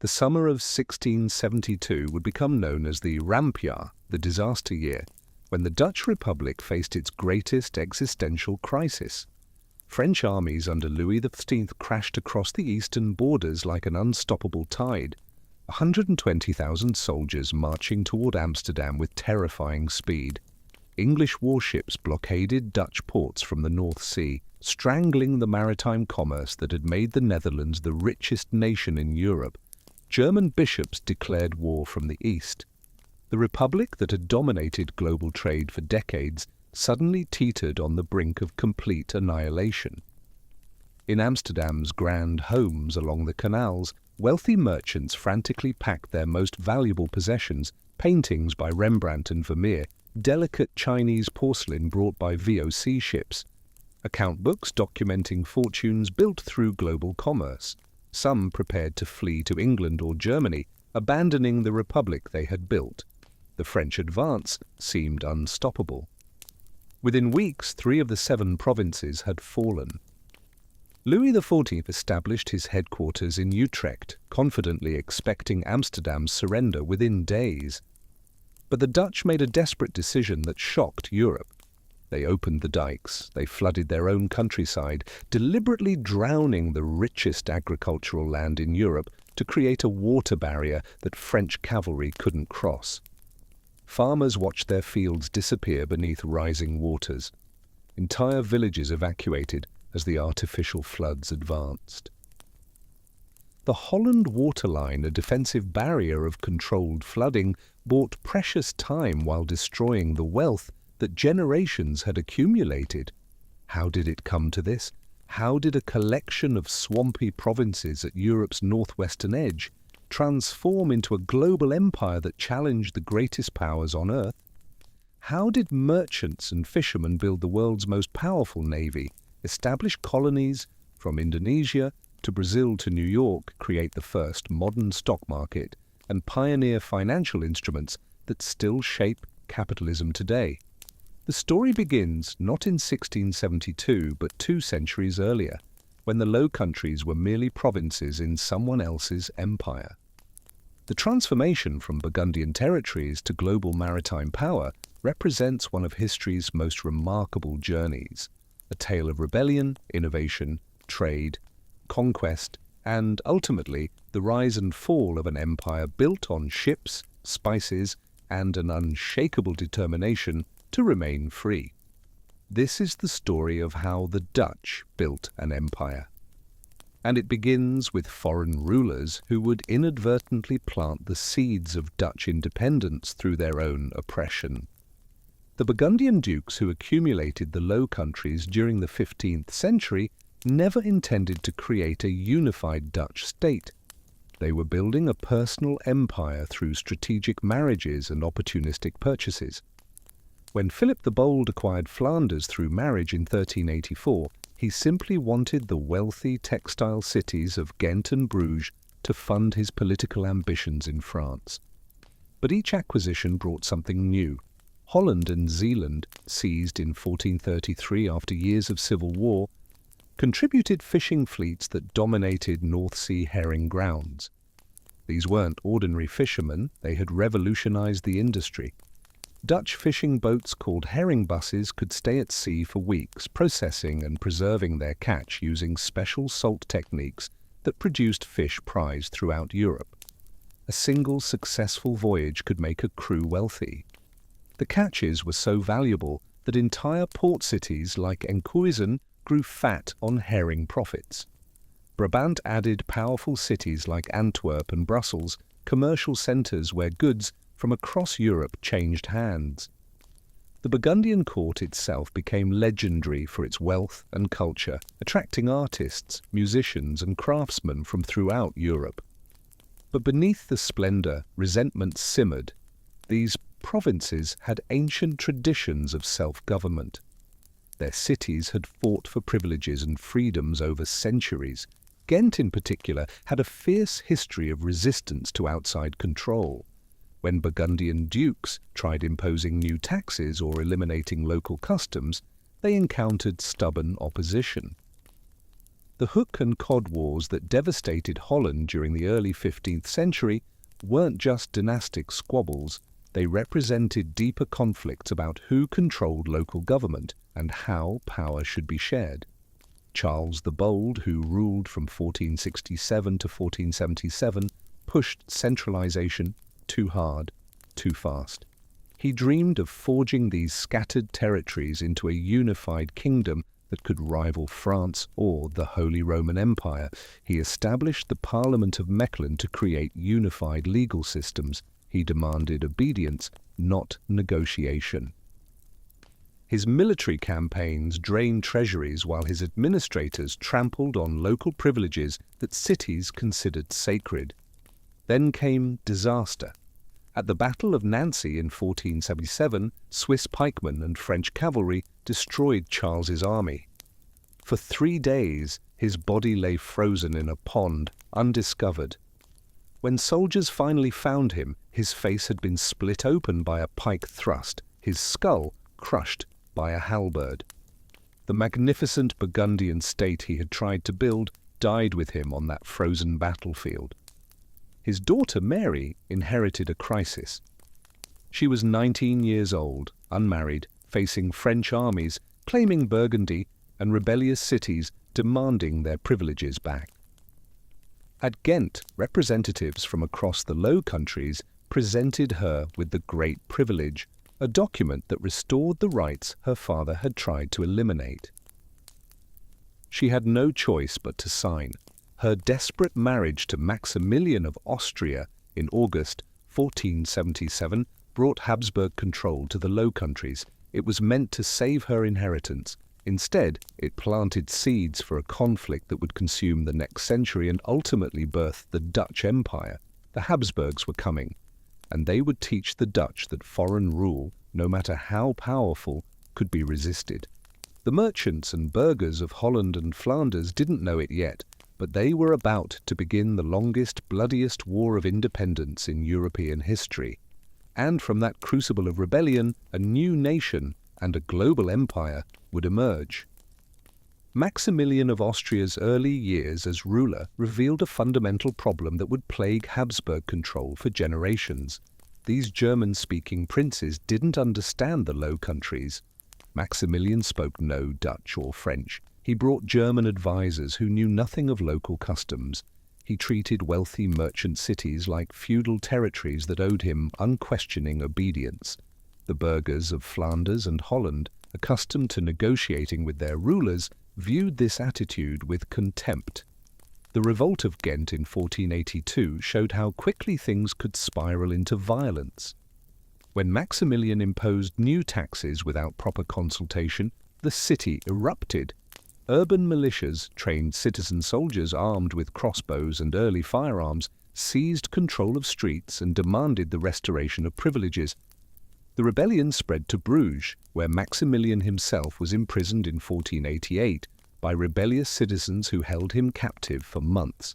The summer of 1672 would become known as the rampjaar, the disaster year, when the Dutch Republic faced its greatest existential crisis. French armies under Louis XV crashed across the eastern borders like an unstoppable tide, 120,000 soldiers marching toward Amsterdam with terrifying speed. English warships blockaded Dutch ports from the North Sea, strangling the maritime commerce that had made the Netherlands the richest nation in Europe. German bishops declared war from the east. The republic that had dominated global trade for decades suddenly teetered on the brink of complete annihilation. In Amsterdam's grand homes along the canals, wealthy merchants frantically packed their most valuable possessions, paintings by Rembrandt and Vermeer, delicate Chinese porcelain brought by VOC ships, account books documenting fortunes built through global commerce. Some prepared to flee to England or Germany, abandoning the republic they had built. The French advance seemed unstoppable. Within weeks, 3 of the 7 provinces had fallen. Louis XIV established his headquarters in Utrecht, confidently expecting Amsterdam's surrender within days. But the Dutch made a desperate decision that shocked Europe. They opened the dikes, they flooded their own countryside, deliberately drowning the richest agricultural land in Europe to create a water barrier that French cavalry couldn't cross. Farmers watched their fields disappear beneath rising waters. Entire villages evacuated as the artificial floods advanced. The Holland waterline, a defensive barrier of controlled flooding, bought precious time while destroying the wealth that generations had accumulated. How did it come to this? How did a collection of swampy provinces at Europe's northwestern edge transform into a global empire that challenged the greatest powers on Earth? How did merchants and fishermen build the world's most powerful navy, establish colonies from Indonesia to Brazil to New York, create the first modern stock market, and pioneer financial instruments that still shape capitalism today? The story begins not in 1672, but 2 centuries earlier, when the Low Countries were merely provinces in someone else's empire. The transformation from Burgundian territories to global maritime power represents one of history's most remarkable journeys, a tale of rebellion, innovation, trade, conquest, and ultimately the rise and fall of an empire built on ships, spices, and an unshakable determination to remain free. This is the story of how the Dutch built an empire. And it begins with foreign rulers who would inadvertently plant the seeds of Dutch independence through their own oppression. The Burgundian dukes who accumulated the Low Countries during the 15th century never intended to create a unified Dutch state. They were building a personal empire through strategic marriages and opportunistic purchases. When Philip the Bold acquired Flanders through marriage in 1384, he simply wanted the wealthy textile cities of Ghent and Bruges to fund his political ambitions in France. But each acquisition brought something new. Holland and Zeeland, seized in 1433 after years of civil war, contributed fishing fleets that dominated North Sea herring grounds. These weren't ordinary fishermen, they had revolutionized the industry. Dutch fishing boats called herring busses could stay at sea for weeks, processing and preserving their catch using special salt techniques that produced fish prized throughout Europe. A single successful voyage could make a crew wealthy. The catches were so valuable that entire port cities like Enkhuizen grew fat on herring profits. Brabant added powerful cities like Antwerp and Brussels, commercial centres where goods from across Europe changed hands. The Burgundian court itself became legendary for its wealth and culture, attracting artists, musicians, and craftsmen from throughout Europe. But beneath the splendour, resentment simmered. These provinces had ancient traditions of self-government. Their cities had fought for privileges and freedoms over centuries. Ghent, in particular, had a fierce history of resistance to outside control. When Burgundian dukes tried imposing new taxes or eliminating local customs, they encountered stubborn opposition. The hook and cod wars that devastated Holland during the early 15th century weren't just dynastic squabbles, they represented deeper conflicts about who controlled local government and how power should be shared. Charles the Bold, who ruled from 1467 to 1477, pushed centralization too hard, too fast. He dreamed of forging these scattered territories into a unified kingdom that could rival France or the Holy Roman Empire. He established the Parliament of Mechlin to create unified legal systems. He demanded obedience, not negotiation. His military campaigns drained treasuries while his administrators trampled on local privileges that cities considered sacred. Then came disaster. At the Battle of Nancy in 1477, Swiss pikemen and French cavalry destroyed Charles's army. For 3 days, his body lay frozen in a pond, undiscovered. When soldiers finally found him, his face had been split open by a pike thrust, his skull crushed by a halberd. The magnificent Burgundian state he had tried to build died with him on that frozen battlefield. His daughter Mary inherited a crisis. She was 19 years old, unmarried, facing French armies, claiming Burgundy, and rebellious cities demanding their privileges back. At Ghent, representatives from across the Low Countries presented her with the Great Privilege, a document that restored the rights her father had tried to eliminate. She had no choice but to sign. Her desperate marriage to Maximilian of Austria in August 1477 brought Habsburg control to the Low Countries. It was meant to save her inheritance. Instead, it planted seeds for a conflict that would consume the next century and ultimately birth the Dutch Empire. The Habsburgs were coming, and they would teach the Dutch that foreign rule, no matter how powerful, could be resisted. The merchants and burghers of Holland and Flanders didn't know it yet, but they were about to begin the longest, bloodiest war of independence in European history. And from that crucible of rebellion, a new nation and a global empire would emerge. Maximilian of Austria's early years as ruler revealed a fundamental problem that would plague Habsburg control for generations. These German-speaking princes didn't understand the Low Countries. Maximilian spoke no Dutch or French. He brought German advisors who knew nothing of local customs. He treated wealthy merchant cities like feudal territories that owed him unquestioning obedience. The burghers of Flanders and Holland, accustomed to negotiating with their rulers, viewed this attitude with contempt. The revolt of Ghent in 1482 showed how quickly things could spiral into violence. When Maximilian imposed new taxes without proper consultation, the city erupted. Urban militias, trained citizen soldiers armed with crossbows and early firearms, seized control of streets and demanded the restoration of privileges. The rebellion spread to Bruges, where Maximilian himself was imprisoned in 1488 by rebellious citizens who held him captive for months.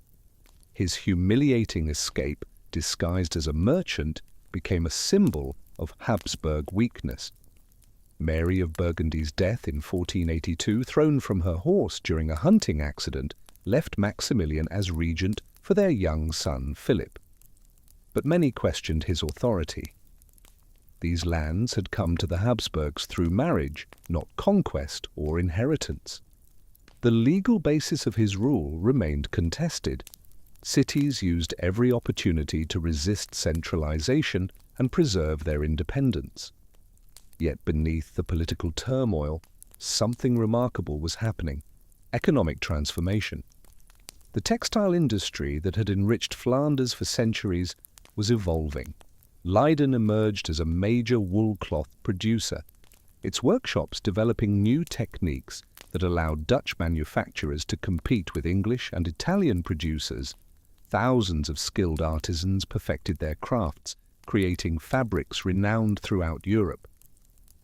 His humiliating escape, disguised as a merchant, became a symbol of Habsburg weakness. Mary of Burgundy's death in 1482, thrown from her horse during a hunting accident, left Maximilian as regent for their young son Philip. But many questioned his authority. These lands had come to the Habsburgs through marriage, not conquest or inheritance. The legal basis of his rule remained contested. Cities used every opportunity to resist centralization and preserve their independence. Yet beneath the political turmoil, something remarkable was happening: economic transformation. The textile industry that had enriched Flanders for centuries was evolving. Leiden emerged as a major wool cloth producer, its workshops developing new techniques that allowed Dutch manufacturers to compete with English and Italian producers. Thousands of skilled artisans perfected their crafts, creating fabrics renowned throughout Europe.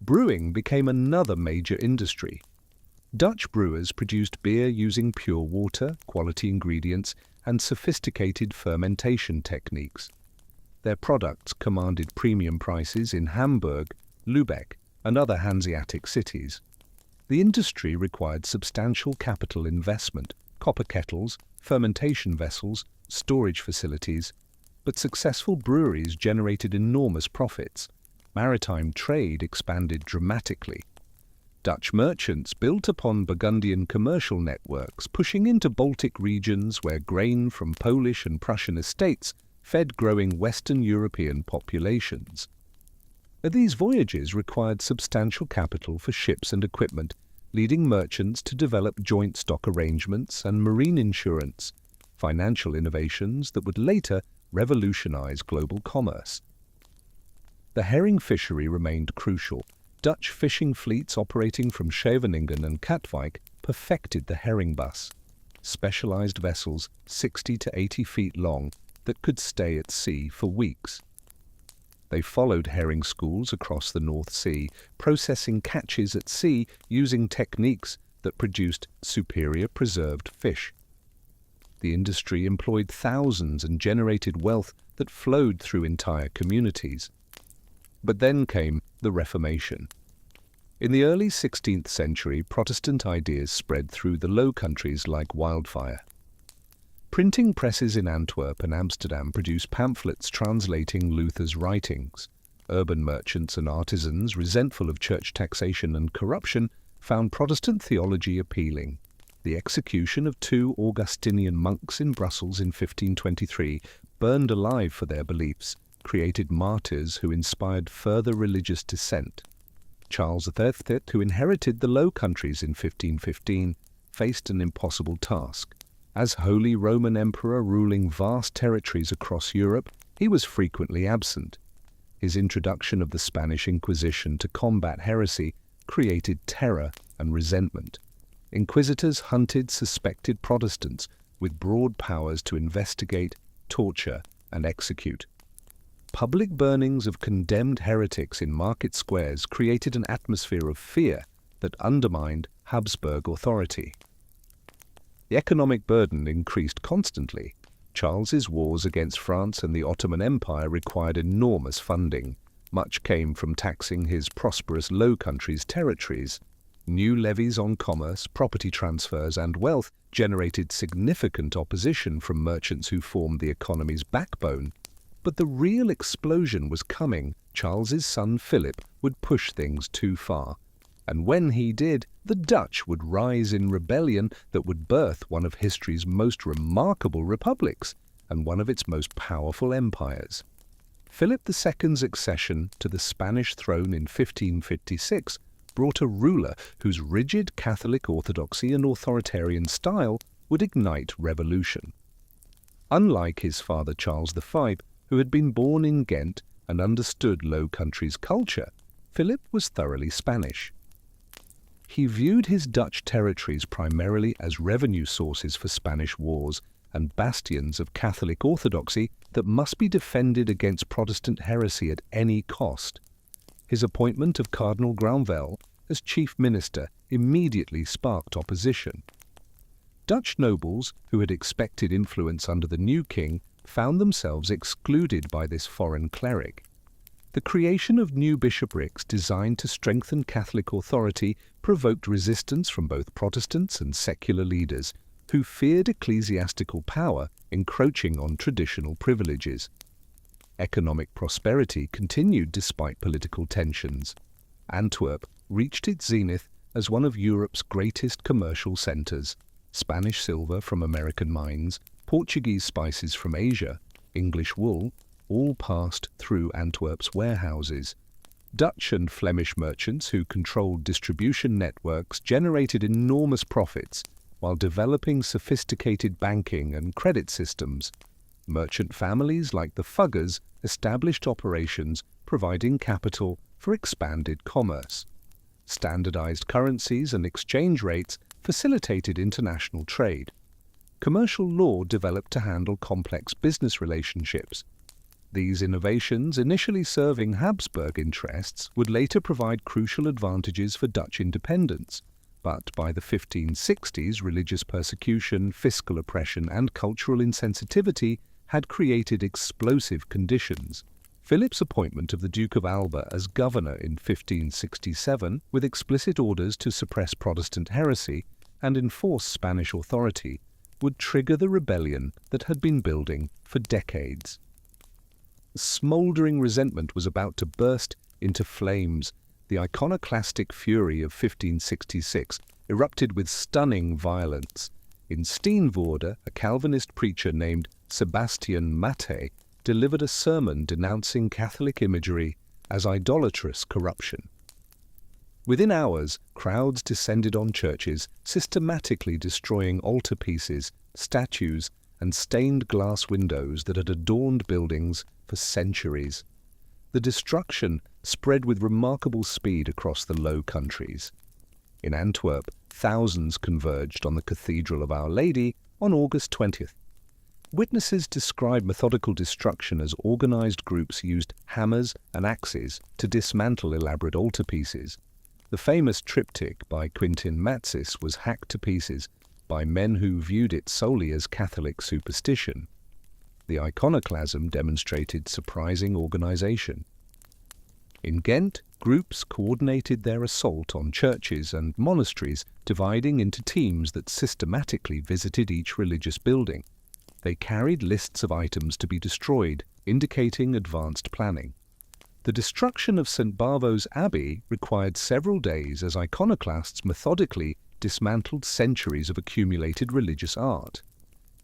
Brewing became another major industry. Dutch brewers produced beer using pure water, quality ingredients, and sophisticated fermentation techniques. Their products commanded premium prices in Hamburg, Lübeck, and other Hanseatic cities. The industry required substantial capital investment, copper kettles, fermentation vessels, storage facilities, but successful breweries generated enormous profits. Maritime trade expanded dramatically. Dutch merchants built upon Burgundian commercial networks, pushing into Baltic regions where grain from Polish and Prussian estates fed growing Western European populations. These voyages required substantial capital for ships and equipment, leading merchants to develop joint stock arrangements and marine insurance, financial innovations that would later revolutionize global commerce. The herring fishery remained crucial. Dutch fishing fleets operating from Scheveningen and Katwijk perfected the herring bus, specialized vessels 60 to 80 feet long that could stay at sea for weeks. They followed herring schools across the North Sea, processing catches at sea using techniques that produced superior preserved fish. The industry employed thousands and generated wealth that flowed through entire communities. But then came the Reformation. In the early 16th century, Protestant ideas spread through the Low Countries like wildfire. Printing presses in Antwerp and Amsterdam produced pamphlets translating Luther's writings. Urban merchants and artisans, resentful of church taxation and corruption, found Protestant theology appealing. The execution of 2 Augustinian monks in Brussels in 1523, burned alive for their beliefs, created martyrs who inspired further religious dissent. Charles V, who inherited the Low Countries in 1515, faced an impossible task. As Holy Roman Emperor ruling vast territories across Europe, he was frequently absent. His introduction of the Spanish Inquisition to combat heresy created terror and resentment. Inquisitors hunted suspected Protestants with broad powers to investigate, torture, and execute. Public burnings of condemned heretics in market squares created an atmosphere of fear that undermined Habsburg authority. The economic burden increased constantly. Charles's wars against France and the Ottoman Empire required enormous funding. Much came from taxing his prosperous Low Countries territories. New levies on commerce, property transfers, and wealth generated significant opposition from merchants who formed the economy's backbone. But the real explosion was coming. Charles's son Philip would push things too far. And when he did, the Dutch would rise in rebellion that would birth one of history's most remarkable republics and one of its most powerful empires. Philip II's accession to the Spanish throne in 1556 brought a ruler whose rigid Catholic orthodoxy and authoritarian style would ignite revolution. Unlike his father Charles V, who had been born in Ghent and understood Low Countries culture, Philip was thoroughly Spanish. He viewed his Dutch territories primarily as revenue sources for Spanish wars and bastions of Catholic orthodoxy that must be defended against Protestant heresy at any cost. His appointment of Cardinal Granvelle as chief minister immediately sparked opposition. Dutch nobles, who had expected influence under the new king, found themselves excluded by this foreign cleric. The creation of new bishoprics designed to strengthen Catholic authority provoked resistance from both Protestants and secular leaders, who feared ecclesiastical power encroaching on traditional privileges. Economic prosperity continued despite political tensions. Antwerp reached its zenith as one of Europe's greatest commercial centers. Spanish silver from American mines, Portuguese spices from Asia, English wool, all passed through Antwerp's warehouses. Dutch and Flemish merchants who controlled distribution networks generated enormous profits while developing sophisticated banking and credit systems. Merchant families like the Fuggers established operations providing capital for expanded commerce. Standardized currencies and exchange rates facilitated international trade. Commercial law developed to handle complex business relationships. These innovations, initially serving Habsburg interests, would later provide crucial advantages for Dutch independence. But by the 1560s, religious persecution, fiscal oppression, and cultural insensitivity had created explosive conditions. Philip's appointment of the Duke of Alba as governor in 1567, with explicit orders to suppress Protestant heresy and enforce Spanish authority, would trigger the rebellion that had been building for decades. A smouldering resentment was about to burst into flames. The iconoclastic fury of 1566 erupted with stunning violence. In Steenvoorde, a Calvinist preacher named Sebastian Mattei delivered a sermon denouncing Catholic imagery as idolatrous corruption. Within hours, crowds descended on churches, systematically destroying altarpieces, statues, and stained glass windows that had adorned buildings for centuries. The destruction spread with remarkable speed across the Low Countries. In Antwerp, thousands converged on the Cathedral of Our Lady on August 20th. Witnesses described methodical destruction as organized groups used hammers and axes to dismantle elaborate altarpieces. The famous triptych by Quintin Matsis was hacked to pieces by men who viewed it solely as Catholic superstition. The iconoclasm demonstrated surprising organization. In Ghent, groups coordinated their assault on churches and monasteries, dividing into teams that systematically visited each religious building. They carried lists of items to be destroyed, indicating advanced planning. The destruction of St. Bavo's Abbey required several days as iconoclasts methodically dismantled centuries of accumulated religious art.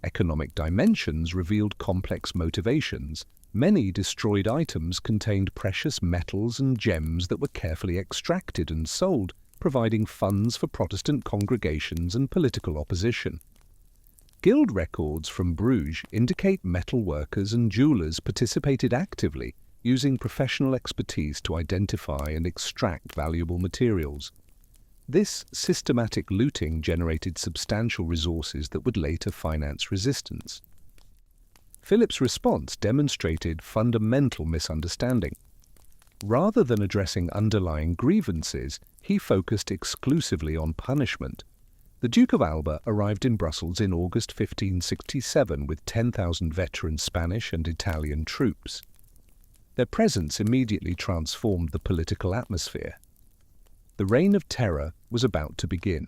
Economic dimensions revealed complex motivations. Many destroyed items contained precious metals and gems that were carefully extracted and sold, providing funds for Protestant congregations and political opposition. Guild records from Bruges indicate metal workers and jewelers participated actively, using professional expertise to identify and extract valuable materials. This systematic looting generated substantial resources that would later finance resistance. Philip's response demonstrated fundamental misunderstanding. Rather than addressing underlying grievances, he focused exclusively on punishment. The Duke of Alba arrived in Brussels in August 1567 with 10,000 veteran Spanish and Italian troops. Their presence immediately transformed the political atmosphere. The Reign of Terror was about to begin.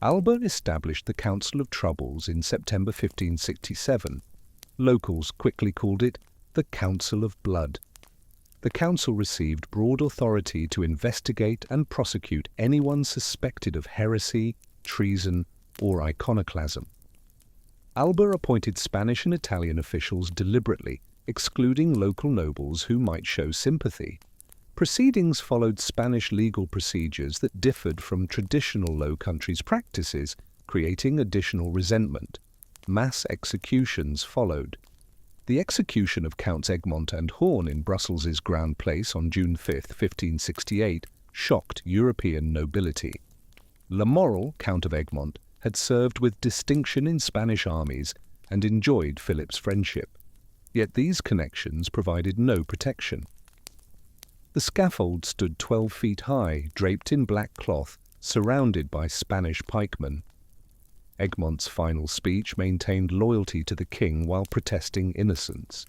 Alba established the Council of Troubles in September 1567. Locals quickly called it the Council of Blood. The council received broad authority to investigate and prosecute anyone suspected of heresy, treason, or iconoclasm. Alba appointed Spanish and Italian officials deliberately, excluding local nobles who might show sympathy. Proceedings followed Spanish legal procedures that differed from traditional Low Countries practices, creating additional resentment. Mass executions followed. The execution of Counts Egmont and Horn in Brussels' Grand Place on June 5, 1568, shocked European nobility. Lamoral, Count of Egmont, had served with distinction in Spanish armies and enjoyed Philip's friendship. Yet these connections provided no protection. The scaffold stood 12 feet high, draped in black cloth, surrounded by Spanish pikemen. Egmont's final speech maintained loyalty to the king while protesting innocence.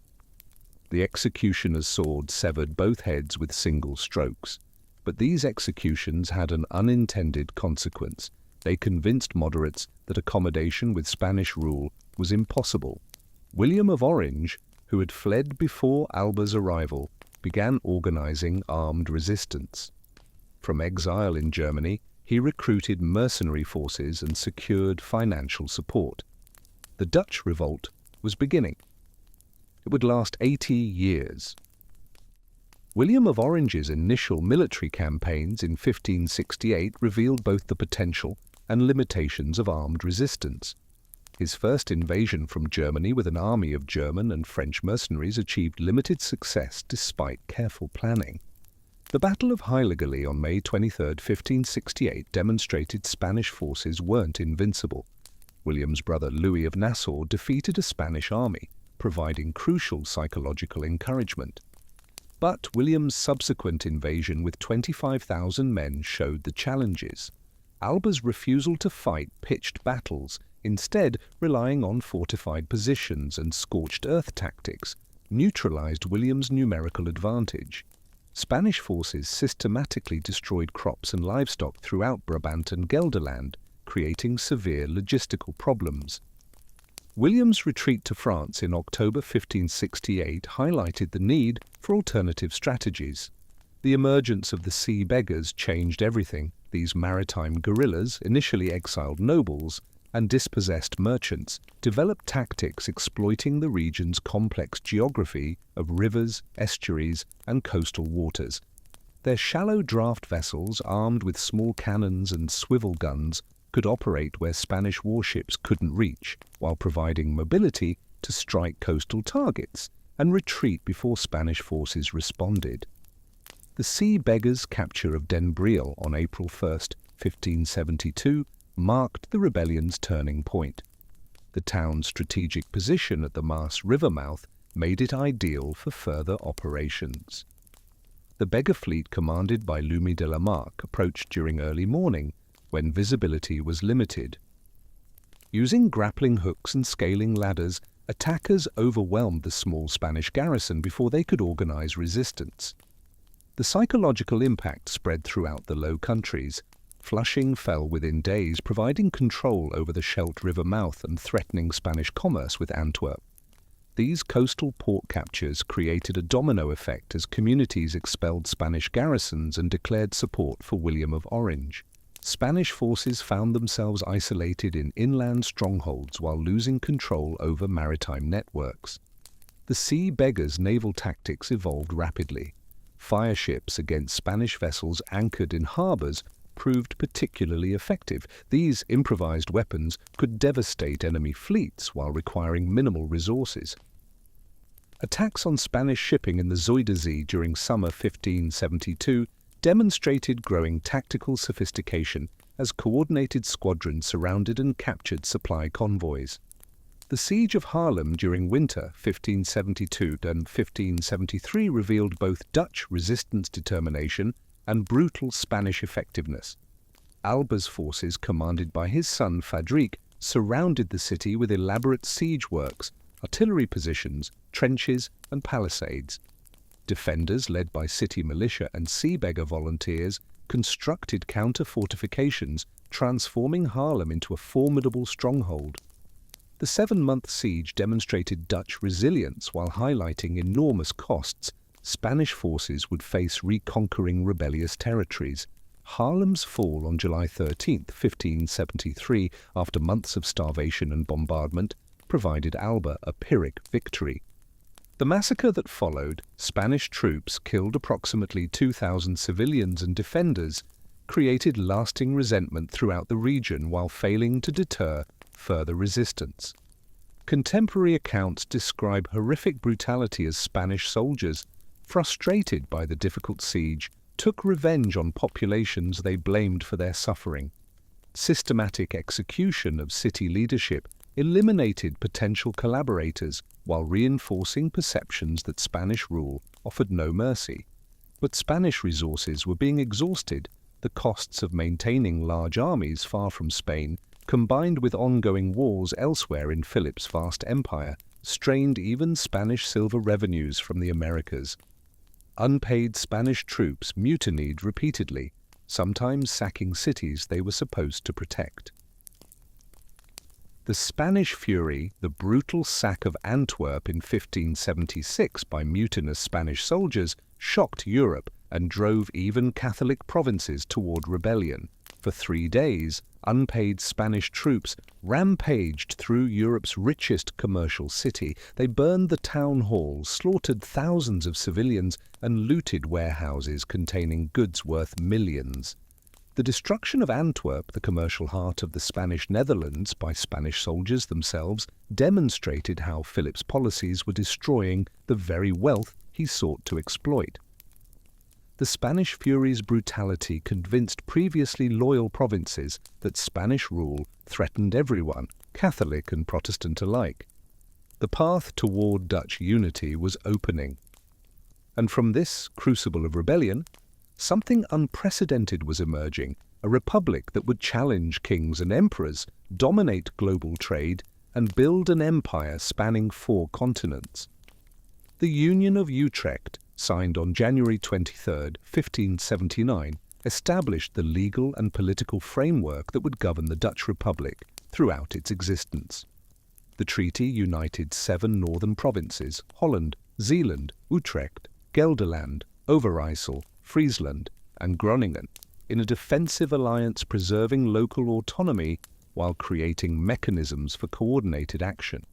The executioner's sword severed both heads with single strokes. But these executions had an unintended consequence. They convinced moderates that accommodation with Spanish rule was impossible. William of Orange, who had fled before Alba's arrival, began organizing armed resistance. From exile in Germany, he recruited mercenary forces and secured financial support. The Dutch revolt was beginning. It would last 80 years. William of Orange's initial military campaigns in 1568 revealed both the potential and limitations of armed resistance. His first invasion from Germany with an army of German and French mercenaries achieved limited success despite careful planning. The Battle of Heiligerlee on May 23, 1568 demonstrated Spanish forces weren't invincible. William's brother Louis of Nassau defeated a Spanish army, providing crucial psychological encouragement. But William's subsequent invasion with 25,000 men showed the challenges. Alba's refusal to fight pitched battles, instead relying on fortified positions and scorched earth tactics, neutralized William's numerical advantage. Spanish forces systematically destroyed crops and livestock throughout Brabant and Gelderland, creating severe logistical problems. William's retreat to France in October 1568 highlighted the need for alternative strategies. The emergence of the sea beggars changed everything. These maritime guerrillas, initially exiled nobles and dispossessed merchants, developed tactics exploiting the region's complex geography of rivers, estuaries, and coastal waters. Their shallow draft vessels, armed with small cannons and swivel guns, could operate where Spanish warships couldn't reach, while providing mobility to strike coastal targets and retreat before Spanish forces responded. The Sea Beggars' capture of Den Briel on April 1, 1572, marked the rebellion's turning point. The town's strategic position at the Maas River mouth made it ideal for further operations. The beggar fleet commanded by Louis de la Marck approached during early morning, when visibility was limited. Using grappling hooks and scaling ladders, attackers overwhelmed the small Spanish garrison before they could organize resistance. The psychological impact spread throughout the Low Countries. Flushing fell within days, providing control over the Scheldt River mouth and threatening Spanish commerce with Antwerp. These coastal port captures created a domino effect as communities expelled Spanish garrisons and declared support for William of Orange. Spanish forces found themselves isolated in inland strongholds while losing control over maritime networks. The Sea Beggars' naval tactics evolved rapidly. Fireships against Spanish vessels anchored in harbors proved particularly effective. These improvised weapons could devastate enemy fleets while requiring minimal resources. Attacks on Spanish shipping in the Zuiderzee during summer 1572 demonstrated growing tactical sophistication as coordinated squadrons surrounded and captured supply convoys. The siege of Haarlem during winter 1572 and 1573 revealed both Dutch resistance determination and brutal Spanish effectiveness. Alba's forces, commanded by his son Fadrique, surrounded the city with elaborate siege works, artillery positions, trenches, and palisades. Defenders, led by city militia and sea beggar volunteers, constructed counter-fortifications, transforming Haarlem into a formidable stronghold. The 7-month siege demonstrated Dutch resilience while highlighting enormous costs. Spanish forces would face reconquering rebellious territories. Haarlem's fall on July 13, 1573, after months of starvation and bombardment, provided Alba a Pyrrhic victory. The massacre that followed, Spanish troops killed approximately 2,000 civilians and defenders, created lasting resentment throughout the region while failing to deter further resistance. Contemporary accounts describe horrific brutality as Spanish soldiers, frustrated by the difficult siege, took revenge on populations they blamed for their suffering. Systematic execution of city leadership eliminated potential collaborators while reinforcing perceptions that Spanish rule offered no mercy. But Spanish resources were being exhausted. The costs of maintaining large armies far from Spain, combined with ongoing wars elsewhere in Philip's vast empire, strained even Spanish silver revenues from the Americas. Unpaid Spanish troops mutinied repeatedly, sometimes sacking cities they were supposed to protect. The Spanish Fury, the brutal sack of Antwerp in 1576 by mutinous Spanish soldiers, shocked Europe and drove even Catholic provinces toward rebellion. For 3 days, unpaid Spanish troops rampaged through Europe's richest commercial city. They burned the town halls, slaughtered thousands of civilians, and looted warehouses containing goods worth millions. The destruction of Antwerp, the commercial heart of the Spanish Netherlands, by Spanish soldiers themselves, demonstrated how Philip's policies were destroying the very wealth he sought to exploit. The Spanish Fury's brutality convinced previously loyal provinces that Spanish rule threatened everyone, Catholic and Protestant alike. The path toward Dutch unity was opening. And from this crucible of rebellion, something unprecedented was emerging, a republic that would challenge kings and emperors, dominate global trade, and build an empire spanning 4 continents. The Union of Utrecht, signed on January 23, 1579, established the legal and political framework that would govern the Dutch Republic throughout its existence. The treaty united 7 northern provinces: Holland, Zeeland, Utrecht, Gelderland, Overijssel, Friesland, and Groningen, in a defensive alliance preserving local autonomy while creating mechanisms for coordinated action.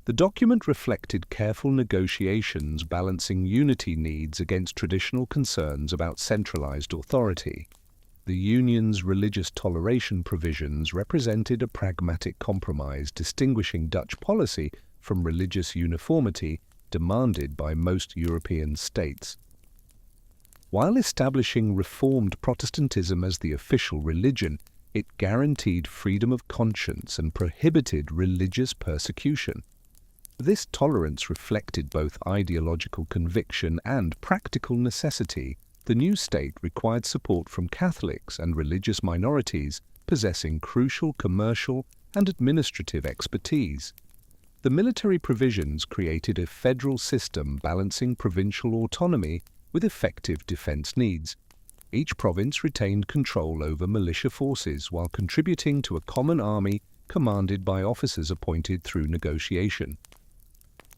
The document reflected careful negotiations balancing unity needs against traditional concerns about centralized authority. The Union's religious toleration provisions represented a pragmatic compromise distinguishing Dutch policy from religious uniformity demanded by most European states. While establishing Reformed Protestantism as the official religion, it guaranteed freedom of conscience and prohibited religious persecution. This tolerance reflected both ideological conviction and practical necessity. The new state required support from Catholics and religious minorities possessing crucial commercial and administrative expertise. The military provisions created a federal system balancing provincial autonomy with effective defense needs. Each province retained control over militia forces while contributing to a common army commanded by officers appointed through negotiation.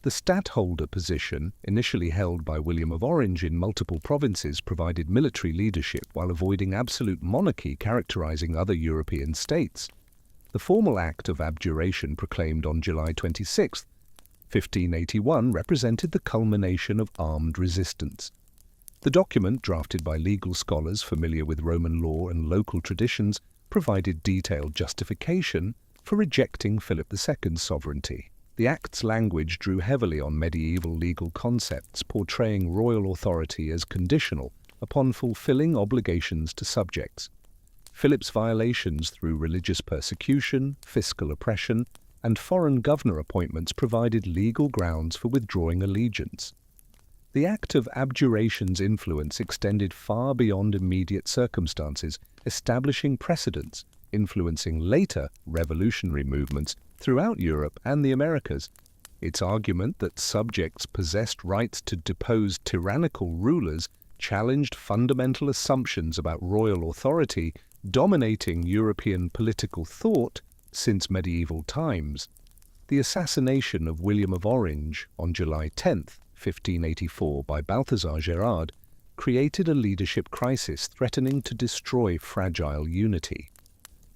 The stadtholder position, initially held by William of Orange in multiple provinces, provided military leadership while avoiding absolute monarchy characterizing other European states. The formal act of abjuration proclaimed on July 26, 1581, represented the culmination of armed resistance. The document, drafted by legal scholars familiar with Roman law and local traditions, provided detailed justification for rejecting Philip II's sovereignty. The Act's language drew heavily on medieval legal concepts, portraying royal authority as conditional upon fulfilling obligations to subjects. Philip's violations through religious persecution, fiscal oppression, and foreign governor appointments provided legal grounds for withdrawing allegiance. The Act of Abjuration's influence extended far beyond immediate circumstances, establishing precedents, influencing later revolutionary movements throughout Europe and the Americas. Its argument that subjects possessed rights to depose tyrannical rulers challenged fundamental assumptions about royal authority dominating European political thought since medieval times. The assassination of William of Orange on July 10, 1584, by Balthazar Gerard created a leadership crisis threatening to destroy fragile unity.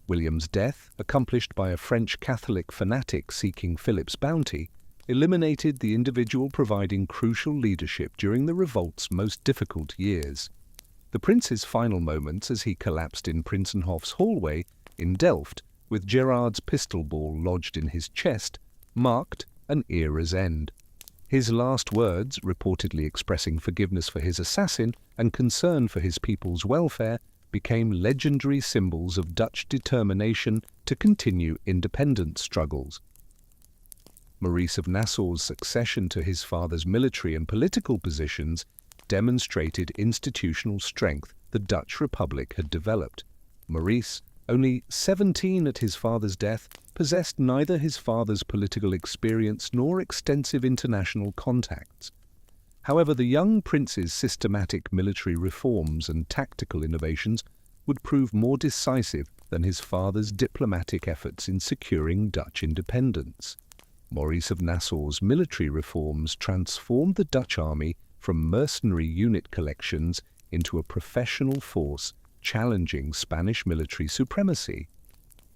William's death, accomplished by a French Catholic fanatic seeking Philip's bounty, eliminated the individual providing crucial leadership during the revolt's most difficult years. The prince's final moments as he collapsed in Prinsenhof's hallway in Delft, with Gerard's pistol ball lodged in his chest, marked an era's end. His last words, reportedly expressing forgiveness for his assassin and concern for his people's welfare, became legendary symbols of Dutch determination to continue independence struggles. Maurice of Nassau's succession to his father's military and political positions demonstrated institutional strength the Dutch Republic had developed. Maurice, only 17 at his father's death, possessed neither his father's political experience nor extensive international contacts. However, the young prince's systematic military reforms and tactical innovations would prove more decisive than his father's diplomatic efforts in securing Dutch independence. Maurice of Nassau's military reforms transformed the Dutch army from mercenary unit collections into a professional force challenging Spanish military supremacy.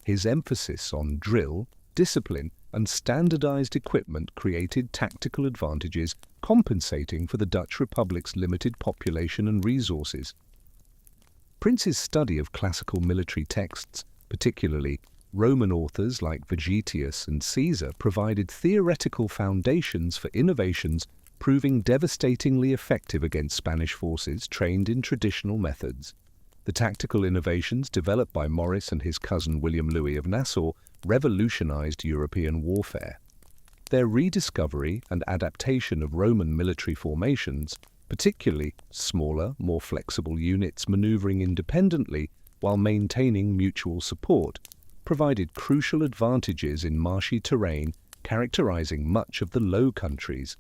His emphasis on drill, discipline, and standardized equipment created tactical advantages, compensating for the Dutch Republic's limited population and resources. Prince's study of classical military texts, particularly Roman authors like Vegetius and Caesar, provided theoretical foundations for innovations proving devastatingly effective against Spanish forces trained in traditional methods. The tactical innovations developed by Maurice and his cousin William Louis of Nassau revolutionized European warfare. Their rediscovery and adaptation of Roman military formations, particularly smaller, more flexible units maneuvering independently while maintaining mutual support, provided crucial advantages in marshy terrain characterizing much of the Low Countries.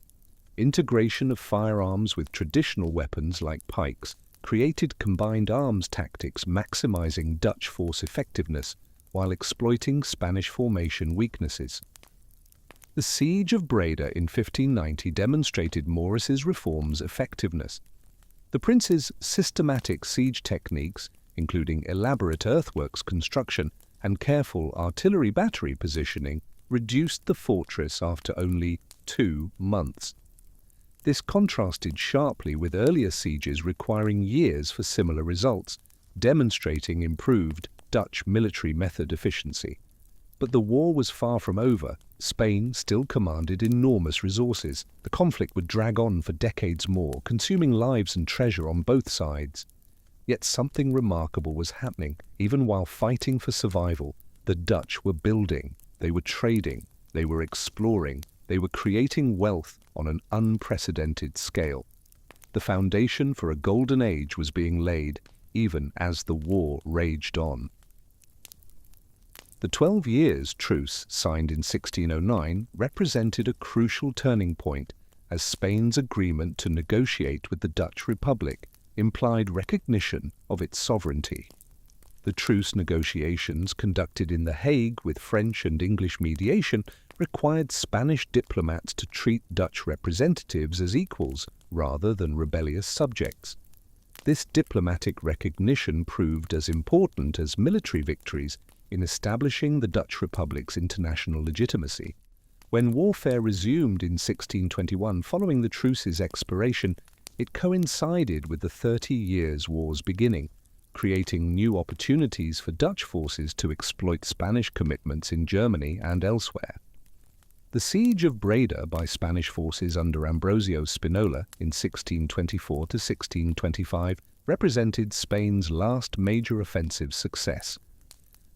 Integration of firearms with traditional weapons like pikes created combined arms tactics maximizing Dutch force effectiveness while exploiting Spanish formation weaknesses. The Siege of Breda in 1590 demonstrated Maurice's reforms' effectiveness. The prince's systematic siege techniques, including elaborate earthworks construction and careful artillery battery positioning, reduced the fortress after only 2 months. This contrasted sharply with earlier sieges requiring years for similar results, demonstrating improved Dutch military method efficiency. But the war was far from over. Spain still commanded enormous resources. The conflict would drag on for decades more, consuming lives and treasure on both sides. Yet something remarkable was happening. Even while fighting for survival, the Dutch were building, they were trading, they were exploring, they were creating wealth on an unprecedented scale. The foundation for a golden age was being laid, even as the war raged on. The 12 years truce, signed in 1609, represented a crucial turning point, as Spain's agreement to negotiate with the Dutch Republic implied recognition of its sovereignty. The truce negotiations, conducted in The Hague with French and English mediation, required Spanish diplomats to treat Dutch representatives as equals rather than rebellious subjects. This diplomatic recognition proved as important as military victories in establishing the Dutch Republic's international legitimacy. When warfare resumed in 1621 following the truce's expiration, it coincided with the 30 Years' War's beginning, creating new opportunities for Dutch forces to exploit Spanish commitments in Germany and elsewhere. The Siege of Breda by Spanish forces under Ambrosio Spinola in 1624 to 1625 represented Spain's last major offensive success.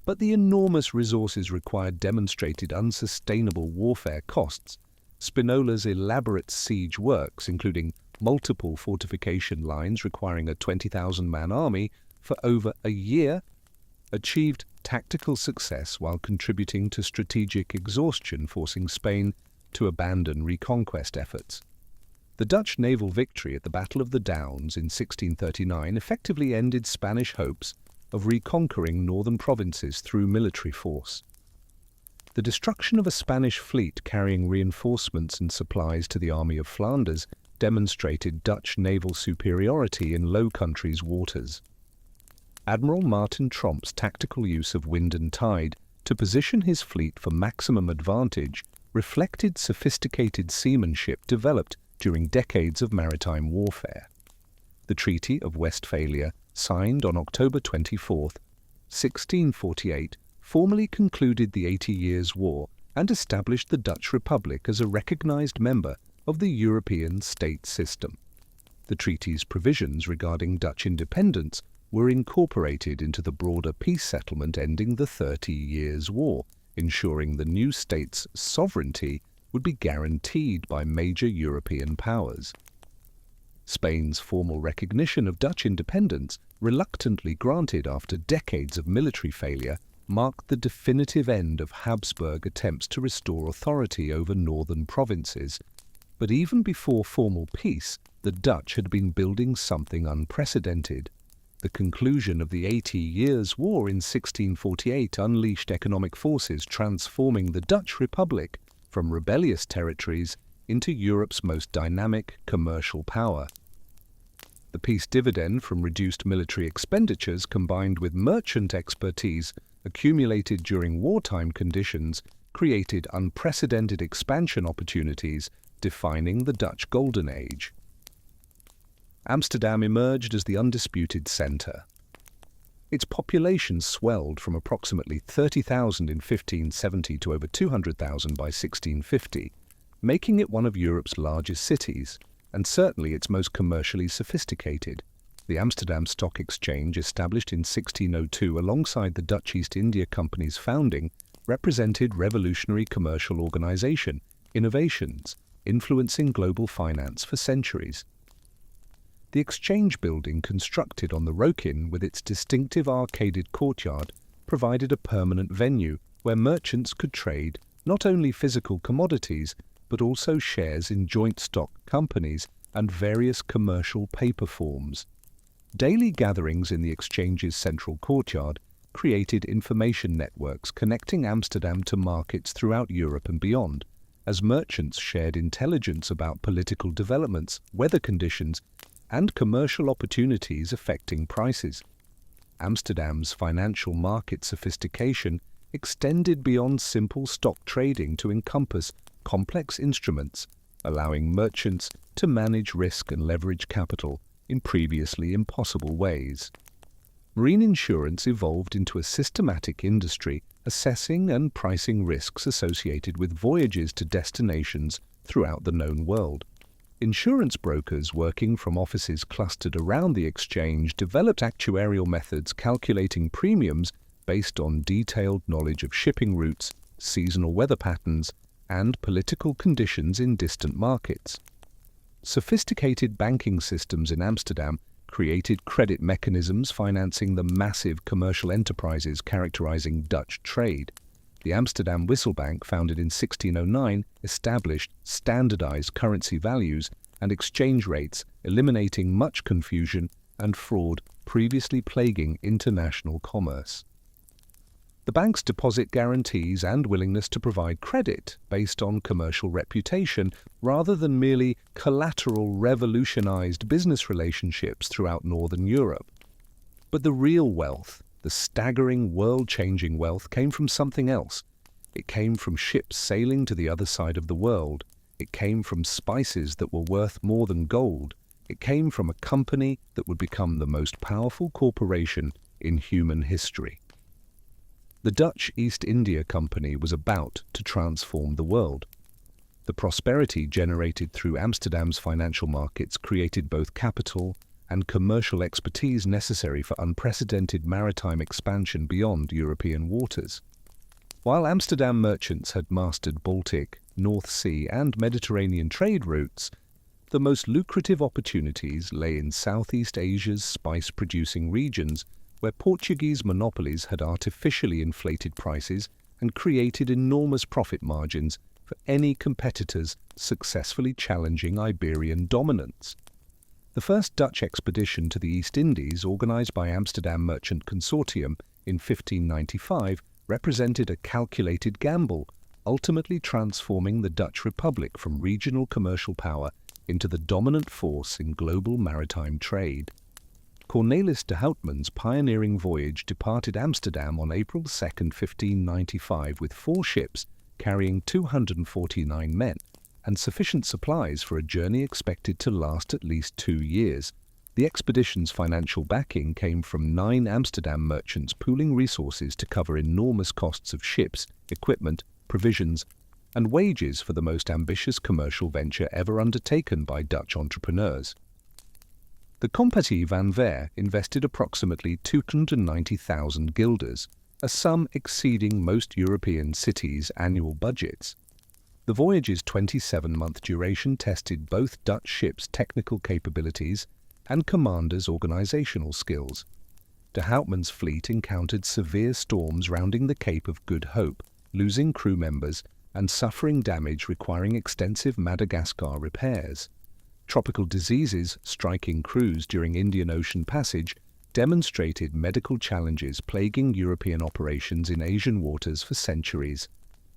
But the enormous resources required demonstrated unsustainable warfare costs. Spinola's elaborate siege works, including multiple fortification lines requiring a 20,000-man army for over a year, achieved tactical success while contributing to strategic exhaustion, forcing Spain to abandon reconquest efforts. The Dutch naval victory at the Battle of the Downs in 1639 effectively ended Spanish hopes of reconquering northern provinces through military force. The destruction of a Spanish fleet carrying reinforcements and supplies to the Army of Flanders demonstrated Dutch naval superiority in Low Countries waters. Admiral Martin Tromp's tactical use of wind and tide to position his fleet for maximum advantage reflected sophisticated seamanship developed during decades of maritime warfare. The Treaty of Westphalia, signed on October 24, 1648, formally concluded the 80 Years' War and established the Dutch Republic as a recognized member of the European state system. The treaty's provisions regarding Dutch independence were incorporated into the broader peace settlement ending the 30 Years' War, ensuring the new state's sovereignty would be guaranteed by major European powers. Spain's formal recognition of Dutch independence, reluctantly granted after decades of military failure, marked the definitive end of Habsburg attempts to restore authority over northern provinces. But even before formal peace, the Dutch had been building something unprecedented. The conclusion of the 80 Years' War in 1648 unleashed economic forces transforming the Dutch Republic from rebellious territories into Europe's most dynamic commercial power. The peace dividend from reduced military expenditures combined with merchant expertise accumulated during wartime conditions created unprecedented expansion opportunities, defining the Dutch Golden Age. Amsterdam emerged as the undisputed centre. Its population swelled from approximately 30,000 in 1570 to over 200,000 by 1650, making it one of Europe's largest cities, and certainly its most commercially sophisticated. The Amsterdam Stock Exchange, established in 1602 alongside the Dutch East India Company's founding, represented revolutionary commercial organization, innovations, influencing global finance for centuries. The exchange building, constructed on the Rokin with its distinctive arcaded courtyard, provided a permanent venue where merchants could trade not only physical commodities but also shares in joint stock companies and various commercial paper forms. Daily gatherings in the exchange's central courtyard created information networks connecting Amsterdam to markets throughout Europe and beyond. as merchants shared intelligence about political developments, weather conditions, and commercial opportunities affecting prices. Amsterdam's financial market sophistication extended beyond simple stock trading to encompass complex instruments, allowing merchants to manage risk and leverage capital in previously impossible ways. Marine insurance evolved into a systematic industry, assessing and pricing risks associated with voyages to destinations throughout the known world. Insurance brokers working from offices clustered around the exchange developed actuarial methods calculating premiums based on detailed knowledge of shipping routes, seasonal weather patterns, and political conditions in distant markets. Sophisticated banking systems in Amsterdam created credit mechanisms financing the massive commercial enterprises characterizing Dutch trade. The Amsterdam Wisselbank, founded in 1609, established standardized currency values and exchange rates, eliminating much confusion and fraud previously plaguing international commerce. The bank's deposit guarantees and willingness to provide credit based on commercial reputation rather than merely collateral revolutionized business relationships throughout Northern Europe. But the real wealth, the staggering world-changing wealth, came from something else. It came from ships sailing to the other side of the world. It came from spices that were worth more than gold. It came from a company that would become the most powerful corporation in human history. The Dutch East India Company was about to transform the world. The prosperity generated through Amsterdam's financial markets created both capital and commercial expertise necessary for unprecedented maritime expansion beyond European waters. While Amsterdam merchants had mastered Baltic, North Sea, and Mediterranean trade routes, the most lucrative opportunities lay in Southeast Asia's spice-producing regions, where Portuguese monopolies had artificially inflated prices and created enormous profit margins for any competitors successfully challenging Iberian dominance. The first Dutch expedition to the East Indies, organized by Amsterdam Merchant Consortium in 1595, represented a calculated gamble, ultimately transforming the Dutch Republic from regional commercial power into the dominant force in global maritime trade. Cornelis de Houtman's pioneering voyage departed Amsterdam on April 2, 1595, with 4 ships carrying 249 men and sufficient supplies for a journey expected to last at least 2 years. The expedition's financial backing came from 9 Amsterdam merchants pooling resources to cover enormous costs of ships, equipment, provisions, and wages for the most ambitious commercial venture ever undertaken by Dutch entrepreneurs. The Compagnie van Veer invested approximately 290,000 guilders, a sum exceeding most European cities' annual budgets. The voyage's 27-month duration tested both Dutch ships' technical capabilities and commanders' organizational skills. De Houtman's fleet encountered severe storms rounding the Cape of Good Hope, losing crew members and suffering damage requiring extensive Madagascar repairs. Tropical diseases striking crews during Indian Ocean passage demonstrated medical challenges plaguing European operations in Asian waters for centuries.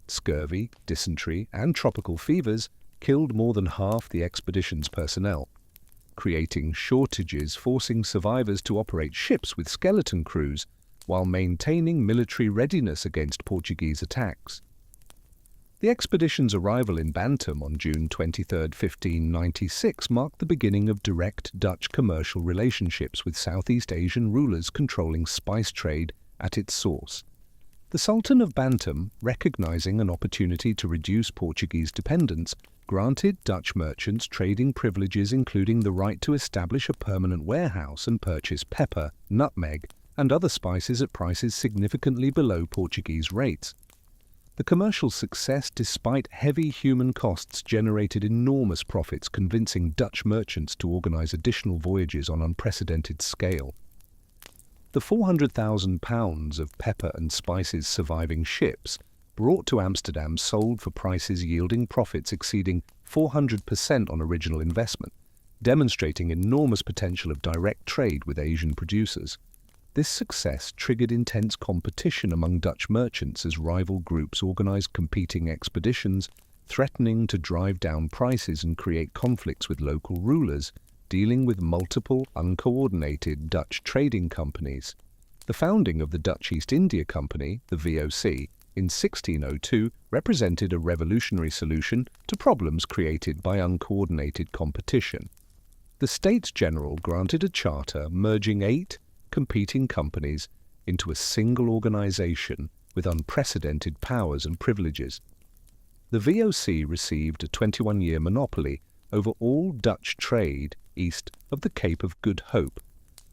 Scurvy, dysentery, and tropical fevers killed more than half the expedition's personnel, creating shortages forcing survivors to operate ships with skeleton crews while maintaining military readiness against Portuguese attacks. The expedition's arrival in Bantam on June 23, 1596 marked the beginning of direct Dutch commercial relationships with Southeast Asian rulers controlling spice trade at its source. The Sultan of Bantam, recognizing an opportunity to reduce Portuguese dependence, granted Dutch merchants trading privileges including the right to establish a permanent warehouse and purchase pepper, nutmeg, and other spices at prices significantly below Portuguese rates. The commercial success, despite heavy human costs, generated enormous profits, convincing Dutch merchants to organize additional voyages on unprecedented scale. The 400,000 pounds of pepper and spices surviving ships, brought to Amsterdam, sold for prices yielding profits exceeding 400% on original investment, demonstrating enormous potential of direct trade with Asian producers. This success triggered intense competition among Dutch merchants as rival groups organized competing expeditions, threatening to drive down prices and create conflicts with local rulers, dealing with multiple uncoordinated Dutch trading companies. The founding of the Dutch East India Company, the VOC, in 1602 represented a revolutionary solution to problems created by uncoordinated competition. The States General granted a charter merging 8 competing companies into a single organization with unprecedented powers and privileges. The VOC received a 21-year monopoly over all Dutch trade east of the Cape of Good Hope,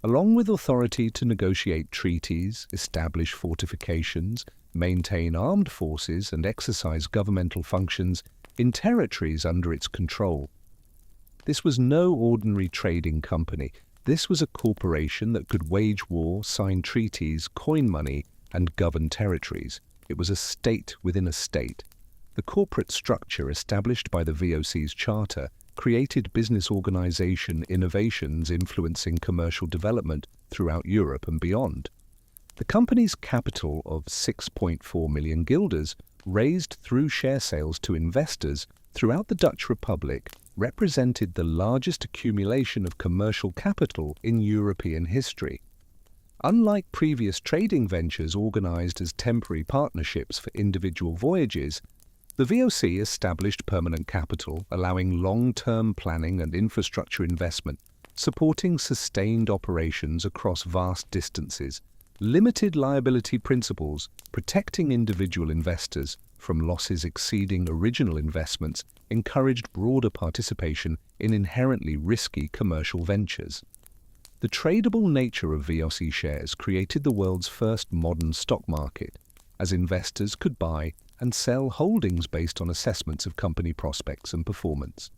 along with authority to negotiate treaties, establish fortifications, maintain armed forces and exercise governmental functions in territories under its control. This was no ordinary trading company. This was a corporation that could wage war, sign treaties, coin money, and govern territories. It was a state within a state. The corporate structure established by the VOC's charter created business organization innovations influencing commercial development throughout Europe and beyond. The company's capital of 6.4 million guilders, raised through share sales to investors throughout the Dutch Republic, represented the largest accumulation of commercial capital in European history. Unlike previous trading ventures organized as temporary partnerships for individual voyages, the VOC established permanent capital, allowing long-term planning and infrastructure investment, supporting sustained operations across vast distances, limited liability principles, protecting individual investors from losses exceeding original investments, encouraged broader participation in inherently risky commercial ventures. The tradable nature of VOC shares created the world's first modern stock market, as investors could buy and sell holdings based on assessments of company prospects and performance.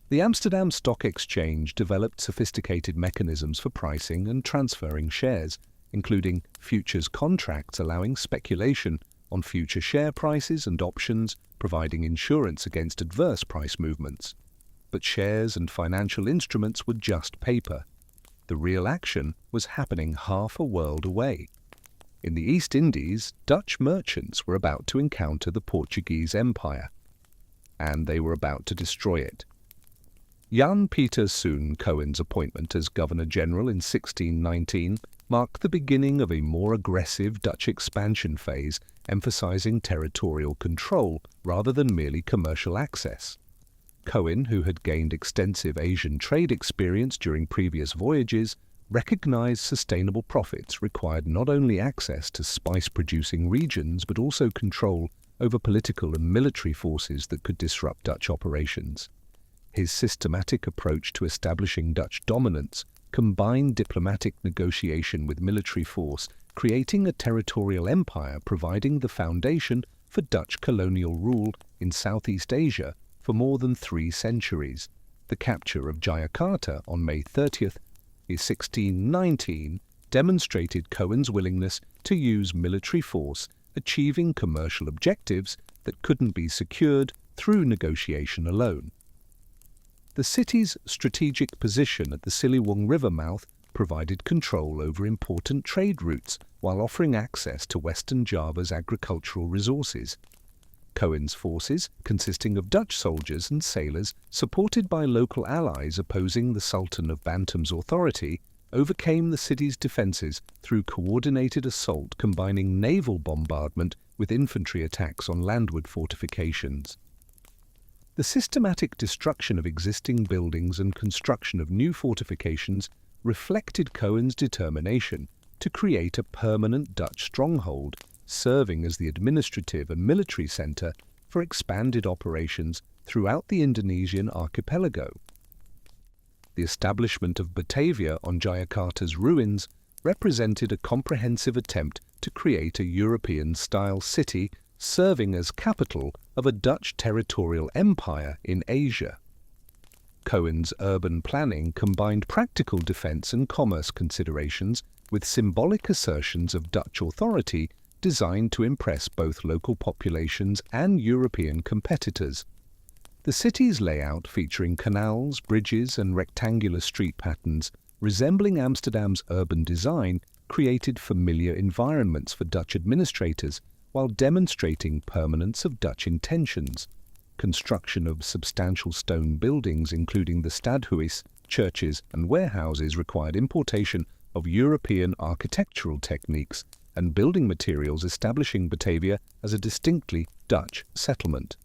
The Amsterdam Stock Exchange developed sophisticated mechanisms for pricing and transferring shares, including futures contracts allowing speculation on future share prices and options providing insurance against adverse price movements. But shares and financial instruments were just paper. The real action was happening half a world away. In the East Indies, Dutch merchants were about to encounter the Portuguese Empire, and they were about to destroy it. Jan Pieter Soen Cohen's appointment as Governor-General in 1619 marked the beginning of a more aggressive Dutch expansion phase, emphasizing territorial control rather than merely commercial access. Cohen, who had gained extensive Asian trade experience during previous voyages, recognized sustainable profits required not only access to spice-producing regions but also control over political and military forces that could disrupt Dutch operations. His systematic approach to establishing Dutch dominance combined diplomatic negotiation with military force, creating a territorial empire providing the foundation for Dutch colonial rule in Southeast Asia for more than 3 centuries. The capture of Jakarta on May 30th, 1619 demonstrated Cohen's willingness to use military force, achieving commercial objectives that couldn't be secured through negotiation alone. The city's strategic position at the Siliwung River mouth provided control over important trade routes while offering access to Western Java's agricultural resources. Cohen's forces, consisting of Dutch soldiers and sailors supported by local allies opposing the Sultan of Bantam's authority, overcame the city's defences through coordinated assault combining naval bombardment with infantry attacks on landward fortifications. The systematic destruction of existing buildings and construction of new fortifications reflected Cohen's determination to create a permanent Dutch stronghold, serving as the administrative and military centre for expanded operations throughout the Indonesian archipelago. The establishment of Batavia on Jakarta's ruins represented a comprehensive attempt to create a European-style city serving as capital of a Dutch territorial empire in Asia. Cohen's urban planning combined practical defence and commerce considerations with symbolic assertions of Dutch authority designed to impress both local populations and European competitors. The city's layout, featuring canals, bridges and rectangular street patterns resembling Amsterdam's urban design, created familiar environments for Dutch administrators while demonstrating permanence of Dutch intentions. Construction of substantial stone buildings, including the stadhuis, churches and warehouses, required importation of European architectural techniques and building materials, establishing Batavia as a distinctly Dutch settlement.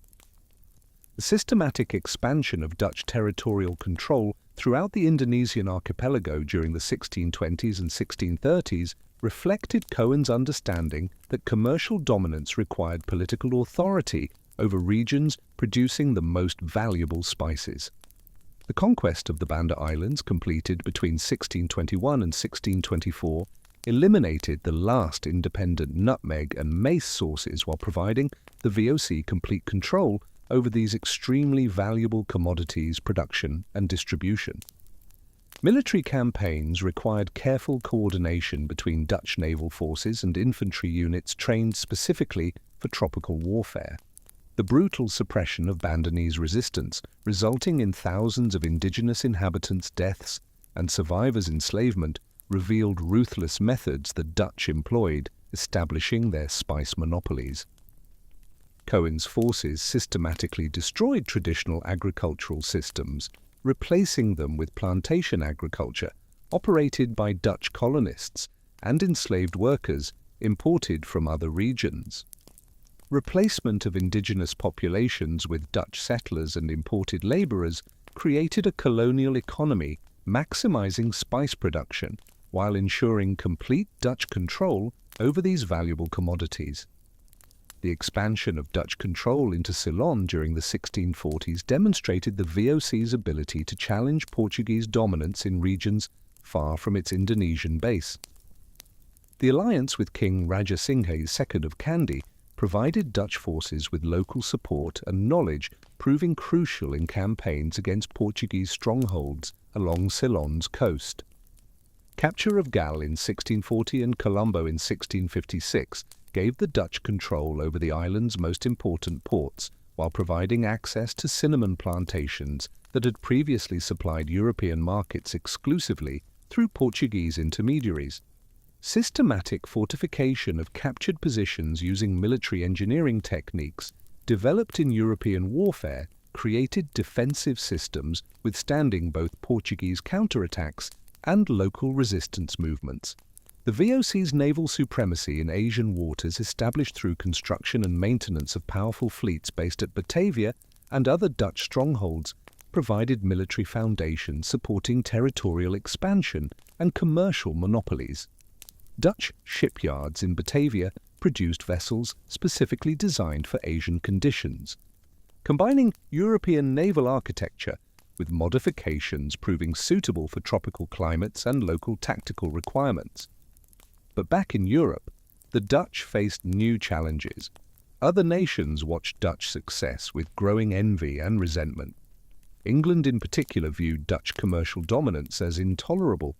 The systematic expansion of Dutch territorial control throughout the Indonesian archipelago during the 1620s and 1630s reflected Cohen's understanding that commercial dominance required political authority over regions producing the most valuable spices. The conquest of the Banda Islands, completed between 1621 and 1624, eliminated the last independent nutmeg and mace sources while providing the VOC complete control over these extremely valuable commodities' production and distribution. Military campaigns required careful coordination between Dutch naval forces and infantry units trained specifically for tropical warfare. The brutal suppression of Bandanese resistance, resulting in thousands of indigenous inhabitants' deaths and survivors' enslavement, revealed ruthless methods the Dutch employed, establishing their spice monopolies. Cohen's forces systematically destroyed traditional agricultural systems, replacing them with plantation agriculture operated by Dutch colonists and enslaved workers imported from other regions. Replacement of indigenous populations with Dutch settlers and imported laborers created a colonial economy maximizing spice production while ensuring complete Dutch control over these valuable commodities. The expansion of Dutch control into Ceylon during the 1640s demonstrated the VOC's ability to challenge Portuguese dominance in regions far from its Indonesian base. The alliance with King Raja Singha II of Kandy provided Dutch forces with local support and knowledge, proving crucial in campaigns against Portuguese strongholds along Ceylon's coast. Capture of Gal in 1640 and Colombo in 1656 gave the Dutch control over the island's most important ports, while providing access to cinnamon plantations that had previously supplied European markets exclusively through Portuguese intermediaries. Systematic fortification of captured positions using military engineering techniques developed in European warfare created defensive systems withstanding both Portuguese counterattacks and local resistance movements. The VOC's naval supremacy in Asian waters, established through construction and maintenance of powerful fleets based at Batavia and other Dutch strongholds, provided military foundations supporting territorial expansion and commercial monopolies. Dutch shipyards in Batavia produced vessels specifically designed for Asian conditions, combining European naval architecture with modifications proving suitable for tropical climates and local tactical requirements. But back in Europe, the Dutch faced new challenges. Other nations watched Dutch success with growing envy and resentment. England in particular viewed Dutch commercial dominance as intolerable.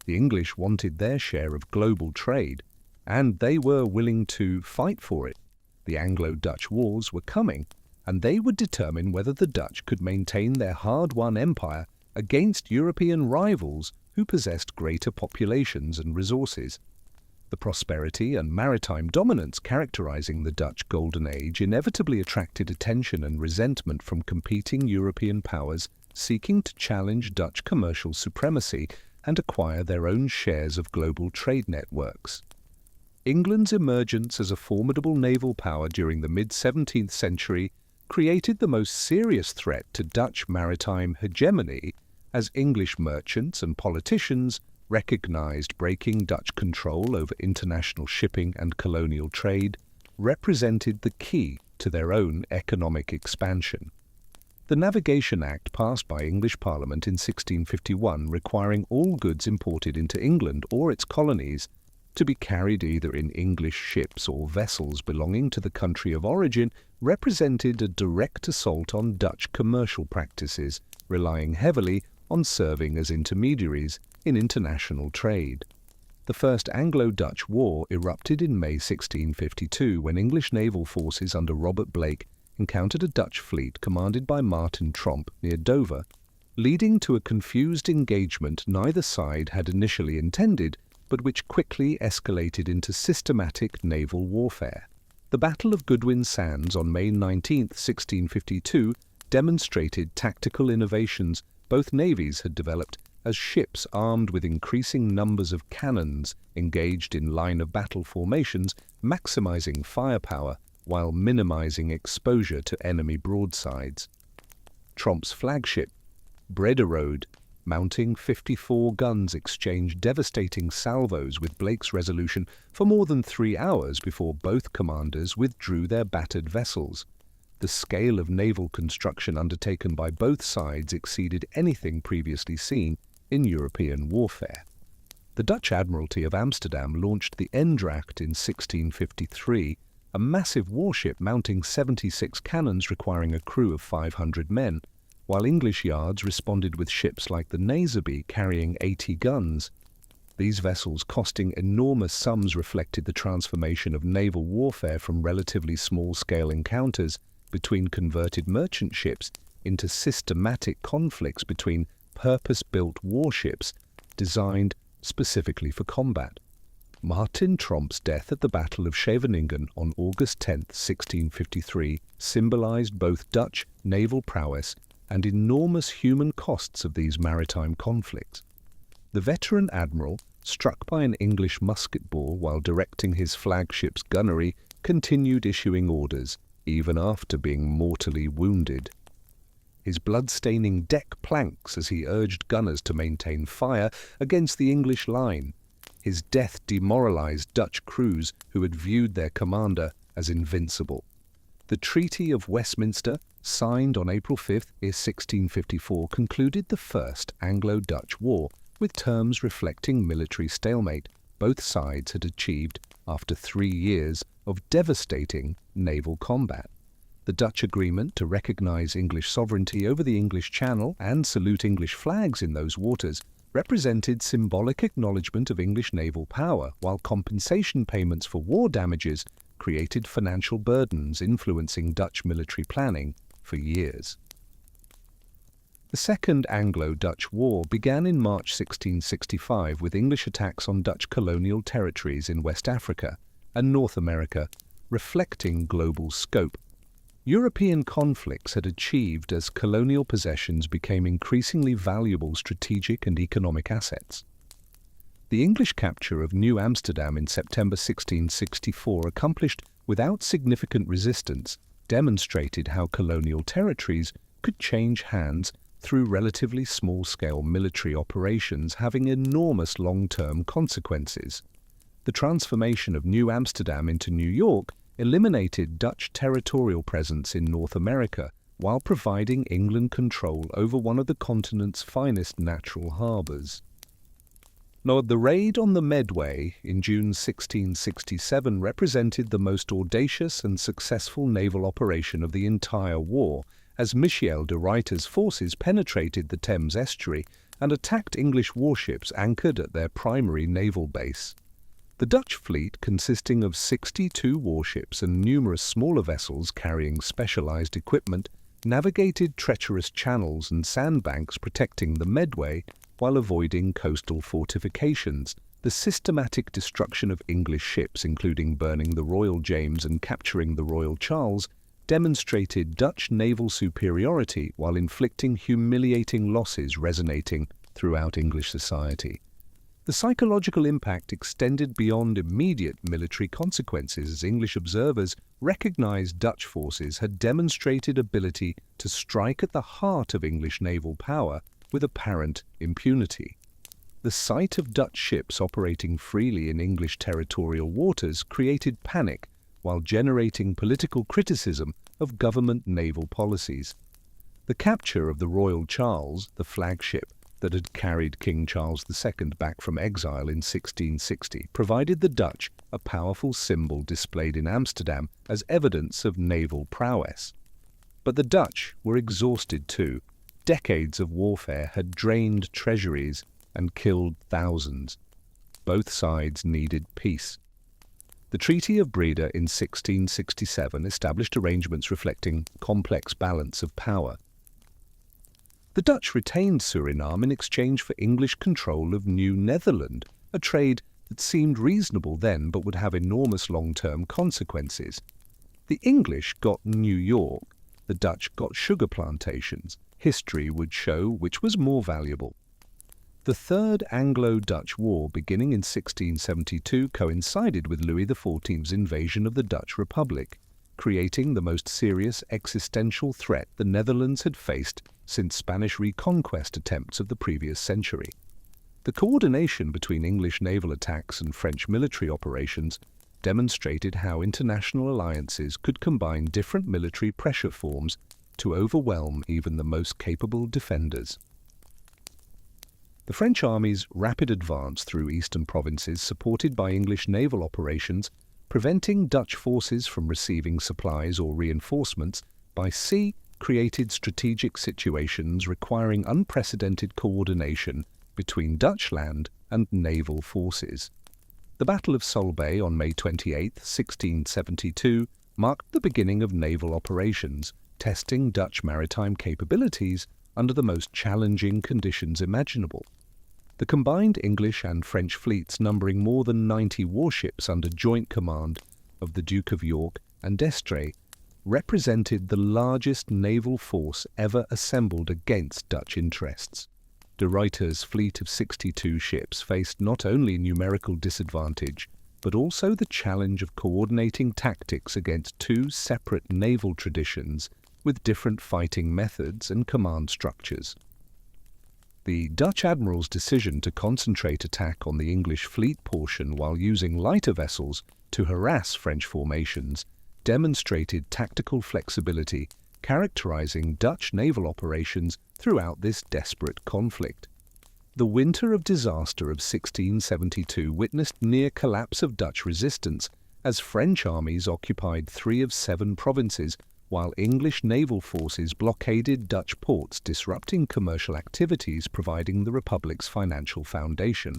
The English wanted their share of global trade, and they were willing to fight for it. The Anglo-Dutch wars were coming, and they would determine whether the Dutch could maintain their hard-won empire against European rivals who possessed greater populations and resources. The prosperity and maritime dominance characterizing the Dutch Golden Age inevitably attracted attention and resentment from competing European powers seeking to challenge Dutch commercial supremacy and acquire their own shares of global trade networks. England's emergence as a formidable naval power during the mid-17th century created the most serious threat to Dutch maritime hegemony, as English merchants and politicians recognized breaking Dutch control over international shipping and colonial trade represented the key to their own economic expansion. The Navigation Act passed by English Parliament in 1651, requiring all goods imported into England or its colonies to be carried either in English ships or vessels belonging to the country of origin, represented a direct assault on Dutch commercial practices, relying heavily on serving as intermediaries in international trade. The First Anglo-Dutch War erupted in May 1652 when English naval forces under Robert Blake encountered a Dutch fleet commanded by Martin Tromp near Dover, leading to a confused engagement neither side had initially intended, but which quickly escalated into systematic naval warfare. The Battle of Goodwin Sands on May 19, 1652, demonstrated tactical innovations both navies had developed as ships armed with increasing numbers of cannons engaged in line-of-battle formations, maximizing firepower while minimizing exposure to enemy broadsides. Tromp's flagship, Brederode, mounting 54 guns, exchanged devastating salvos with Blake's Resolution for more than 3 hours before both commanders withdrew their battered vessels. The scale of naval construction undertaken by both sides exceeded anything previously seen in European warfare. The Dutch Admiralty of Amsterdam launched the Eendracht in 1653, a massive warship mounting 76 cannons requiring a crew of 500 men, while English yards responded with ships like the Naseby carrying 80 guns. These vessels, costing enormous sums, reflected the transformation of naval warfare from relatively small-scale encounters between converted merchant ships into systematic conflicts between purpose-built warships designed specifically for combat. Martin Tromp's death at the Battle of Scheveningen on August 10, 1653, symbolized both Dutch naval prowess and enormous human costs of these maritime conflicts. The veteran admiral, struck by an English musket ball while directing his flagship's gunnery, continued issuing orders, even after being mortally wounded. His blood-staining deck planks as he urged gunners to maintain fire against the English line. His death demoralized Dutch crews who had viewed their commander as invincible. The Treaty of Westminster, signed on April 5, 1654, concluded the First Anglo-Dutch War, with terms reflecting military stalemate both sides had achieved after 3 years of devastating naval combat. The Dutch agreement to recognize English sovereignty over the English Channel and salute English flags in those waters represented symbolic acknowledgement of English naval power, while compensation payments for war damages created financial burdens influencing Dutch military planning for years. The Second Anglo-Dutch War began in March 1665 with English attacks on Dutch colonial territories in West Africa and North America, reflecting global scope. European conflicts had achieved as colonial possessions became increasingly valuable strategic and economic assets. The English capture of New Amsterdam in September 1664, accomplished without significant resistance, demonstrated how colonial territories could change hands through relatively small-scale military operations having enormous long-term consequences. The transformation of New Amsterdam into New York eliminated Dutch territorial presence in North America while providing England control over one of the continent's finest natural harbors. Now, the raid on the Medway in June 1667 represented the most audacious and successful naval operation of the entire war, as Michiel de Ruyter's forces penetrated the Thames estuary and attacked English warships anchored at their primary naval base. The Dutch fleet, consisting of 62 warships and numerous smaller vessels carrying specialized equipment, navigated treacherous channels and sandbanks protecting the Medway while avoiding coastal fortifications. The systematic destruction of English ships, including burning the Royal James and capturing the Royal Charles, demonstrated Dutch naval superiority while inflicting humiliating losses resonating throughout English society. The psychological impact extended beyond immediate military consequences, as English observers recognized Dutch forces had demonstrated ability to strike at the heart of English naval power with apparent impunity. The sight of Dutch ships operating freely in English territorial waters created panic while generating political criticism of government naval policies. The capture of the Royal Charles, the flagship that had carried King Charles II back from exile in 1660, provided the Dutch a powerful symbol displayed in Amsterdam as evidence of naval prowess. But the Dutch were exhausted too. Decades of warfare had drained treasuries and killed thousands. Both sides needed peace. The Treaty of Breda in 1667 established arrangements reflecting complex balance of power. The Dutch retained Suriname in exchange for English control of New Netherland, a trade that seemed reasonable then but would have enormous long-term consequences. The English got New York, the Dutch got sugar plantations. History would show which was more valuable. The Third Anglo-Dutch War, beginning in 1672, coincided with Louis XIV's invasion of the Dutch Republic, creating the most serious existential threat the Netherlands had faced since Spanish reconquest attempts of the previous century. The coordination between English naval attacks and French military operations demonstrated how international alliances could combine different military pressure forms to overwhelm even the most capable defenders. The French army's rapid advance through eastern provinces, supported by English naval operations, preventing Dutch forces from receiving supplies or reinforcements by sea, created strategic situations requiring unprecedented coordination between Dutch land and naval forces. The Battle of Solebay on May 28, 1672, marked the beginning of naval operations, testing Dutch maritime capabilities under the most challenging conditions imaginable. The combined English and French fleets, numbering more than 90 warships under joint command of the Duke of York and d'Estrées, represented the largest naval force ever assembled against Dutch interests. De Ruyter's fleet of 62 ships faced not only numerical disadvantage, but also the challenge of coordinating tactics against two separate naval traditions with different fighting methods and command structures. The Dutch admiral's decision to concentrate attack on the English fleet portion while using lighter vessels to harass French formations demonstrated tactical flexibility characterizing Dutch naval operations throughout this desperate conflict. The winter of disaster of 1672 witnessed near collapse of Dutch resistance as French armies occupied 3 of 7 provinces while English naval forces blockaded Dutch ports, disrupting commercial activities providing the Republic's financial foundation.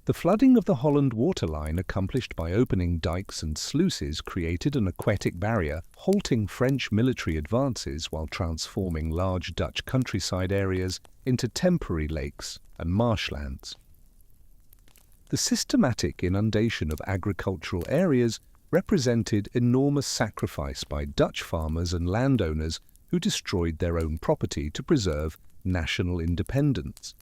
The flooding of the Holland waterline, accomplished by opening dikes and sluices, created an aquatic barrier, halting French military advances while transforming large Dutch countryside areas into temporary lakes and marshlands. The systematic inundation of agricultural areas represented enormous sacrifice by Dutch farmers and landowners who destroyed their own property to preserve national independence.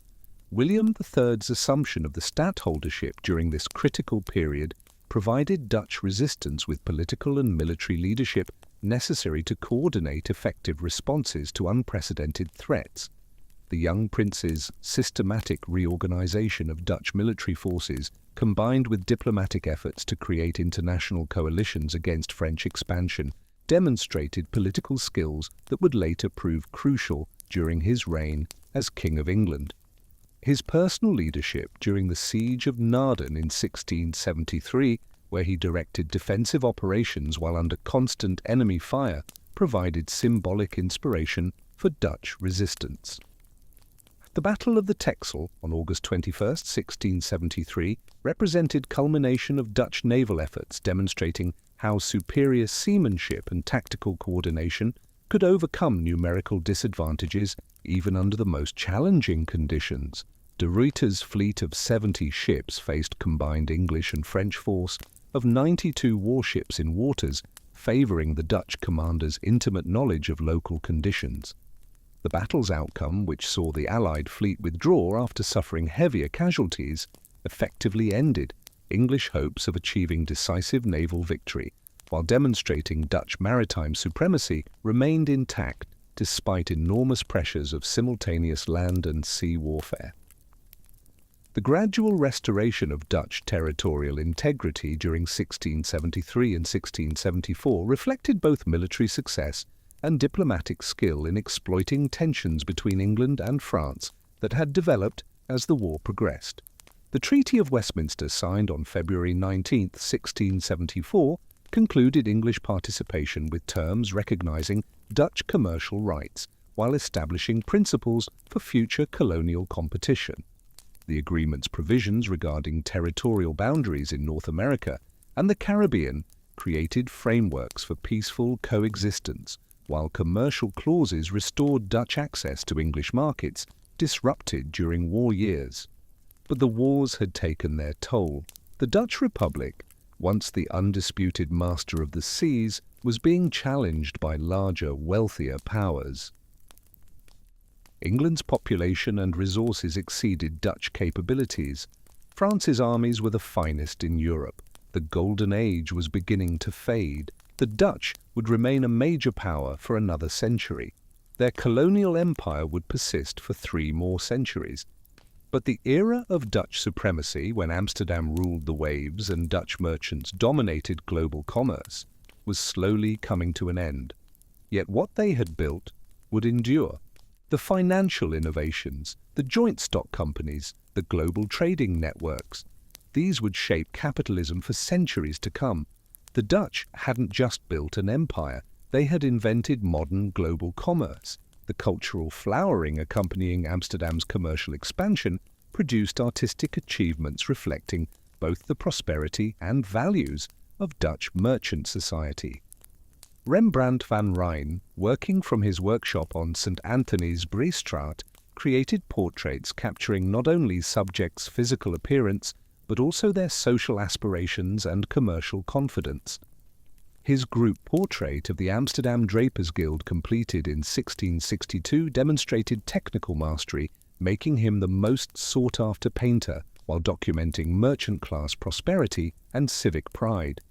William III's assumption of the stadtholdership during this critical period provided Dutch resistance with political and military leadership necessary to coordinate effective responses to unprecedented threats. The young prince's systematic reorganization of Dutch military forces, combined with diplomatic efforts to create international coalitions against French expansion, demonstrated political skills that would later prove crucial during his reign as King of England. His personal leadership during the Siege of Naarden in 1673, where he directed defensive operations while under constant enemy fire, provided symbolic inspiration for Dutch resistance. The Battle of the Texel on August 21, 1673, represented culmination of Dutch naval efforts, demonstrating how superior seamanship and tactical coordination could overcome numerical disadvantages even under the most challenging conditions. De Ruyter's fleet of 70 ships faced combined English and French force of 92 warships in waters, favoring the Dutch commander's intimate knowledge of local conditions. The battle's outcome, which saw the Allied fleet withdraw after suffering heavier casualties, effectively ended English hopes of achieving decisive naval victory, while demonstrating Dutch maritime supremacy remained intact despite enormous pressures of simultaneous land and sea warfare. The gradual restoration of Dutch territorial integrity during 1673 and 1674 reflected both military success and diplomatic skill in exploiting tensions between England and France that had developed as the war progressed. The Treaty of Westminster, signed on February 19, 1674, concluded English participation with terms recognizing Dutch commercial rights while establishing principles for future colonial competition. The agreement's provisions regarding territorial boundaries in North America and the Caribbean created frameworks for peaceful coexistence, while commercial clauses restored Dutch access to English markets disrupted during war years. But the wars had taken their toll. The Dutch Republic, once the undisputed master of the seas, was being challenged by larger, wealthier powers. England's population and resources exceeded Dutch capabilities. France's armies were the finest in Europe. The Golden Age was beginning to fade. The Dutch would remain a major power for another century. Their colonial empire would persist for 3 more centuries. But the era of Dutch supremacy, when Amsterdam ruled the waves and Dutch merchants dominated global commerce, was slowly coming to an end. Yet what they had built would endure. The financial innovations, the joint stock companies, the global trading networks, these would shape capitalism for centuries to come. The Dutch hadn't just built an empire, they had invented modern global commerce. The cultural flowering accompanying Amsterdam's commercial expansion produced artistic achievements reflecting both the prosperity and values of Dutch merchant society. Rembrandt van Rijn, working from his workshop on St. Anthony's Breestraat, created portraits capturing not only subjects' physical appearance, but also their social aspirations and commercial confidence. His group portrait of the Amsterdam Drapers Guild, completed in 1662, demonstrated technical mastery, making him the most sought-after painter while documenting merchant-class prosperity and civic pride.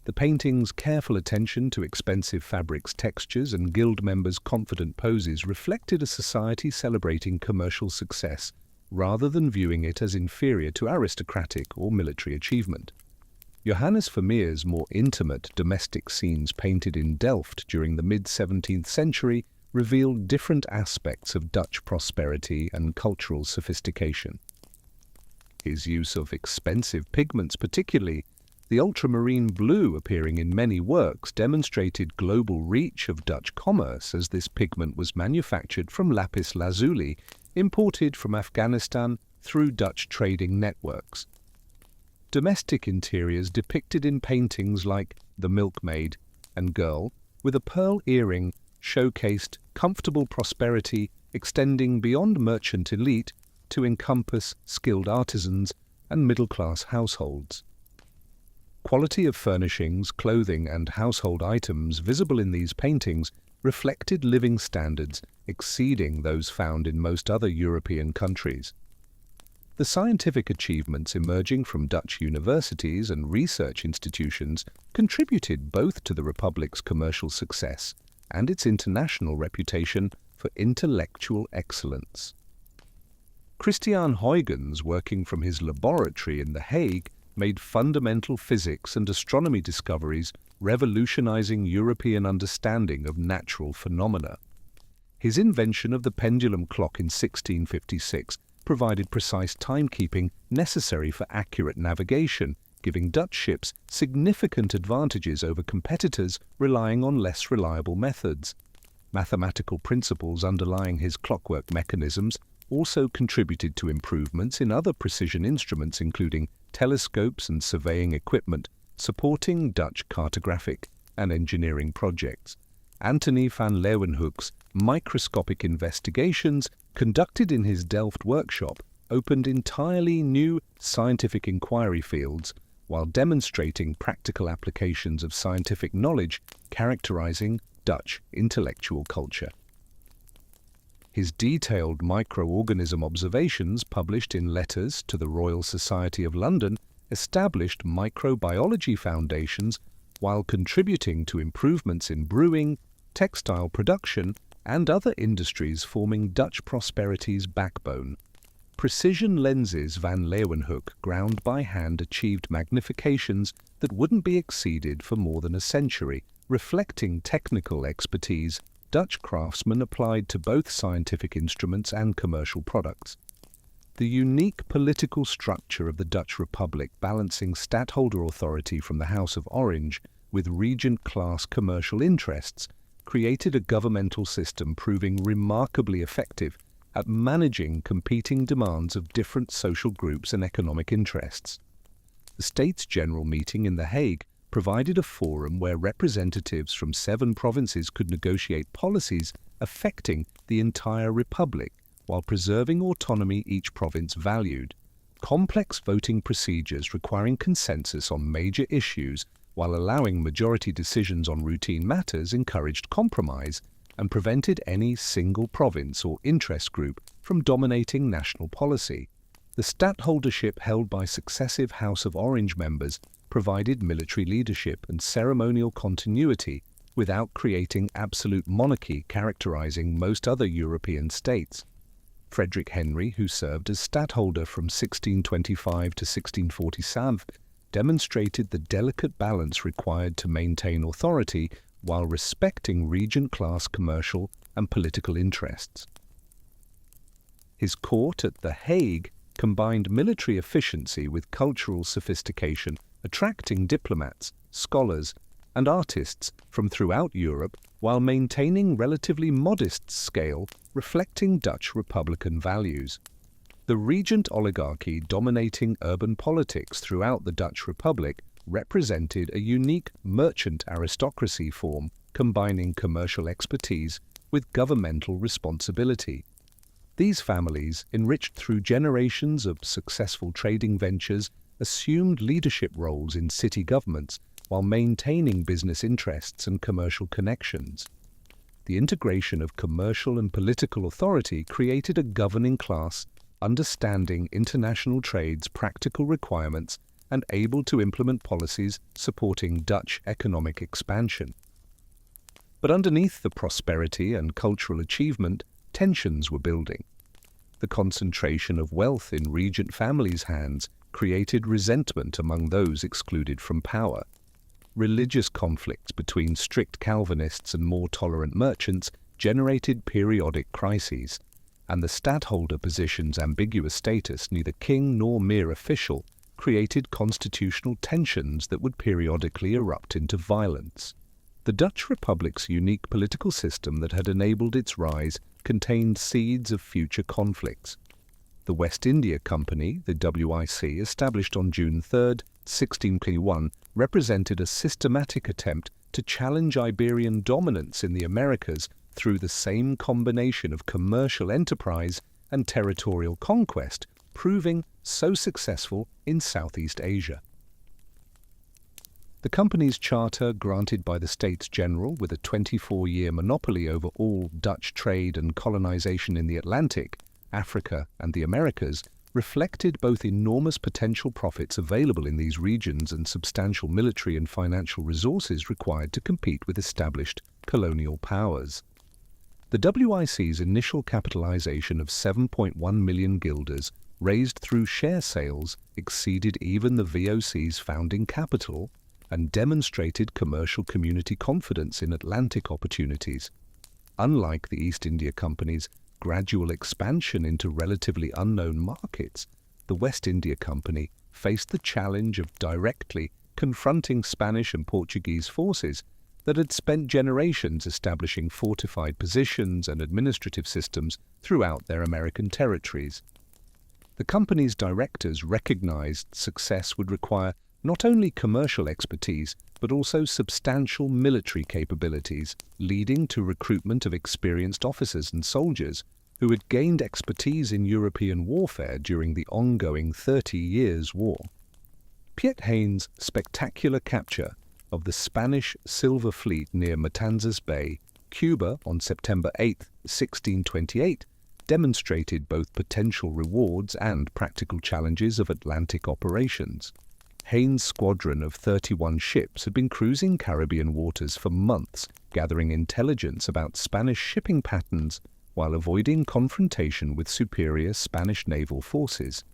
The painting's careful attention to expensive fabrics, textures, and guild members' confident poses reflected a society celebrating commercial success, rather than viewing it as inferior to aristocratic or military achievement. Johannes Vermeer's more intimate domestic scenes painted in Delft during the mid-17th century revealed different aspects of Dutch prosperity and cultural sophistication. His use of expensive pigments, particularly the ultramarine blue appearing in many works, demonstrated global reach of Dutch commerce, as this pigment was manufactured from lapis lazuli, imported from Afghanistan through Dutch trading networks. Domestic interiors depicted in paintings like The Milkmaid and Girl, with a pearl earring, showcased comfortable prosperity extending beyond merchant elite to encompass skilled artisans and middle-class households. Quality of furnishings, clothing, and household items visible in these paintings reflected living standards exceeding those found in most other European countries. The scientific achievements emerging from Dutch universities and research institutions contributed both to the Republic's commercial success and its international reputation for intellectual excellence. Christiaan Huygens, working from his laboratory in The Hague, made fundamental physics and astronomy discoveries, revolutionizing European understanding of natural phenomena. His invention of the pendulum clock in 1656 provided precise timekeeping necessary for accurate navigation, giving Dutch ships significant advantages over competitors relying on less reliable methods. Mathematical principles underlying his clockwork mechanisms also contributed to improvements in other precision instruments, including telescopes and surveying equipment, supporting Dutch cartographic and engineering projects. Antony van Leeuwenhoek's microscopic investigations, conducted in his Delft workshop, opened entirely new scientific inquiry fields while demonstrating practical applications of scientific knowledge characterizing Dutch intellectual culture. His detailed microorganism observations, published in Letters to the Royal Society of London, established microbiology foundations while contributing to improvements in brewing, textile production, and other industries forming Dutch prosperity's backbone. Precision lenses Van Leeuwenhoek ground by hand achieved magnifications that wouldn't be exceeded for more than a century, reflecting technical expertise Dutch craftsmen applied to both scientific instruments and commercial products. The unique political structure of the Dutch Republic, balancing stadtholder authority from the House of Orange with regent-class commercial interests, created a governmental system proving remarkably effective at managing competing demands of different social groups and economic interests. The States General meeting in The Hague provided a forum where representatives from 7 provinces could negotiate policies affecting the entire republic while preserving autonomy each province valued. Complex voting procedures requiring consensus on major issues while allowing majority decisions on routine matters encouraged compromise and prevented any single province or interest group from dominating national policy. The stadtholdership held by successive House of Orange members provided military leadership and ceremonial continuity without creating absolute monarchy characterizing most other European states. Frederick Henry, who served as stadtholder from 1625 to 1647, demonstrated the delicate balance required to maintain authority while respecting regent-class commercial and political interests. His court at The Hague combined military efficiency with cultural sophistication, attracting diplomats, scholars, and artists from throughout Europe while maintaining relatively modest scale reflecting Dutch republican values. The regent oligarchy dominating urban politics throughout the Dutch Republic represented a unique merchant aristocracy form combining commercial expertise with governmental responsibility. These families, enriched through generations of successful trading ventures, assumed leadership roles in city governments while maintaining business interests and commercial connections. The integration of commercial and political authority created a governing class understanding international trade's practical requirements and able to implement policies supporting Dutch economic expansion. But underneath the prosperity and cultural achievement, tensions were building. The concentration of wealth in regent families' hands created resentment among those excluded from power. Religious conflicts between strict Calvinists and more tolerant merchants generated periodic crises, and the stadtholder position's ambiguous status, neither king nor mere official, created constitutional tensions that would periodically erupt into violence. The Dutch Republic's unique political system that had enabled its rise contained seeds of future conflicts. The West India Company, the WIC, established on June 3, 1621, represented a systematic attempt to challenge Iberian dominance in the Americas through the same combination of commercial enterprise and territorial conquest, proving so successful in Southeast Asia. The company's charter, granted by the States General with a 24-year monopoly over all Dutch trade and colonization in the Atlantic, Africa, and the Americas, reflected both enormous potential profits available in these regions and substantial military and financial resources required to compete with established colonial powers. The WIC's initial capitalization of 7.1 million guilders, raised through share sales, exceeded even the VOC's founding capital and demonstrated commercial community confidence in Atlantic opportunities. Unlike the East India Company's gradual expansion into relatively unknown markets, the West India Company faced the challenge of directly confronting Spanish and Portuguese forces that had spent generations establishing fortified positions and administrative systems throughout their American territories. The company's directors recognized success would require not only commercial expertise, but also substantial military capabilities, leading to recruitment of experienced officers and soldiers who had gained expertise in European warfare during the ongoing 30 Years' War. Piet Hein's spectacular capture of the Spanish Silver Fleet near Matanzas Bay, Cuba, on September 8, 1628, demonstrated both potential rewards and practical challenges of Atlantic operations. Hein's squadron of 31 ships had been cruising Caribbean waters for months, gathering intelligence about Spanish shipping patterns while avoiding confrontation with superior Spanish naval forces.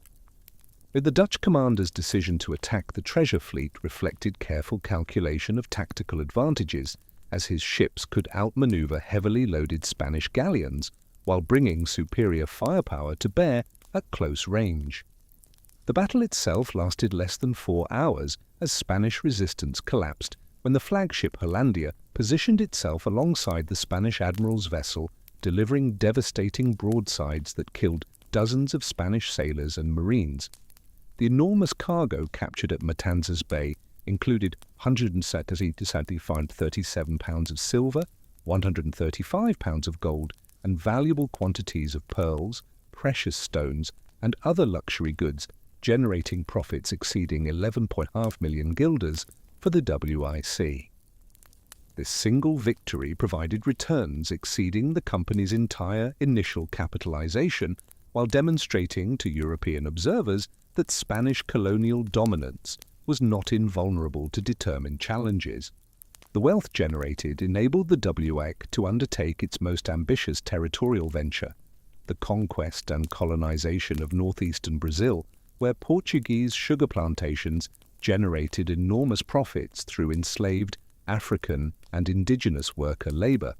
The Dutch commander's decision to attack the treasure fleet reflected careful calculation of tactical advantages, as his ships could outmaneuver heavily loaded Spanish galleons while bringing superior firepower to bear at close range. The battle itself lasted less than 4 hours as Spanish resistance collapsed when the flagship Hollandia positioned itself alongside the Spanish admiral's vessel, delivering devastating broadsides that killed dozens of Spanish sailors and marines. The enormous cargo captured at Matanzas Bay included 137 pounds of silver, 135 pounds of gold, and valuable quantities of pearls, precious stones, and other luxury goods, generating profits exceeding 11.5 million guilders, for the WIC. This single victory provided returns exceeding the company's entire initial capitalization, while demonstrating to European observers that Spanish colonial dominance was not invulnerable to determined challenges. The wealth generated enabled the WIC to undertake its most ambitious territorial venture, the conquest and colonization of northeastern Brazil, where Portuguese sugar plantations generated enormous profits through enslaved African and indigenous worker labor.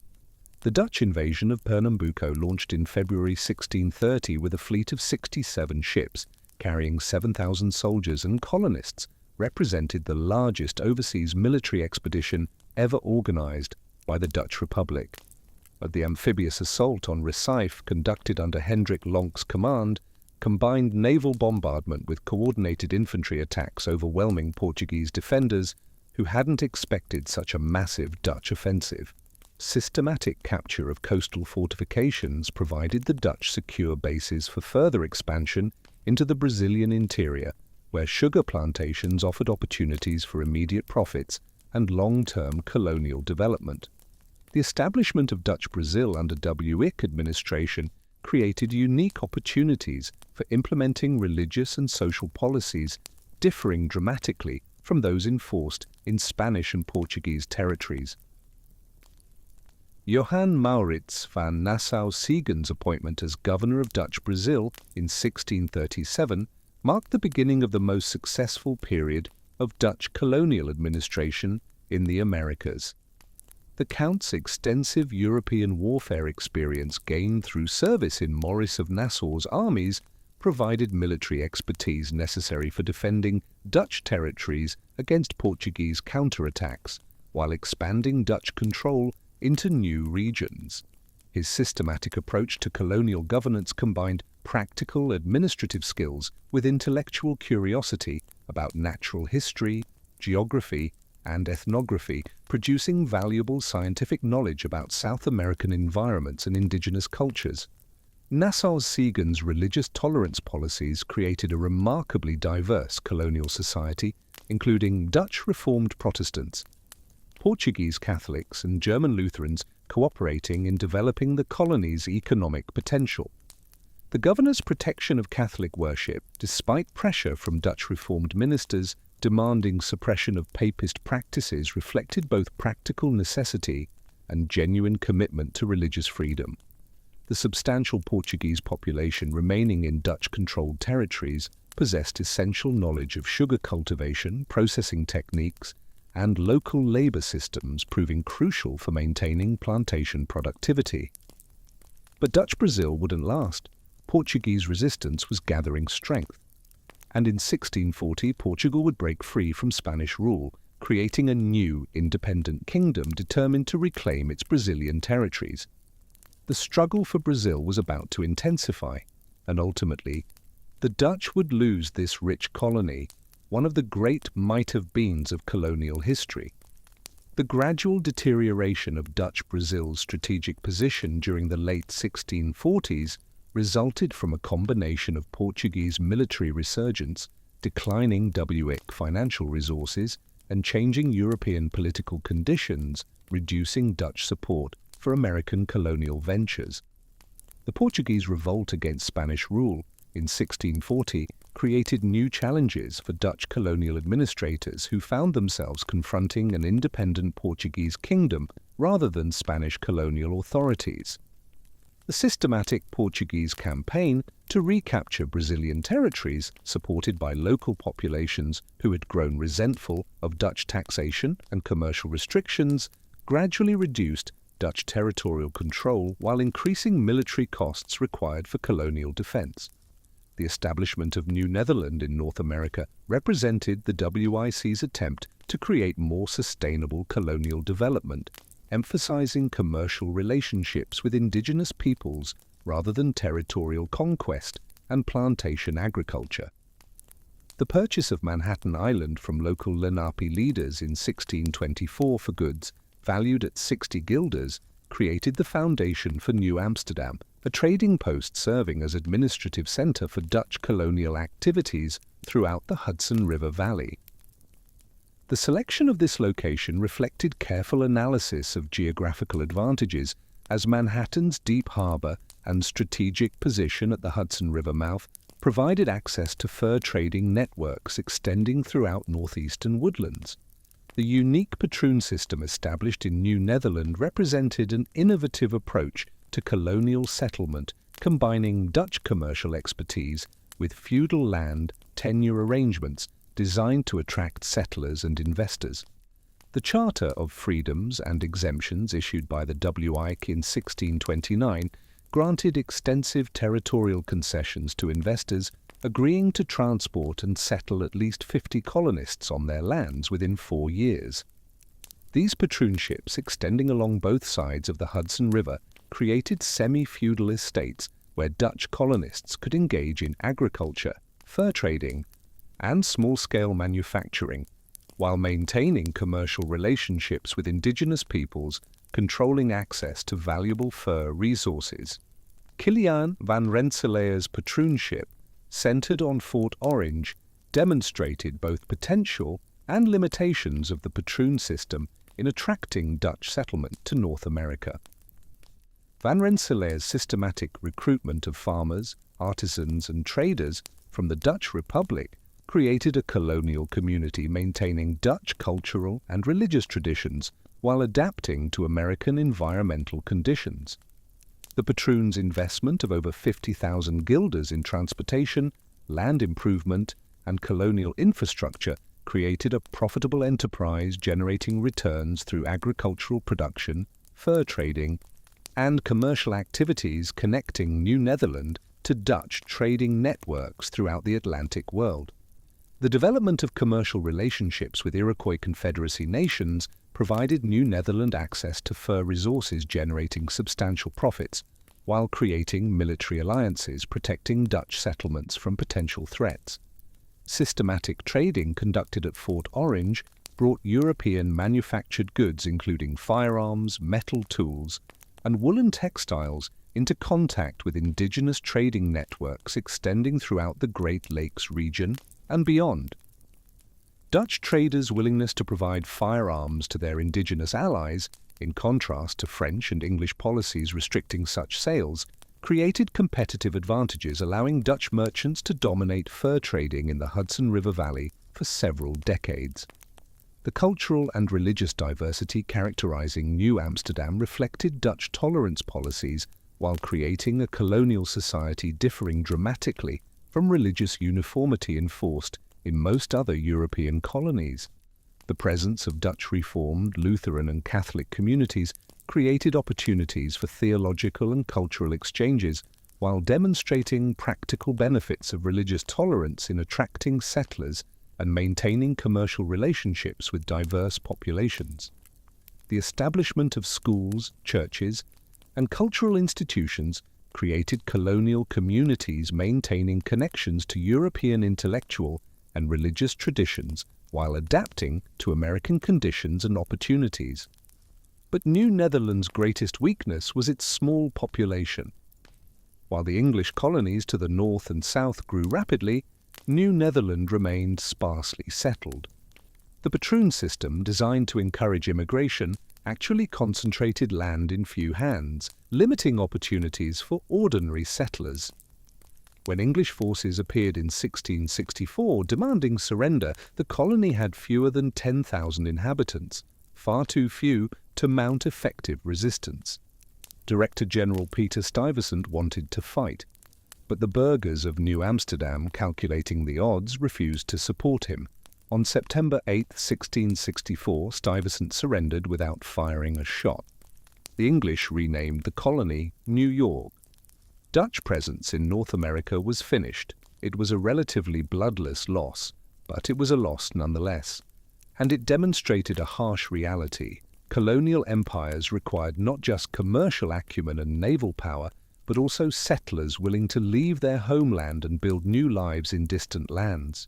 The Dutch invasion of Pernambuco launched in February 1630 with a fleet of 67 ships, carrying 7,000 soldiers and colonists, represented the largest overseas military expedition ever organized by the Dutch Republic. But the amphibious assault on Recife, conducted under Hendrik Lonk's command, combined naval bombardment with coordinated infantry attacks overwhelming Portuguese defenders who hadn't expected such a massive Dutch offensive. Systematic capture of coastal fortifications provided the Dutch secure bases for further expansion into the Brazilian interior, where sugar plantations offered opportunities for immediate profits and long-term colonial development. The establishment of Dutch Brazil under WIC administration created unique opportunities for implementing religious and social policies differing dramatically from those enforced in Spanish and Portuguese territories. Johann Maurits van Nassau-Sieggen's appointment as governor of Dutch Brazil in 1637 marked the beginning of the most successful period of Dutch colonial administration in the Americas. The Count's extensive European warfare experience gained through service in Maurice of Nassau's armies provided military expertise necessary for defending Dutch territories against Portuguese counterattacks, while expanding Dutch control into new regions. His systematic approach to colonial governance combined practical administrative skills with intellectual curiosity about natural history, geography, and ethnography, producing valuable scientific knowledge about South American environments and indigenous cultures. Nassau-Sieggen's religious tolerance policies created a remarkably diverse colonial society, including Dutch Reformed Protestants, Portuguese Catholics, and German Lutherans cooperating in developing the colony's economic potential. The governor's protection of Catholic worship, despite pressure from Dutch Reformed ministers demanding suppression of papist practices, reflected both practical necessity and genuine commitment to religious freedom. The substantial Portuguese population remaining in Dutch-controlled territories possessed essential knowledge of sugar cultivation, processing techniques, and local labor systems, proving crucial for maintaining plantation productivity. But Dutch Brazil wouldn't last. Portuguese resistance was gathering strength, and in 1640 Portugal would break free from Spanish rule, creating a new independent kingdom determined to reclaim its Brazilian territories. The struggle for Brazil was about to intensify, and ultimately, the Dutch would lose this rich colony, one of the great might-have-beens of colonial history. The gradual deterioration of Dutch Brazil's strategic position during the late 1640s resulted from a combination of Portuguese military resurgence, declining WIC financial resources, and changing European political conditions, reducing Dutch support for American colonial ventures. The Portuguese revolt against Spanish rule in 1640 created new challenges for Dutch colonial administrators who found themselves confronting an independent Portuguese kingdom rather than Spanish colonial authorities. The systematic Portuguese campaign to recapture Brazilian territories, supported by local populations who had grown resentful of Dutch taxation and commercial restrictions, gradually reduced Dutch territorial control while increasing military costs required for colonial defense. The establishment of New Netherland in North America represented the WIC's attempt to create more sustainable colonial development, emphasizing commercial relationships with indigenous peoples rather than territorial conquest and plantation agriculture. The purchase of Manhattan Island from local Lenape leaders in 1624 for goods valued at 60 guilders created the foundation for New Amsterdam, a trading post serving as administrative center for Dutch colonial activities throughout the Hudson River Valley. The selection of this location reflected careful analysis of geographical advantages, as Manhattan's deep harbor and strategic position at the Hudson River mouth provided access to fur trading networks extending throughout northeastern woodlands. The unique patroon system established in New Netherland represented an innovative approach to colonial settlement, combining Dutch commercial expertise with feudal land tenure arrangements designed to attract settlers and investors. The Charter of Freedoms and Exemptions issued by the WIC in 1629 granted extensive territorial concessions to investors, agreeing to transport and settle at least 50 colonists on their lands within 4 years. These patroon ships, extending along both sides of the Hudson River, created semi-feudal estates where Dutch colonists could engage in agriculture, fur trading, and small-scale manufacturing, while maintaining commercial relationships with indigenous peoples, controlling access to valuable fur resources. Kiliaan van Rensselaer's patroon ship, centered on Fort Orange, demonstrated both potential and limitations of the patroon system in attracting Dutch settlement to North America. Van Rensselaer's systematic recruitment of farmers, artisans, and traders from the Dutch Republic created a colonial community maintaining Dutch cultural and religious traditions while adapting to American environmental conditions. The patroon's investment of over 50,000 guilders in transportation, land improvement, and colonial infrastructure created a profitable enterprise generating returns through agricultural production, fur trading, and commercial activities connecting New Netherland to Dutch trading networks throughout the Atlantic world. The development of commercial relationships with Iroquois Confederacy nations provided New Netherland access to fur resources, generating substantial profits, while creating military alliances protecting Dutch settlements from potential threats. Systematic trading conducted at Fort Orange brought European manufactured goods including firearms, metal tools, and woolen textiles into contact with indigenous trading networks extending throughout the Great Lakes region and beyond. Dutch traders' willingness to provide firearms to their indigenous allies, in contrast to French and English policies restricting such sales, created competitive advantages, allowing Dutch merchants to dominate fur trading in the Hudson River Valley for several decades. The cultural and religious diversity characterizing New Amsterdam reflected Dutch tolerance policies while creating a colonial society differing dramatically from religious uniformity enforced in most other European colonies. The presence of Dutch Reformed, Lutheran, and Catholic communities created opportunities for theological and cultural exchanges, while demonstrating practical benefits of religious tolerance in attracting settlers and maintaining commercial relationships with diverse populations. The establishment of schools, churches, and cultural institutions created colonial communities maintaining connections to European intellectual and religious traditions while adapting to American conditions and opportunities. But New Netherland's greatest weakness was its small population. While the English colonies to the north and south grew rapidly, New Netherland remained sparsely settled. The patroon system, designed to encourage immigration, actually concentrated land in few hands, limiting opportunities for ordinary settlers. When English forces appeared in 1664 demanding surrender, the colony had fewer than 10,000 inhabitants, far too few to mount effective resistance. Director General Peter Stuyvesant wanted to fight, but the burghers of New Amsterdam, calculating the odds, refused to support him. On September 8, 1664, Stuyvesant surrendered without firing a shot. The English renamed the colony New York. Dutch presence in North America was finished. It was a relatively bloodless loss, but it was a loss nonetheless. And it demonstrated a harsh reality. Colonial empires required not just commercial acumen and naval power, but also settlers willing to leave their homeland and build new lives in distant lands.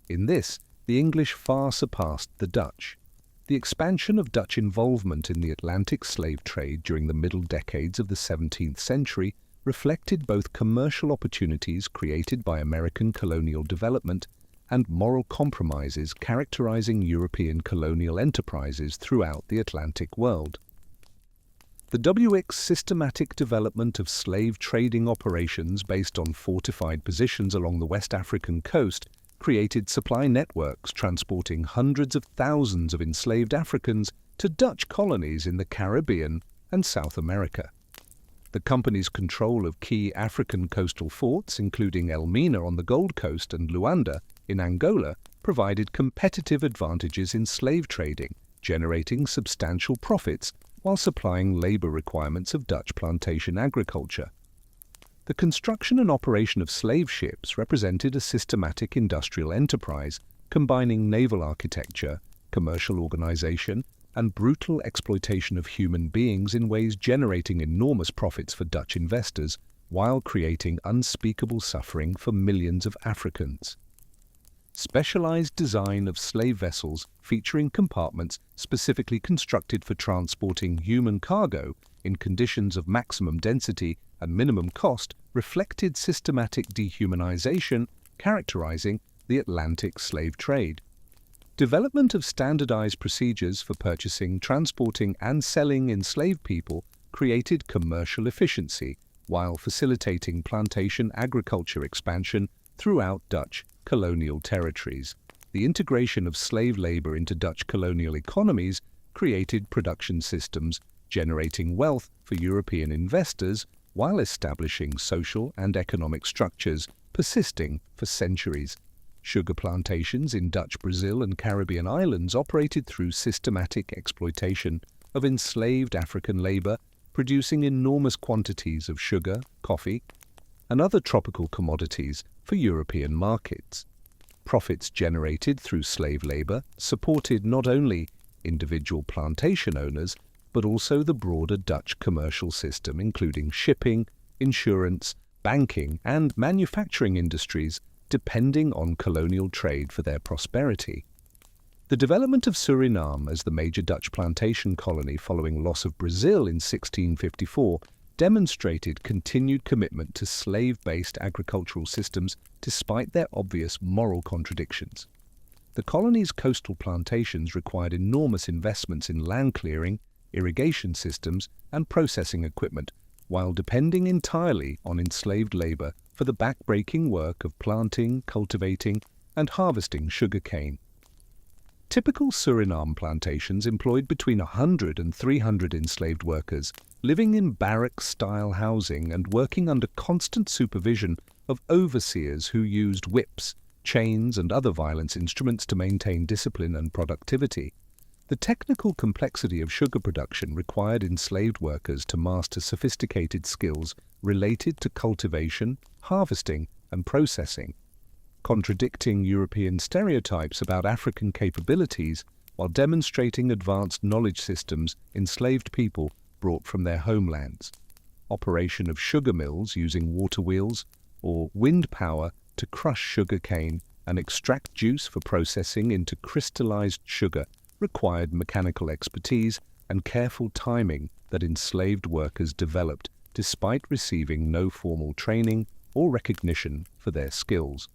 In this, the English far surpassed the Dutch. The expansion of Dutch involvement in the Atlantic slave trade during the middle decades of the 17th century reflected both commercial opportunities created by American colonial development and moral compromises characterizing European colonial enterprises throughout the Atlantic world. The WX's systematic development of slave trading operations based on fortified positions along the West African coast created supply networks transporting hundreds of thousands of enslaved Africans to Dutch colonies in the Caribbean and South America. The company's control of key African coastal forts, including Elmina on the Gold Coast and Luanda in Angola, provided competitive advantages in slave trading, generating substantial profits while supplying labor requirements of Dutch plantation agriculture. The construction and operation of slave ships represented a systematic industrial enterprise combining naval architecture, commercial organization, and brutal exploitation of human beings in ways generating enormous profits for Dutch investors while creating unspeakable suffering for millions of Africans. Specialized design of slave vessels featuring compartments specifically constructed for transporting human cargo in conditions of maximum density and minimum cost reflected systematic dehumanization characterizing the Atlantic slave trade. Development of standardized procedures for purchasing, transporting, and selling enslaved people created commercial efficiency while facilitating plantation agriculture expansion throughout Dutch colonial territories. The integration of slave labor into Dutch colonial economies created production systems generating wealth for European investors while establishing social and economic structures persisting for centuries. Sugar plantations in Dutch Brazil and Caribbean islands operated through systematic exploitation of enslaved African labor, producing enormous quantities of sugar, coffee, and other tropical commodities for European markets. Profits generated through slave labor supported not only individual plantation owners, but also the broader Dutch commercial system, including shipping, insurance, banking, and manufacturing industries, depending on colonial trade for their prosperity. The development of Suriname as the major Dutch plantation colony following loss of Brazil in 1654 demonstrated continued commitment to slave-based agricultural systems despite their obvious moral contradictions. The colony's coastal plantations required enormous investments in land clearing, irrigation systems, and processing equipment, while depending entirely on enslaved labor for the back-breaking work of planting, cultivating, and harvesting sugarcane. Typical Suriname plantations employed between 100 and 300 enslaved workers, living in barrack-style housing and working under constant supervision of overseers who used whips, chains, and other violence instruments to maintain discipline and productivity. The technical complexity of sugar production required enslaved workers to master sophisticated skills related to cultivation, harvesting, and processing, contradicting European stereotypes about African capabilities while demonstrating advanced knowledge systems enslaved people brought from their homelands. Operation of sugar mills using water wheels or wind power to crush sugar cane and extract juice for processing into crystallized sugar required mechanical expertise and careful timing that enslaved workers developed despite receiving no formal training or recognition for their skills.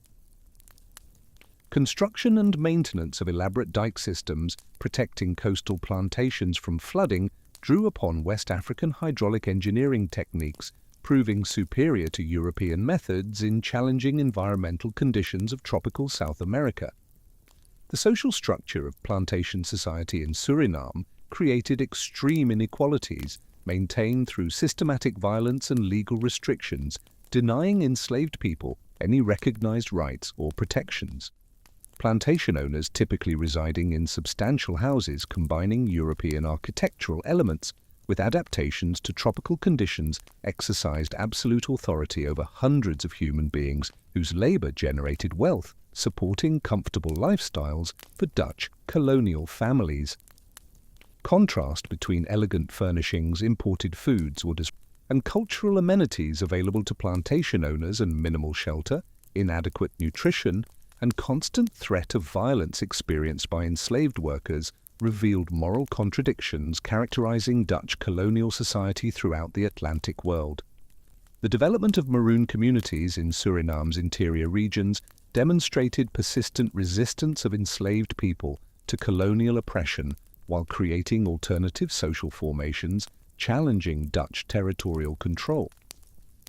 Construction and maintenance of elaborate dike systems protecting coastal plantations from flooding drew upon West African hydraulic engineering techniques, proving superior to European methods in challenging environmental conditions of tropical South America. The social structure of plantation society in Suriname created extreme inequalities, maintained through systematic violence and legal restrictions, denying enslaved people any recognized rights or protections. Plantation owners typically residing in substantial houses combining European architectural elements with adaptations to tropical conditions exercised absolute authority over hundreds of human beings whose labor generated wealth, supporting comfortable lifestyles for Dutch colonial families. Contrast between elegant furnishings, imported foods, and cultural amenities available to plantation owners and minimal shelter, inadequate nutrition, and constant threat of violence experienced by enslaved workers revealed moral contradictions characterizing Dutch colonial society throughout the Atlantic world. The development of maroon communities in Suriname's interior regions demonstrated persistent resistance of enslaved people to colonial oppression while creating alternative social formations challenging Dutch territorial control.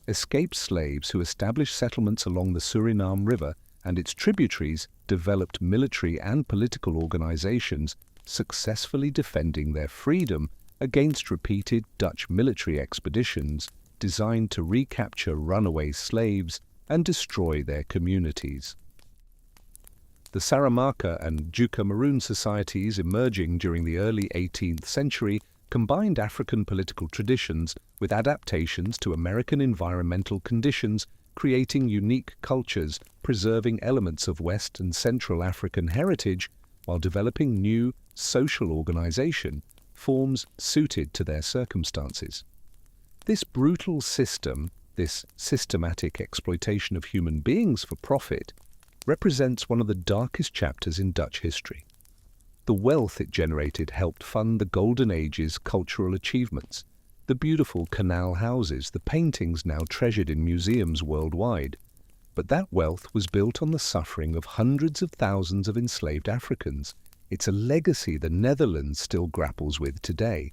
Escaped slaves who established settlements along the Suriname River and its tributaries developed military and political organizations, successfully defending their freedom against repeated Dutch military expeditions designed to recapture runaway slaves and destroy their communities. The Saramaka and Juka Maroon societies emerging during the early 18th century combined African political traditions with adaptations to American environmental conditions, creating unique cultures, preserving elements of West and Central African heritage while developing new social organization forms suited to their circumstances. This brutal system, this systematic exploitation of human beings for profit, represents one of the darkest chapters in Dutch history. The wealth it generated helped fund the Golden Age's cultural achievements, the beautiful canal houses, the paintings now treasured in museums worldwide. But that wealth was built on the suffering of hundreds of thousands of enslaved Africans. It's a legacy the Netherlands still grapples with today.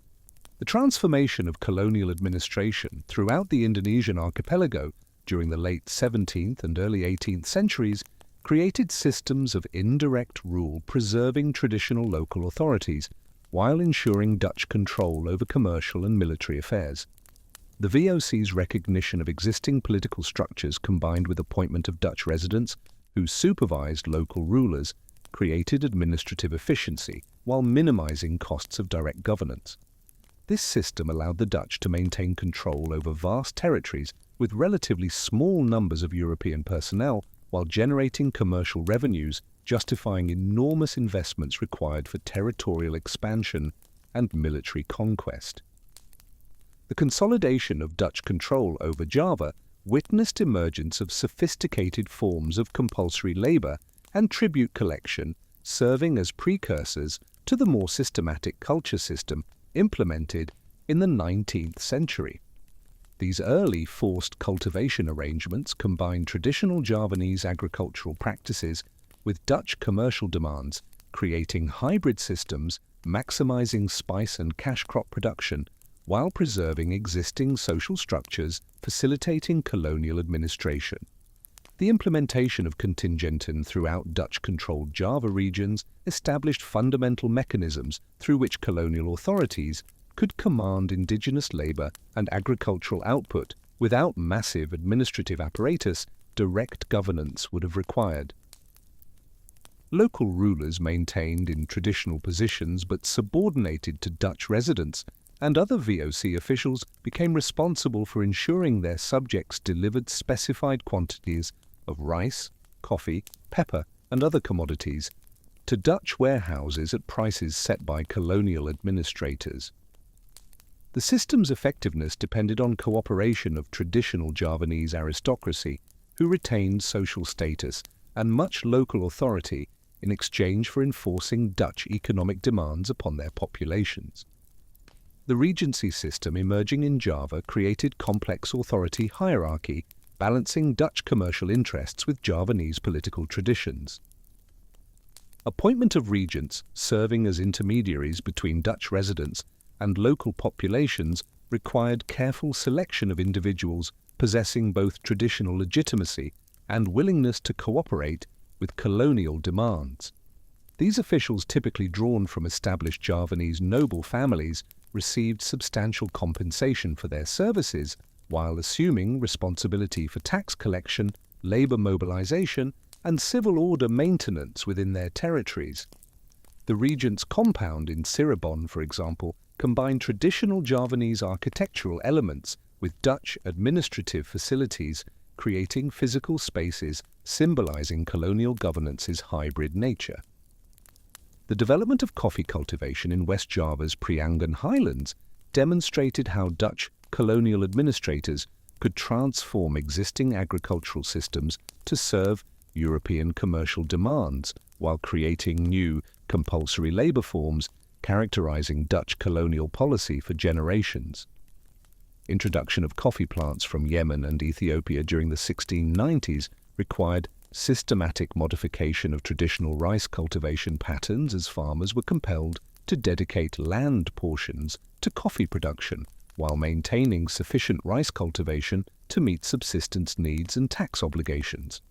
The transformation of colonial administration throughout the Indonesian archipelago during the late 17th and early 18th centuries created systems of indirect rule preserving traditional local authorities while ensuring Dutch control over commercial and military affairs. The VOC's recognition of existing political structures combined with appointment of Dutch residents who supervised local rulers created administrative efficiency while minimizing costs of direct governance. This system allowed the Dutch to maintain control over vast territories with relatively small numbers of European personnel while generating commercial revenues, justifying enormous investments required for territorial expansion and military conquest. The consolidation of Dutch control over Java witnessed emergence of sophisticated forms of compulsory labor and tribute collection, serving as precursors to the more systematic culture system implemented in the 19th century. These early forced cultivation arrangements combined traditional Javanese agricultural practices with Dutch commercial demands, creating hybrid systems maximizing spice and cash crop production while preserving existing social structures facilitating colonial administration. The implementation of contingenten throughout Dutch-controlled Java regions established fundamental mechanisms through which colonial authorities could command indigenous labor and agricultural output without massive administrative apparatus direct governance would have required. Local rulers maintained in traditional positions but subordinated to Dutch residents, and other VOC officials became responsible for ensuring their subjects delivered specified quantities of rice, coffee, pepper, and other commodities to Dutch warehouses at prices set by colonial administrators. The system's effectiveness depended on cooperation of traditional Javanese aristocracy, who retained social status and much local authority in exchange for enforcing Dutch economic demands upon their populations. The regency system emerging in Java created complex authority hierarchy, balancing Dutch commercial interests with Javanese political traditions. Appointment of regents serving as intermediaries between Dutch residents and local populations required careful selection of individuals possessing both traditional legitimacy and willingness to cooperate with colonial demands. These officials, typically drawn from established Javanese noble families, received substantial compensation for their services while assuming responsibility for tax collection, labor mobilization, and civil order maintenance within their territories. The regent's compound in Cirebon, for example, combined traditional Javanese architectural elements with Dutch administrative facilities, creating physical spaces symbolizing colonial governance's hybrid nature. The development of coffee cultivation in West Java's Priangan Highlands demonstrated how Dutch colonial administrators could transform existing agricultural systems to serve European commercial demands while creating new compulsory labor forms characterizing Dutch colonial policy for generations. Introduction of coffee plants from Yemen and Ethiopia during the 1690s required systematic modification of traditional rice cultivation patterns as farmers were compelled to dedicate land portions to coffee production while maintaining sufficient rice cultivation to meet subsistence needs and tax obligations.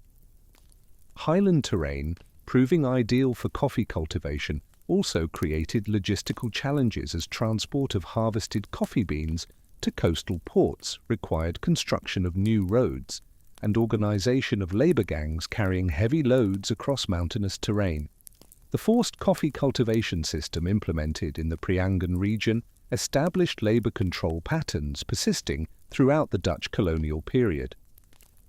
Highland terrain, proving ideal for coffee cultivation, also created logistical challenges as transport of harvested coffee beans to coastal ports required construction of new roads and organization of labor gangs carrying heavy loads across mountainous terrain. The forced coffee cultivation system implemented in the Priangan region established labor control patterns persisting throughout the Dutch colonial period.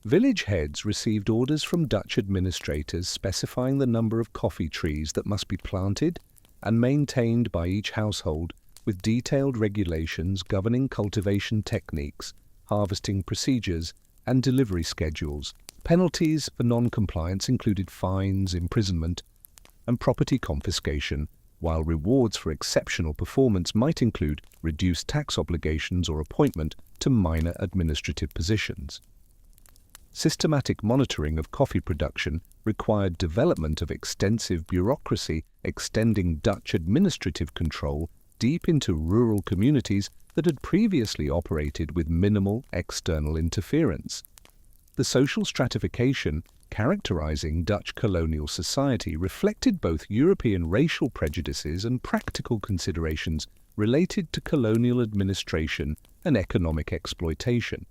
Village heads received orders from Dutch administrators specifying the number of coffee trees that must be planted and maintained by each household, with detailed regulations governing cultivation techniques, harvesting procedures, and delivery schedules. Penalties for non-compliance included fines, imprisonment, and property confiscation, while rewards for exceptional performance might include reduced tax obligations or appointment to minor administrative positions. Systematic monitoring of coffee production required development of extensive bureaucracy extending Dutch administrative control deep into rural communities that had previously operated with minimal external interference. The social stratification characterizing Dutch colonial society reflected both European racial prejudices and practical considerations related to colonial administration and economic exploitation.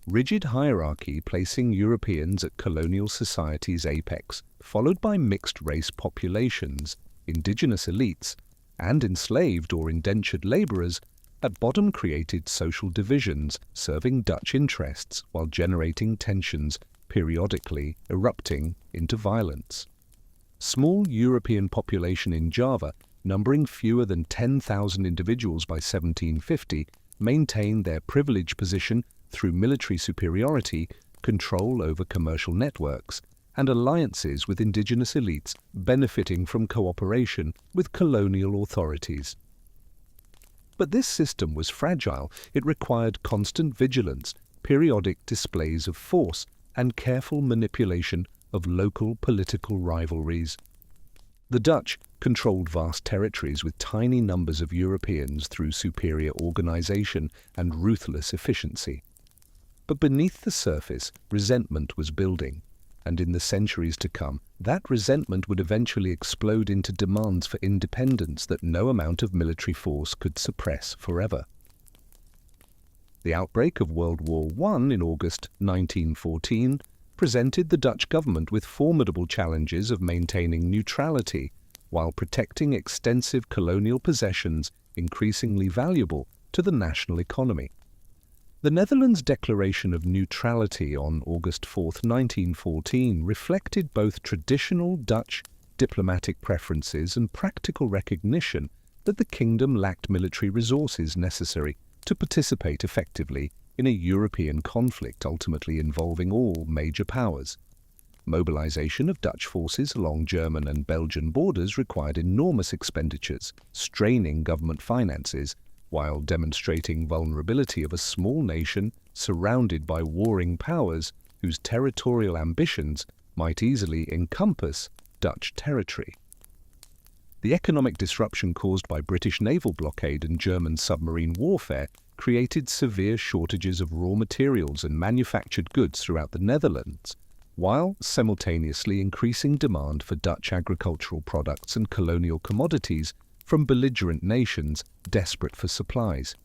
Rigid hierarchy placing Europeans at colonial society's apex, followed by mixed-race populations, indigenous elites, and enslaved or indentured labourers, at bottom created social divisions serving Dutch interests while generating tensions periodically erupting into violence. Small European population in Java, numbering fewer than 10,000 individuals by 1750, maintained their privileged position through military superiority, control over commercial networks, and alliances with indigenous elites benefiting from cooperation with colonial authorities. But this system was fragile. It required constant vigilance, periodic displays of force, and careful manipulation of local political rivalries. The Dutch controlled vast territories with tiny numbers of Europeans through superior organization and ruthless efficiency. But beneath the surface, resentment was building, and in the centuries to come, that resentment would eventually explode into demands for independence that no amount of military force could suppress forever. The outbreak of World War I in August 1914 presented the Dutch government with formidable challenges of maintaining neutrality while protecting extensive colonial possessions increasingly valuable to the national economy. The Netherlands' declaration of neutrality on August 4, 1914 reflected both traditional Dutch diplomatic preferences and practical recognition that the kingdom lacked military resources necessary to participate effectively in a European conflict ultimately involving all major powers. Mobilization of Dutch forces along German and Belgian borders required enormous expenditures, straining government finances, while demonstrating vulnerability of a small nation surrounded by warring powers whose territorial ambitions might easily encompass Dutch territory. The economic disruption caused by British naval blockade and German submarine warfare created severe shortages of raw materials and manufactured goods throughout the Netherlands, while simultaneously increasing demand for Dutch agricultural products and colonial commodities from belligerent nations desperate for supplies.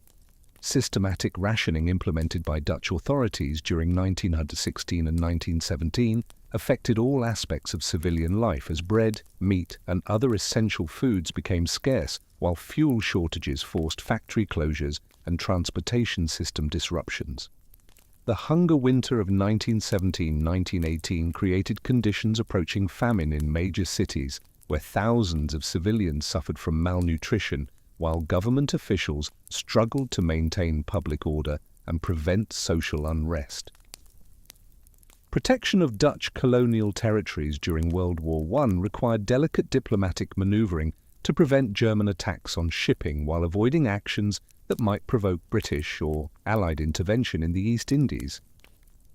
Systematic rationing implemented by Dutch authorities during 1916 and 1917 affected all aspects of civilian life as bread, meat, and other essential foods became scarce, while fuel shortages forced factory closures and transportation system disruptions. The hunger winter of 1917-1918 created conditions approaching famine in major cities, where thousands of civilians suffered from malnutrition, while government officials struggled to maintain public order and prevent social unrest. Protection of Dutch colonial territories during World War I required delicate diplomatic maneuvering to prevent German attacks on shipping while avoiding actions that might provoke British or Allied intervention in the East Indies.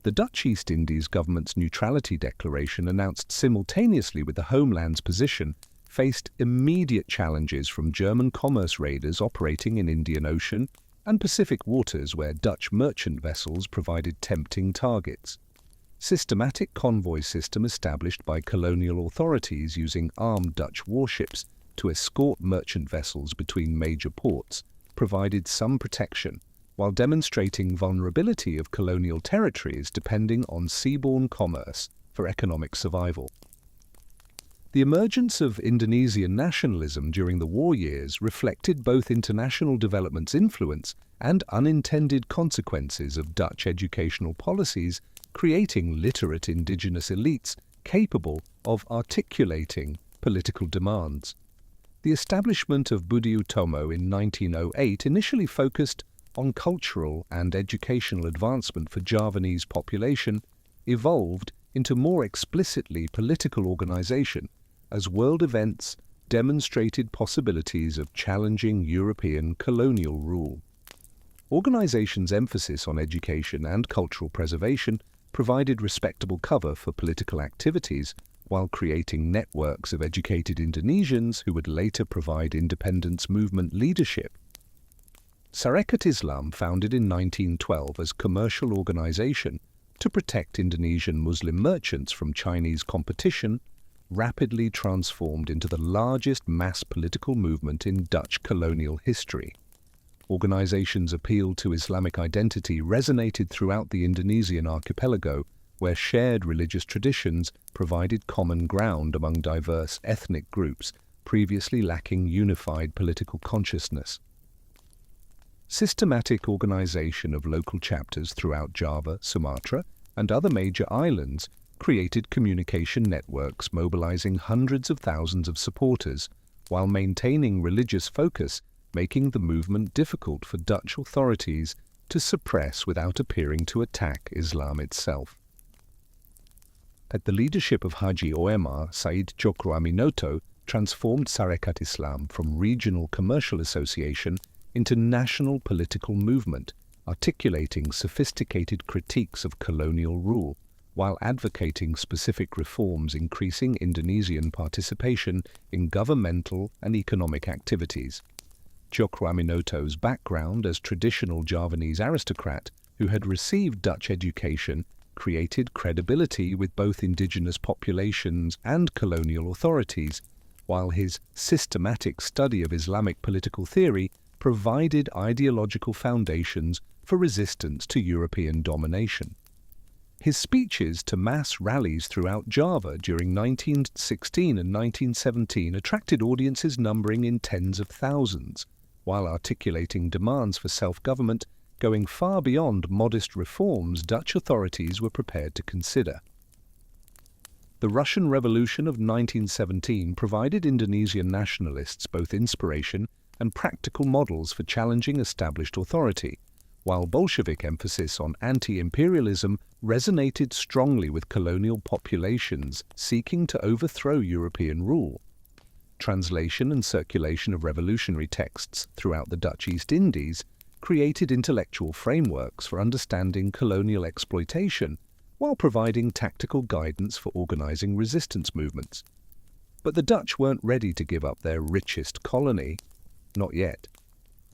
The Dutch East Indies government's neutrality declaration, announced simultaneously with the homeland's position, faced immediate challenges from German commerce raiders operating in Indian Ocean and Pacific waters, where Dutch merchant vessels provided tempting targets. Systematic convoy system established by colonial authorities using armed Dutch warships to escort merchant vessels between major ports provided some protection, while demonstrating vulnerability of colonial territories depending on seaborne commerce for economic survival. The emergence of Indonesian nationalism during the war years reflected both international development's influence and unintended consequences of Dutch educational policies, creating literate indigenous elites capable of articulating political demands. The establishment of Budi Utomo in 1908 initially focused on cultural and educational advancement for Javanese population, evolved into more explicitly political organization as world events demonstrated possibilities of challenging European colonial rule. Organization's emphasis on education and cultural preservation provided respectable cover for political activities while creating networks of educated Indonesians who would later provide independence movement leadership. Sarekat Islam, founded in 1912 as commercial organization to protect Indonesian Muslim merchants from Chinese competition, rapidly transformed into the largest mass political movement in Dutch colonial history. Organization's appeal to Islamic identity resonated throughout the Indonesian archipelago, where shared religious traditions provided common ground among diverse ethnic groups previously lacking unified political consciousness. Systematic organization of local chapters throughout Java, Sumatra, and other major islands created communication networks mobilizing hundreds of thousands of supporters, while maintaining religious focus, making the movement difficult for Dutch authorities to suppress without appearing to attack Islam itself. At the leadership of Haji Omar Said Cokroaminoto transformed Sarekat Islam from regional commercial association into national political movement, articulating sophisticated critiques of colonial rule, while advocating specific reforms increasing Indonesian participation in governmental and economic activities. Cokroaminoto's background as traditional Javanese aristocrat who had received Dutch education created credibility with both indigenous populations and colonial authorities, while his systematic study of Islamic political theory provided ideological foundations for resistance to European domination. His speeches to mass rallies throughout Java during 1916 and 1917 attracted audiences numbering in tens of thousands, while articulating demands for self-government going far beyond modest reforms Dutch authorities were prepared to consider. The Russian Revolution of 1917 provided Indonesian nationalists both inspiration and practical models for challenging established authority, while Bolshevik emphasis on anti-imperialism resonated strongly with colonial populations seeking to overthrow European rule. Translation and circulation of revolutionary texts throughout the Dutch East Indies created intellectual frameworks for understanding colonial exploitation while providing tactical guidance for organizing resistance movements. But the Dutch weren't ready to give up their richest colony. Not yet.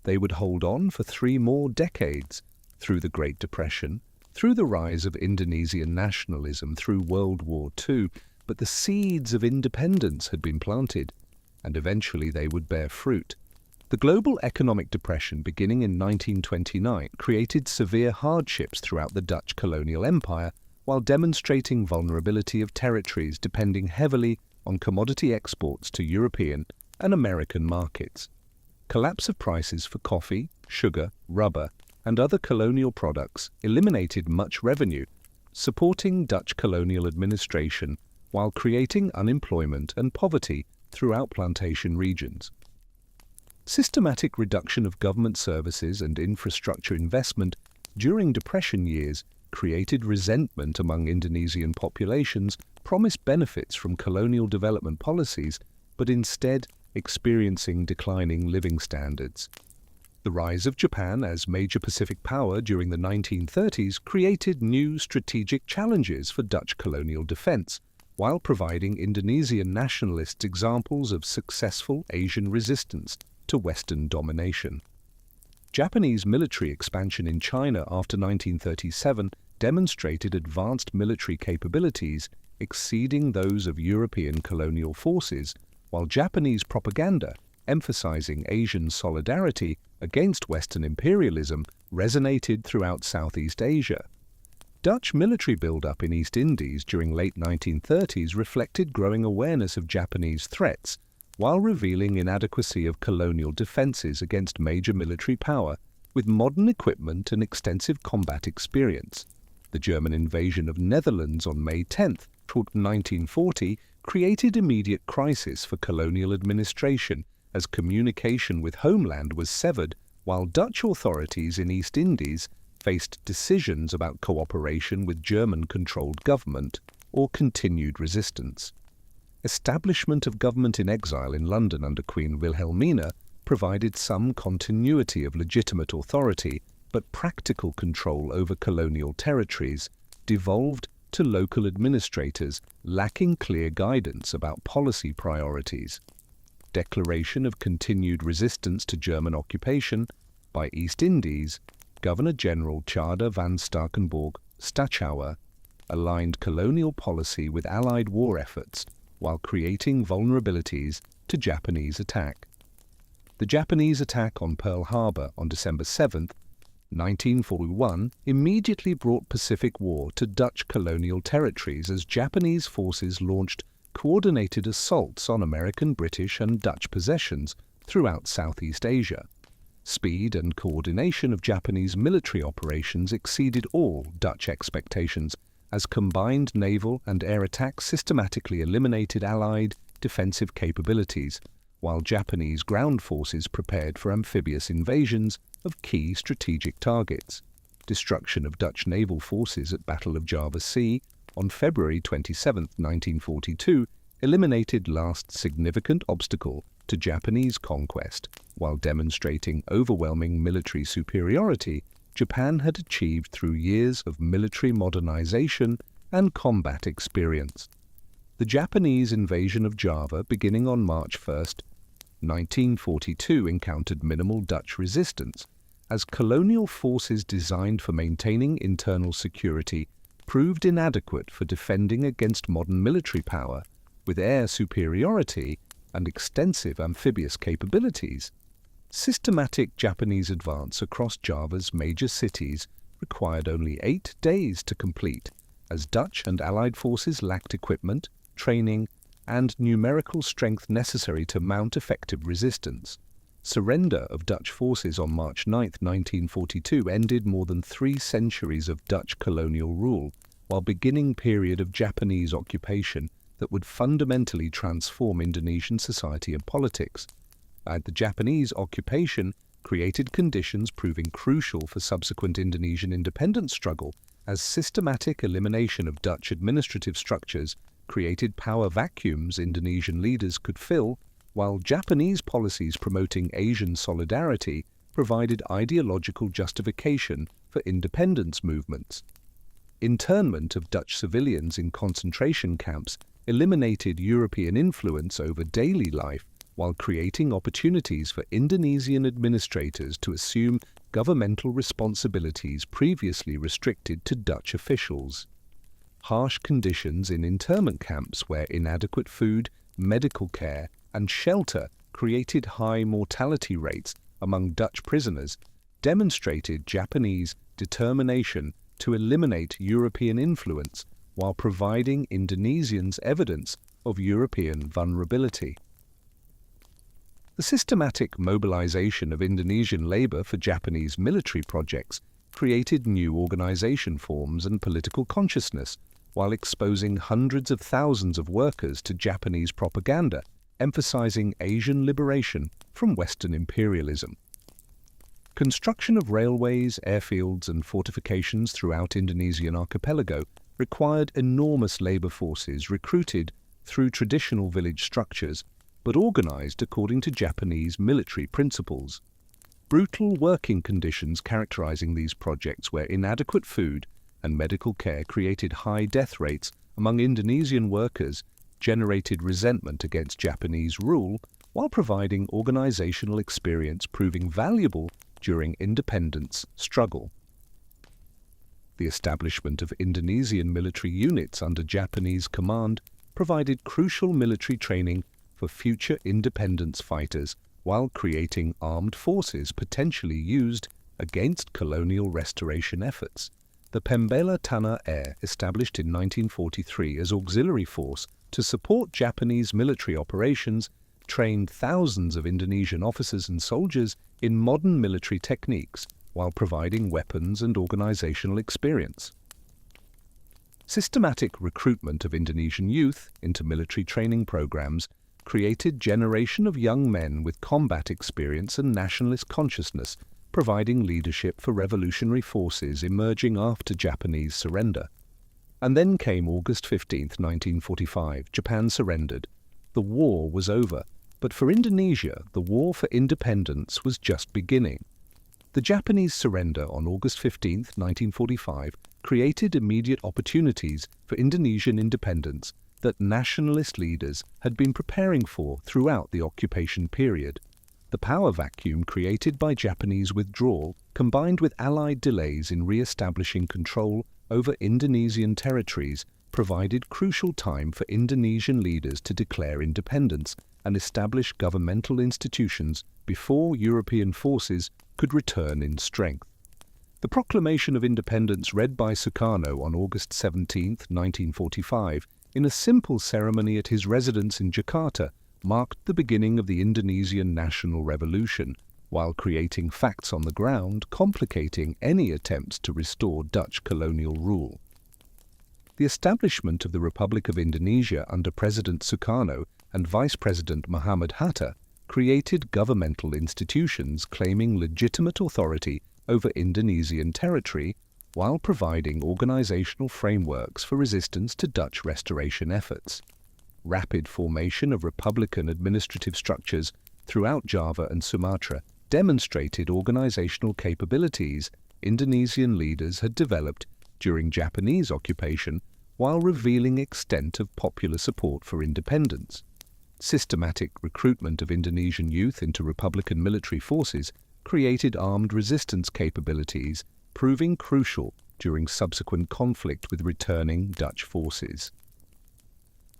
They would hold on for 3 more decades, through the Great Depression, through the rise of Indonesian nationalism, through World War II, but the seeds of independence had been planted, and eventually they would bear fruit. The global economic depression beginning in 1929 created severe hardships throughout the Dutch colonial empire, while demonstrating vulnerability of territories depending heavily on commodity exports to European and American markets. Collapse of prices for coffee, sugar, rubber, and other colonial products eliminated much revenue, supporting Dutch colonial administration while creating unemployment and poverty throughout plantation regions. Systematic reduction of government services and infrastructure investment during Depression years created resentment among Indonesian populations, promised benefits from colonial development policies, but instead experiencing declining living standards. The rise of Japan as major Pacific power during the 1930s created new strategic challenges for Dutch colonial defense, while providing Indonesian nationalists examples of successful Asian resistance to Western domination. Japanese military expansion in China after 1937 demonstrated advanced military capabilities exceeding those of European colonial forces, while Japanese propaganda, emphasizing Asian solidarity against Western imperialism, resonated throughout Southeast Asia. Dutch military buildup in East Indies during late 1930s reflected growing awareness of Japanese threats, while revealing inadequacy of colonial defenses against major military power with modern equipment and extensive combat experience. The German invasion of Netherlands on May 10, 1940, created immediate crisis for colonial administration as communication with homeland was severed, while Dutch authorities in East Indies faced decisions about cooperation with German-controlled government or continued resistance. Establishment of government in exile in London under Queen Wilhelmina provided some continuity of legitimate authority, but practical control over colonial territories devolved to local administrators lacking clear guidance about policy priorities. Declaration of continued resistance to German occupation by East Indies, Governor-General Tjarda van Starkenborg Stachauer aligned colonial policy with Allied war efforts while creating vulnerabilities to Japanese attack. The Japanese attack on Pearl Harbor on December 7, 1941, immediately brought Pacific War to Dutch colonial territories as Japanese forces launched coordinated assaults on American, British, and Dutch possessions throughout Southeast Asia. Speed and coordination of Japanese military operations exceeded all Dutch expectations, as combined naval and air attacks systematically eliminated Allied defensive capabilities, while Japanese ground forces prepared for amphibious invasions of key strategic targets. Destruction of Dutch naval forces at Battle of Java Sea on February 27, 1942, eliminated last significant obstacle to Japanese conquest. While demonstrating overwhelming military superiority, Japan had achieved through years of military modernization and combat experience. The Japanese invasion of Java, beginning on March 1, 1942, encountered minimal Dutch resistance, as colonial forces designed for maintaining internal security proved inadequate for defending against modern military power, with air superiority and extensive amphibious capabilities. Systematic Japanese advance across Java's major cities required only 8 days to complete, as Dutch and Allied forces lacked equipment, training, and numerical strength necessary to mount effective resistance. Surrender of Dutch forces on March 9, 1942 ended more than 3 centuries of Dutch colonial rule, while beginning period of Japanese occupation that would fundamentally transform Indonesian society and politics. The Japanese occupation created conditions proving crucial for subsequent Indonesian independence struggle, as systematic elimination of Dutch administrative structures created power vacuums Indonesian leaders could fill, while Japanese policies promoting Asian solidarity provided ideological justification for independence movements. Internment of Dutch civilians in concentration camps eliminated European influence over daily life, while creating opportunities for Indonesian administrators to assume governmental responsibilities previously restricted to Dutch officials. Harsh conditions in internment camps where inadequate food, medical care, and shelter created high mortality rates among Dutch prisoners demonstrated Japanese determination to eliminate European influence while providing Indonesians evidence of European vulnerability. The systematic mobilization of Indonesian labor for Japanese military projects created new organization forms and political consciousness, while exposing hundreds of thousands of workers to Japanese propaganda, emphasizing Asian liberation from Western imperialism. Construction of railways, airfields, and fortifications throughout Indonesian archipelago required enormous labor forces recruited through traditional village structures, but organized according to Japanese military principles. brutal working conditions characterizing these projects, where inadequate food and medical care created high death rates among Indonesian workers, generated resentment against Japanese rule, while providing organizational experience proving valuable during independence struggle. The establishment of Indonesian military units under Japanese command provided crucial military training for future independence fighters, while creating armed forces potentially used against colonial restoration efforts. The Pembela Tanah Air, established in 1943 as auxiliary force to support Japanese military operations, trained thousands of Indonesian officers and soldiers in modern military techniques, while providing weapons and organizational experience. Systematic recruitment of Indonesian youth into military training programs created generation of young men with combat experience and nationalist consciousness, providing leadership for revolutionary forces emerging after Japanese surrender. And then came August 15, 1945. Japan surrendered. The war was over, but for Indonesia, the war for independence was just beginning. The Japanese surrender on August 15, 1945, created immediate opportunities for Indonesian independence that nationalist leaders had been preparing for throughout the occupation period. The power vacuum created by Japanese withdrawal, combined with Allied delays in re-establishing control over Indonesian territories, provided crucial time for Indonesian leaders to declare independence and establish governmental institutions before European forces could return in strength. The Proclamation of Independence, read by Sukarno on August 17, 1945, in a simple ceremony at his residence in Jakarta, marked the beginning of the Indonesian national revolution, while creating facts on the ground complicating any attempts to restore Dutch colonial rule. The establishment of the Republic of Indonesia under President Sukarno and Vice President Muhammad Hatta created governmental institutions claiming legitimate authority over Indonesian territory, while providing organizational frameworks for resistance to Dutch restoration efforts. Rapid formation of republican administrative structures throughout Java and Sumatra demonstrated organizational capabilities Indonesian leaders had developed during Japanese occupation, while revealing extent of popular support for independence. Systematic recruitment of Indonesian youth into republican military forces created armed resistance capabilities, proving crucial during subsequent conflict with returning Dutch forces.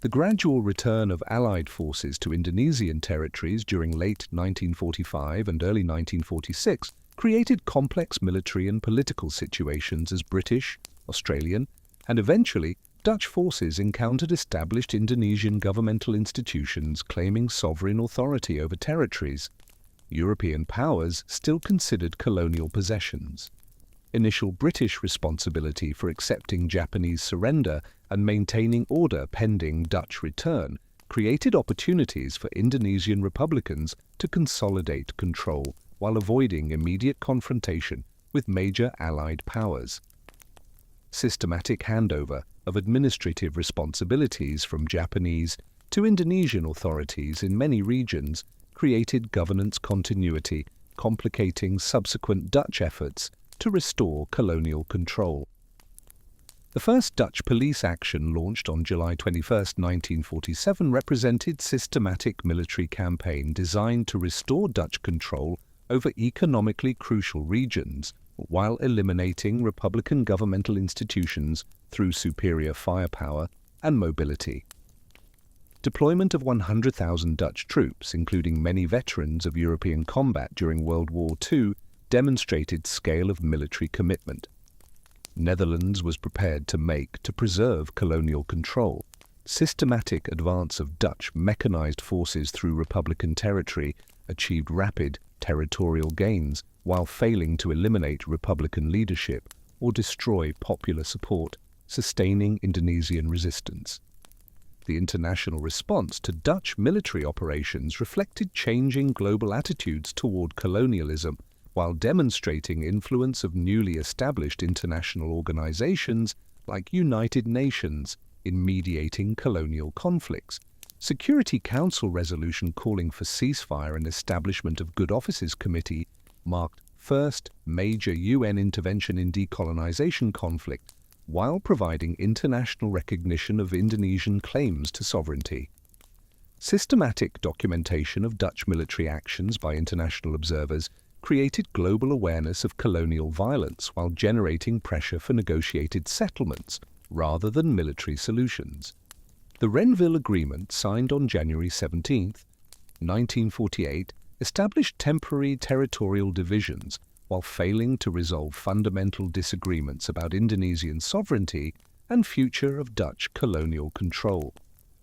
The gradual return of Allied forces to Indonesian territories during late 1945 and early 1946 created complex military and political situations as British, Australian, and eventually Dutch forces encountered established Indonesian governmental institutions claiming sovereign authority over territories. European powers still considered colonial possessions. Initial British responsibility for accepting Japanese surrender and maintaining order pending Dutch return created opportunities for Indonesian republicans to consolidate control while avoiding immediate confrontation with major Allied powers. Systematic handover of administrative responsibilities from Japanese to Indonesian authorities in many regions created governance continuity, complicating subsequent Dutch efforts to restore colonial control. The first Dutch police action, launched on July 21, 1947, represented systematic military campaign designed to restore Dutch control over economically crucial regions, while eliminating Republican governmental institutions through superior firepower and mobility. Deployment of 100,000 Dutch troops, including many veterans of European combat during World War II, demonstrated scale of military commitment. Netherlands was prepared to preserve colonial control. Systematic advance of Dutch mechanized forces through Republican territory achieved rapid territorial gains while failing to eliminate Republican leadership or destroy popular support, sustaining Indonesian resistance. The international response to Dutch military operations reflected changing global attitudes toward colonialism, while demonstrating influence of newly established international organizations like United Nations in mediating colonial conflicts. Security Council resolution calling for ceasefire and establishment of Good Offices Committee marked first major UN intervention in decolonization conflict, while providing international recognition of Indonesian claims to sovereignty. Systematic documentation of Dutch military actions by international observers created global awareness of colonial violence while generating pressure for negotiated settlements rather than military solutions. The Renville Agreement, signed on January 17, 1948, established temporary territorial divisions while failing to resolve fundamental disagreements about Indonesian sovereignty and future of Dutch colonial control.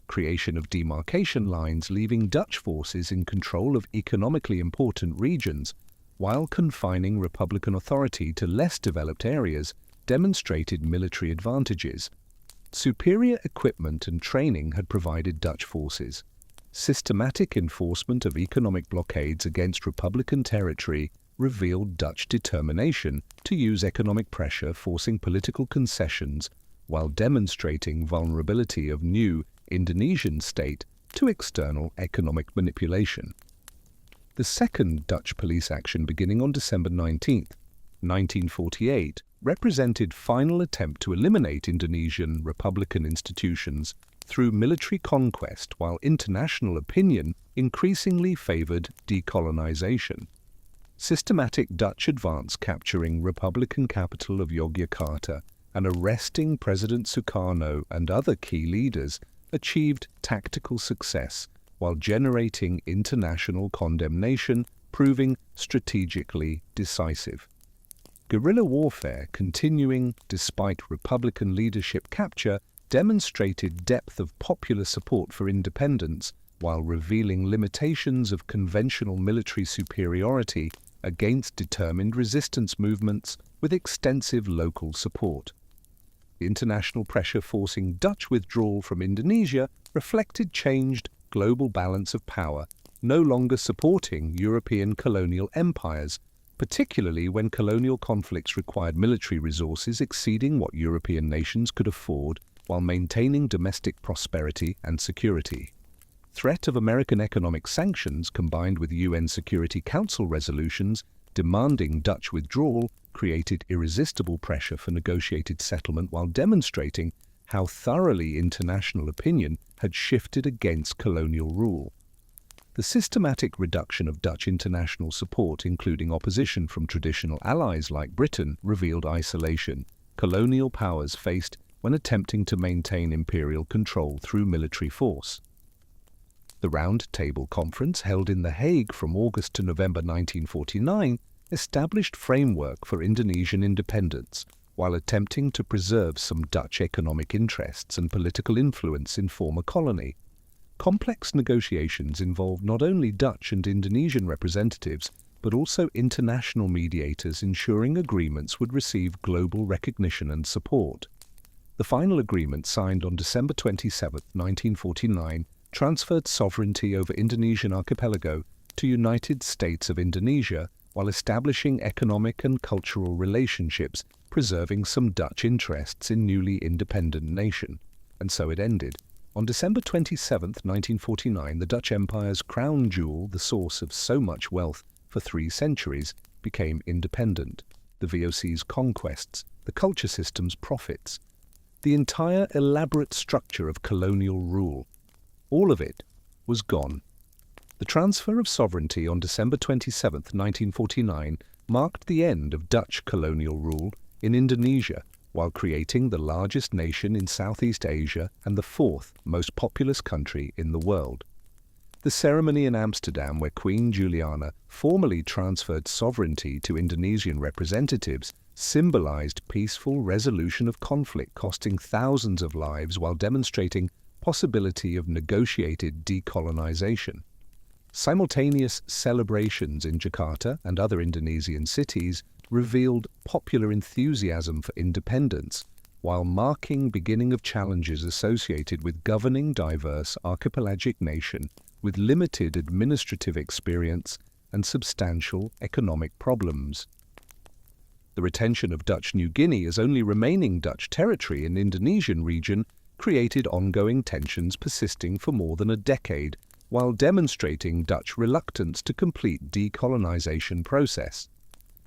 Creation of demarcation lines leaving Dutch forces in control of economically important regions, while confining Republican authority to less developed areas, demonstrated military advantages. Superior equipment and training had provided Dutch forces. Systematic enforcement of economic blockades against Republican territory revealed Dutch determination to use economic pressure, forcing political concessions, while demonstrating vulnerability of new Indonesian state to external economic manipulation. The second Dutch police action, beginning on December 19, 1948, represented final attempt to eliminate Indonesian republican institutions through military conquest, while international opinion increasingly favored decolonization. Systematic Dutch advance capturing Republican capital of Yogyakarta and arresting President Sukarno and other key leaders achieved tactical success while generating international condemnation, proving strategically decisive. Guerrilla warfare, continuing despite Republican leadership capture, demonstrated depth of popular support for independence while revealing limitations of conventional military superiority against determined resistance movements with extensive local support. The international pressure forcing Dutch withdrawal from Indonesia reflected changed global balance of power, no longer supporting European colonial empires, particularly when colonial conflicts required military resources exceeding what European nations could afford, while maintaining domestic prosperity and security. Threat of American economic sanctions combined with UN Security Council resolutions demanding Dutch withdrawal created irresistible pressure for negotiated settlement, while demonstrating how thoroughly international opinion had shifted against colonial rule. The systematic reduction of Dutch international support, including opposition from traditional allies like Britain, revealed isolation colonial powers faced when attempting to maintain imperial control through military force. The Round Table Conference, held in The Hague from August to November 1949, established framework for Indonesian independence, while attempting to preserve some Dutch economic interests and political influence in former colony. Complex negotiations involved not only Dutch and Indonesian representatives, but also international mediators, ensuring agreements would receive global recognition and support. The final agreement, signed on December 27, 1949, transferred sovereignty over Indonesian archipelago to United States of Indonesia, while establishing economic and cultural relationships, preserving some Dutch interests in newly independent nation. And so it ended. On December 27, 1949, the Dutch Empire's crown jewel, the source of so much wealth for 3 centuries, became independent. The VOC's conquests, the culture system's profits, the entire elaborate structure of colonial rule, all of it was gone. The transfer of sovereignty on December 27, 1949, marked the end of Dutch colonial rule in Indonesia, while creating the largest nation in Southeast Asia and the 4th most populous country in the world. The ceremony in Amsterdam, where Queen Juliana formally transferred sovereignty to Indonesian representatives, symbolized peaceful resolution of conflict costing thousands of lives while demonstrating possibility of negotiated decolonization. Simultaneous celebrations in Jakarta and other Indonesian cities revealed popular enthusiasm for independence, while marking beginning of challenges associated with governing diverse archipelagic nation with limited administrative experience and substantial economic problems. The retention of Dutch New Guinea as only remaining Dutch territory in the Indonesian region created ongoing tensions persisting for more than a decade, while demonstrating Dutch reluctance to complete decolonization process.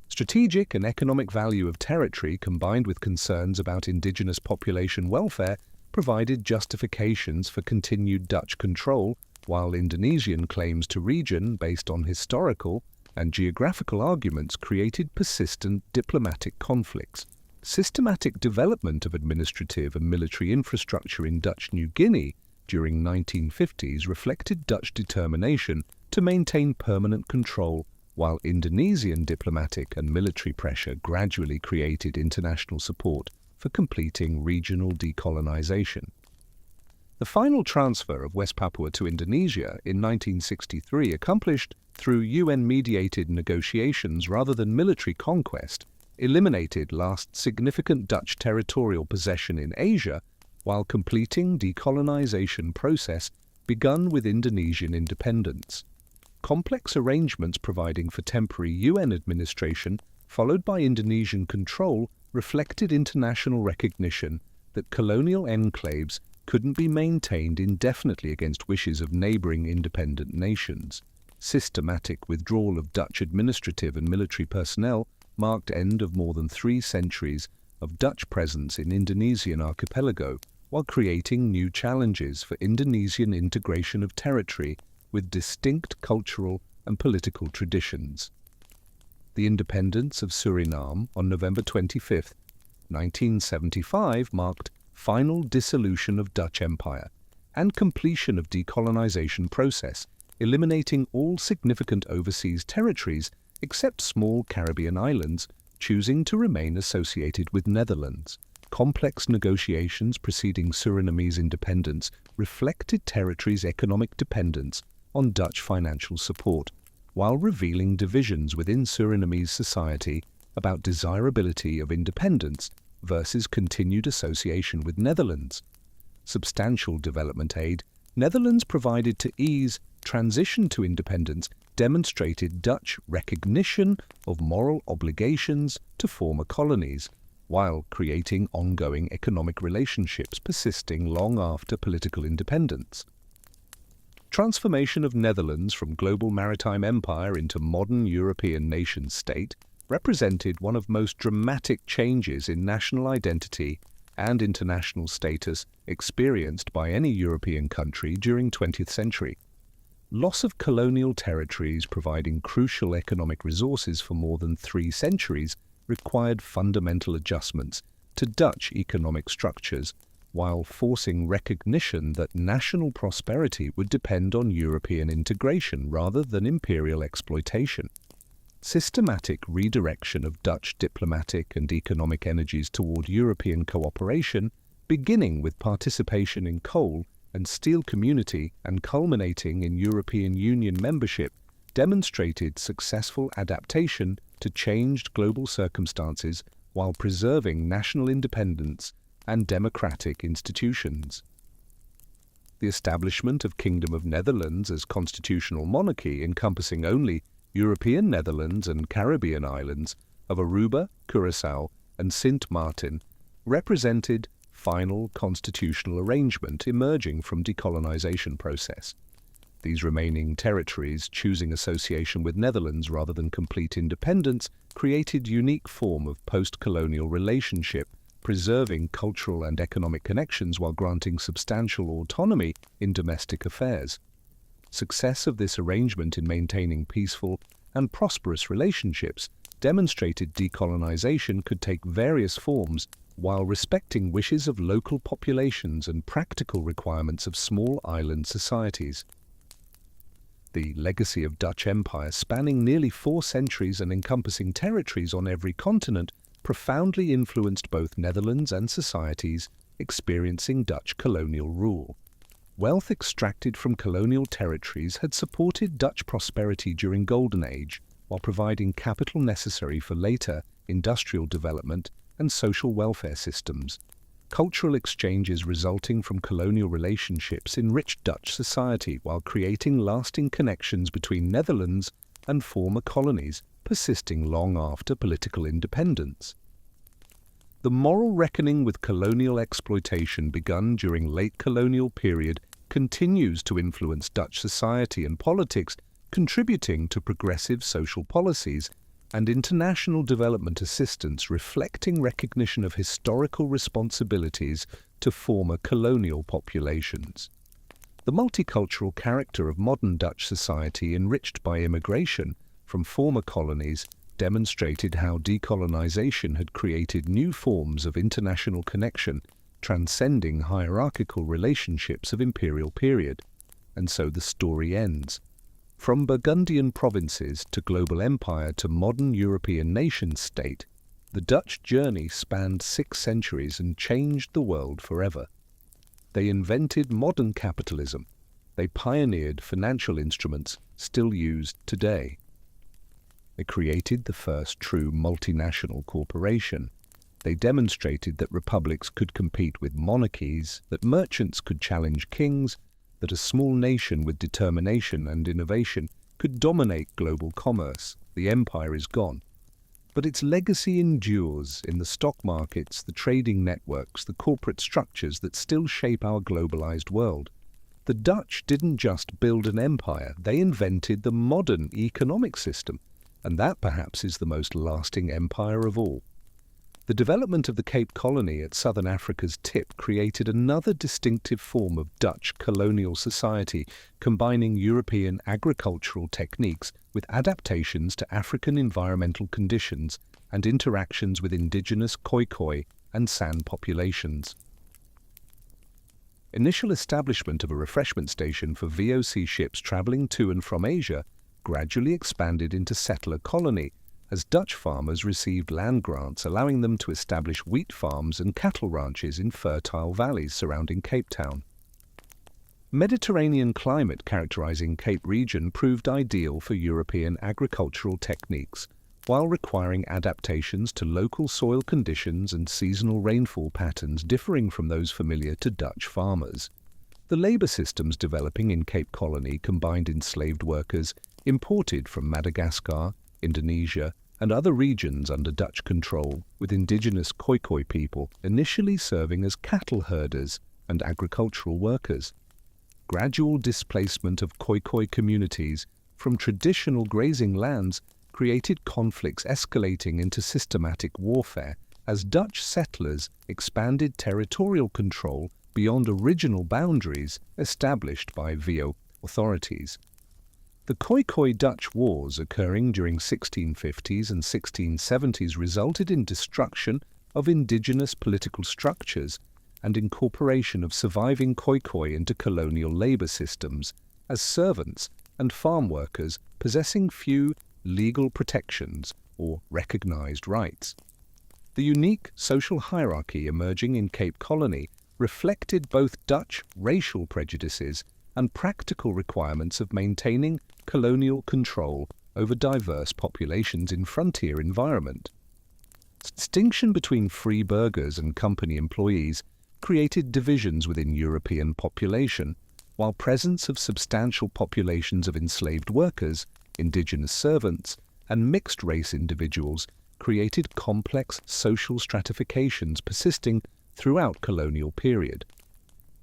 Strategic and economic value of territory combined with concerns about indigenous population welfare provided justifications for continued Dutch control, while Indonesian claims to region based on historical and geographical arguments created persistent diplomatic conflicts. Systematic development of administrative and military infrastructure in Dutch New Guinea during 1950s reflected Dutch determination to maintain permanent control, while Indonesian diplomatic and military pressure gradually created international support for completing regional decolonization. The final transfer of West Papua to Indonesia in 1963, accomplished through UN-mediated negotiations rather than military conquest, eliminated last significant Dutch territorial possession in Asia, while completing decolonization process begun with Indonesian independence. Complex arrangements providing for temporary UN administration, followed by Indonesian control, reflected international recognition that colonial enclaves couldn't be maintained indefinitely against wishes of neighboring independent nations. Systematic withdrawal of Dutch administrative and military personnel marked end of more than 3 centuries of Dutch presence in Indonesian archipelago, while creating new challenges for Indonesian integration of territory with distinct cultural and political traditions. The independence of Suriname on November 25, 1975 marked final dissolution of Dutch Empire and completion of decolonization process, eliminating all significant overseas territories except small Caribbean islands, choosing to remain associated with Netherlands. Complex negotiations preceding Surinamese independence reflected territory's economic dependence on Dutch financial support, while revealing divisions within Surinamese society about desirability of independence versus continued association with Netherlands. Substantial development aid Netherlands provided to ease transition to independence demonstrated Dutch recognition of moral obligations to former colonies, while creating ongoing economic relationships persisting long after political independence. Transformation of Netherlands from global maritime empire into modern European nation-state represented one of most dramatic changes in national identity and international status experienced by any European country during 20th century. Loss of colonial territories providing crucial economic resources for more than 3 centuries required fundamental adjustments to Dutch economic structures, while forcing recognition that national prosperity would depend on European integration rather than imperial exploitation. Systematic redirection of Dutch diplomatic and economic energies toward European cooperation, beginning with participation in coal and steel community and culminating in European Union membership, demonstrated successful adaptation to changed global circumstances while preserving national independence and democratic institutions. The establishment of Kingdom of Netherlands as constitutional monarchy encompassing only European Netherlands and Caribbean islands of Aruba, Curaçao, and Sint Maarten represented final constitutional arrangement emerging from decolonization process. These remaining territories choosing association with Netherlands rather than complete independence created unique form of post-colonial relationship, preserving cultural and economic connections while granting substantial autonomy in domestic affairs. Success of this arrangement in maintaining peaceful and prosperous relationships demonstrated decolonization could take various forms while respecting wishes of local populations and practical requirements of small island societies. The legacy of Dutch Empire, spanning nearly 4 centuries and encompassing territories on every continent, profoundly influenced both Netherlands and societies experiencing Dutch colonial rule. Wealth extracted from colonial territories had supported Dutch prosperity during Golden Age, while providing capital necessary for later industrial development and social welfare systems. Cultural exchanges resulting from colonial relationships enriched Dutch society while creating lasting connections between Netherlands and former colonies, persisting long after political independence. The moral reckoning with colonial exploitation begun during late colonial period continues to influence Dutch society and politics, contributing to progressive social policies and international development assistance reflecting recognition of historical responsibilities to former colonial populations. The multicultural character of modern Dutch society, enriched by immigration from former colonies, demonstrated how decolonization had created new forms of international connection, transcending hierarchical relationships of imperial period. And so the story ends. From Burgundian provinces to global empire to modern European nation-state, the Dutch journey spanned 6 centuries and changed the world forever. They invented modern capitalism. They pioneered financial instruments still used today. They created the first true multinational corporation. They demonstrated that republics could compete with monarchies, that merchants could challenge kings, that a small nation with determination and innovation could dominate global commerce. The empire is gone, but its legacy endures in the stock markets, the trading networks, the corporate structures that still shape our globalized world. The Dutch didn't just build an empire, they invented the modern economic system, and that perhaps is the most lasting empire of all. The development of the Cape Colony at southern Africa's tip created another distinctive form of Dutch colonial society, combining European agricultural techniques with adaptations to African environmental conditions and interactions with indigenous Khoikhoi and San populations. Initial establishment of a refreshment station for VOC ships traveling to and from Asia gradually expanded into settler colony, as Dutch farmers received land grants allowing them to establish wheat farms and cattle ranches in fertile valleys surrounding Cape Town. Mediterranean climate characterizing Cape region proved ideal for European agricultural techniques, while requiring adaptations to local soil conditions and seasonal rainfall patterns differing from those familiar to Dutch farmers. The labor systems developing in Cape Colony combined enslaved workers imported from Madagascar, Indonesia, and other regions under Dutch control, with indigenous Khoikhoi people initially serving as cattle herders and agricultural workers. Gradual displacement of Khoikhoi communities from traditional grazing lands created conflicts escalating into systematic warfare as Dutch settlers expanded territorial control beyond original boundaries established by VO authorities. The Khoikhoi-Dutch Wars occurring during 1650s and 1670s resulted in destruction of indigenous political structures and incorporation of surviving Khoikhoi into colonial labor systems as servants and farm workers possessing few legal protections or recognized rights. The unique social hierarchy emerging in Cape Colony reflected both Dutch racial prejudices and practical requirements of maintaining colonial control over diverse populations in frontier environment. Distinction between free burghers and company employees created divisions within European population, while presence of substantial populations of enslaved workers, indigenous servants, and mixed-race individuals created complex social stratifications persisting throughout colonial period.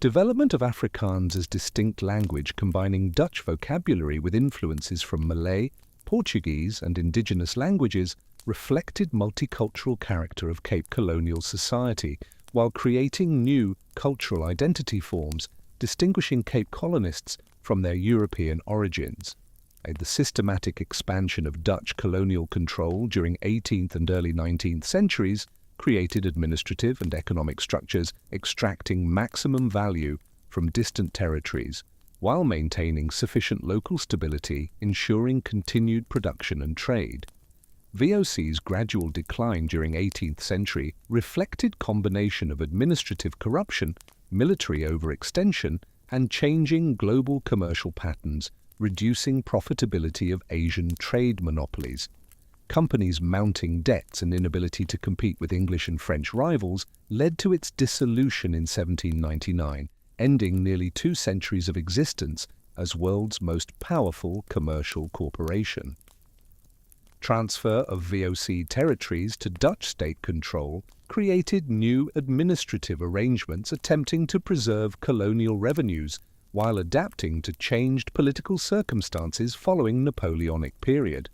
Development of Afrikaans as distinct language combining Dutch vocabulary with influences from Malay, Portuguese, and indigenous languages reflected multicultural character of Cape colonial society, while creating new cultural identity forms distinguishing Cape colonists from their European origins. The systematic expansion of Dutch colonial control during 18th and early 19th centuries created administrative and economic structures extracting maximum value from distant territories, while maintaining sufficient local stability, ensuring continued production and trade. VOC's gradual decline during 18th century reflected combination of administrative corruption, military overextension, and changing global commercial patterns, reducing profitability of Asian trade monopolies. Companies' mounting debts and inability to compete with English and French rivals led to its dissolution in 1799, ending nearly 2 centuries of existence as world's most powerful commercial corporation. Transfer of VOC territories to Dutch state control created new administrative arrangements attempting to preserve colonial revenues while adapting to changed political circumstances following Napoleonic period.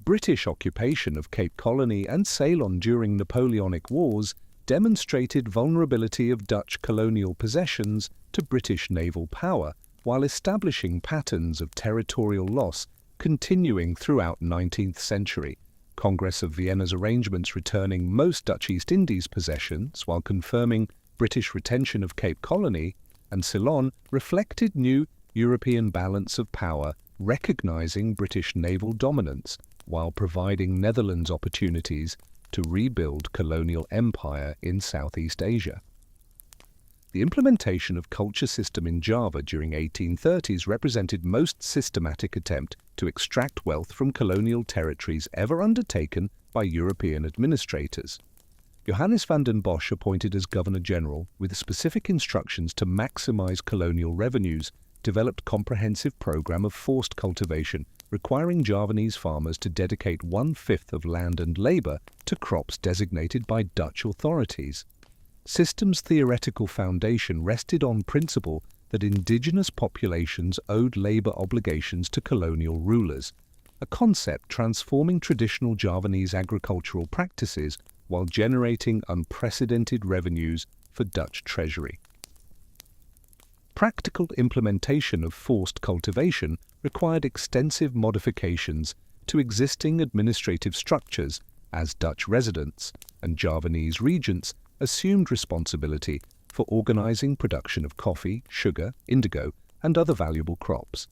British occupation of Cape Colony and Ceylon during Napoleonic Wars demonstrated vulnerability of Dutch colonial possessions to British naval power, while establishing patterns of territorial loss continuing throughout 19th century. Congress of Vienna's arrangements returning most Dutch East Indies possessions while confirming British retention of Cape Colony and Ceylon reflected new European balance of power, recognizing British naval dominance while providing Netherlands opportunities to rebuild colonial empire in Southeast Asia. The implementation of culture system in Java during 1830s represented most systematic attempt to extract wealth from colonial territories ever undertaken by European administrators. Johannes van den Bosch, appointed as Governor-General with specific instructions to maximize colonial revenues, developed comprehensive program of forced cultivation, requiring Javanese farmers to dedicate 1/5 of land and labor to crops designated by Dutch authorities. System's theoretical foundation rested on principle that indigenous populations owed labor obligations to colonial rulers, a concept transforming traditional Javanese agricultural practices while generating unprecedented revenues for Dutch treasury. Practical implementation of forced cultivation required extensive modifications to existing administrative structures as Dutch residents and Javanese regents assumed responsibility for organizing production of coffee, sugar, indigo, and other valuable crops.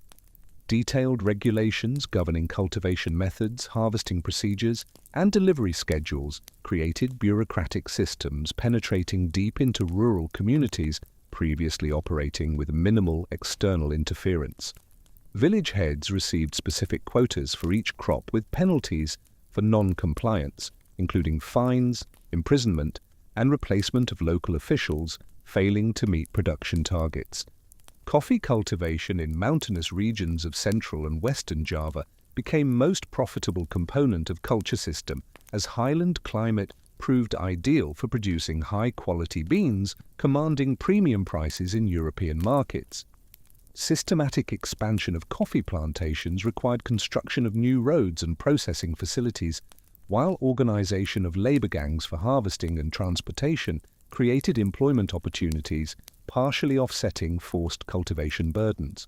Detailed regulations governing cultivation methods, harvesting procedures, and delivery schedules created bureaucratic systems penetrating deep into rural communities previously operating with minimal external interference. Village heads received specific quotas for each crop with penalties for non-compliance, including fines, imprisonment, and replacement of local officials failing to meet production targets. Coffee cultivation in mountainous regions of central and western Java became most profitable component of culture system as highland climate proved ideal for producing high-quality beans, commanding premium prices in European markets. Systematic expansion of coffee plantations required construction of new roads and processing facilities, while organization of labor gangs for harvesting and transportation created employment opportunities, partially offsetting forced cultivation burdens.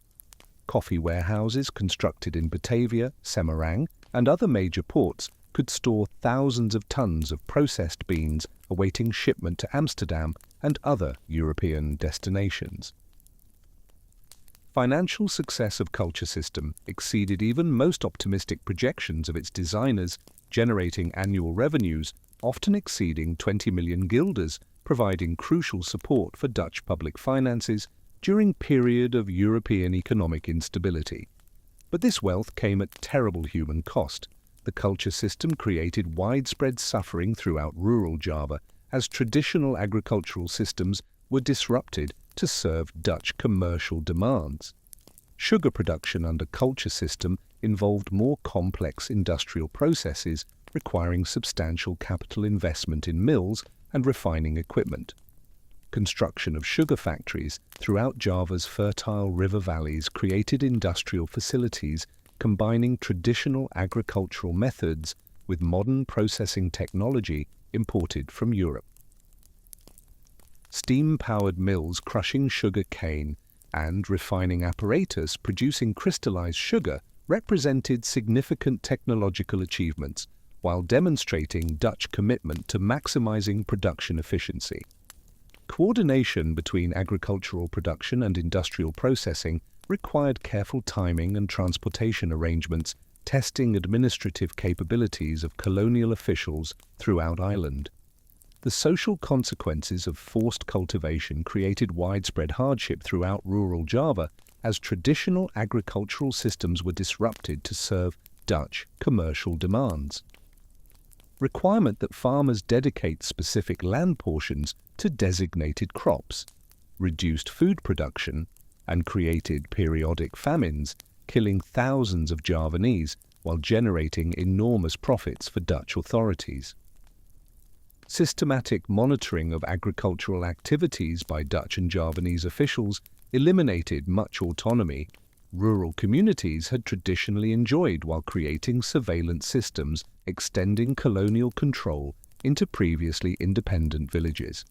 Coffee warehouses constructed in Batavia, Semarang, and other major ports could store thousands of tons of processed beans awaiting shipment to Amsterdam and other European destinations. Financial success of culture system exceeded even most optimistic projections of its designers, generating annual revenues often exceeding 20 million guilders, providing crucial support for Dutch public finances during period of European economic instability. But this wealth came at terrible human cost. The culture system created widespread suffering throughout rural Java as traditional agricultural systems were disrupted to serve Dutch commercial demands. Sugar production under culture system involved more complex industrial processes requiring substantial capital investment in mills and refining equipment. Construction of sugar factories throughout Java's fertile river valleys created industrial facilities combining traditional agricultural methods with modern processing technology imported from Europe. Steam-powered mills crushing sugar cane and refining apparatus producing crystallized sugar represented significant technological achievements while demonstrating Dutch commitment to maximizing production efficiency. Coordination between agricultural production and industrial processing required careful timing and transportation arrangements, testing administrative capabilities of colonial officials throughout Ireland. The social consequences of forced cultivation created widespread hardship throughout rural Java as traditional agricultural systems were disrupted to serve Dutch commercial demands. Requirement that farmers dedicate specific land portions to designated crops, reduced food production, and created periodic famines, killing thousands of Javanese while generating enormous profits for Dutch authorities. Systematic monitoring of agricultural activities by Dutch and Javanese officials eliminated much autonomy rural communities had traditionally enjoyed while creating surveillance systems extending colonial control into previously independent villages.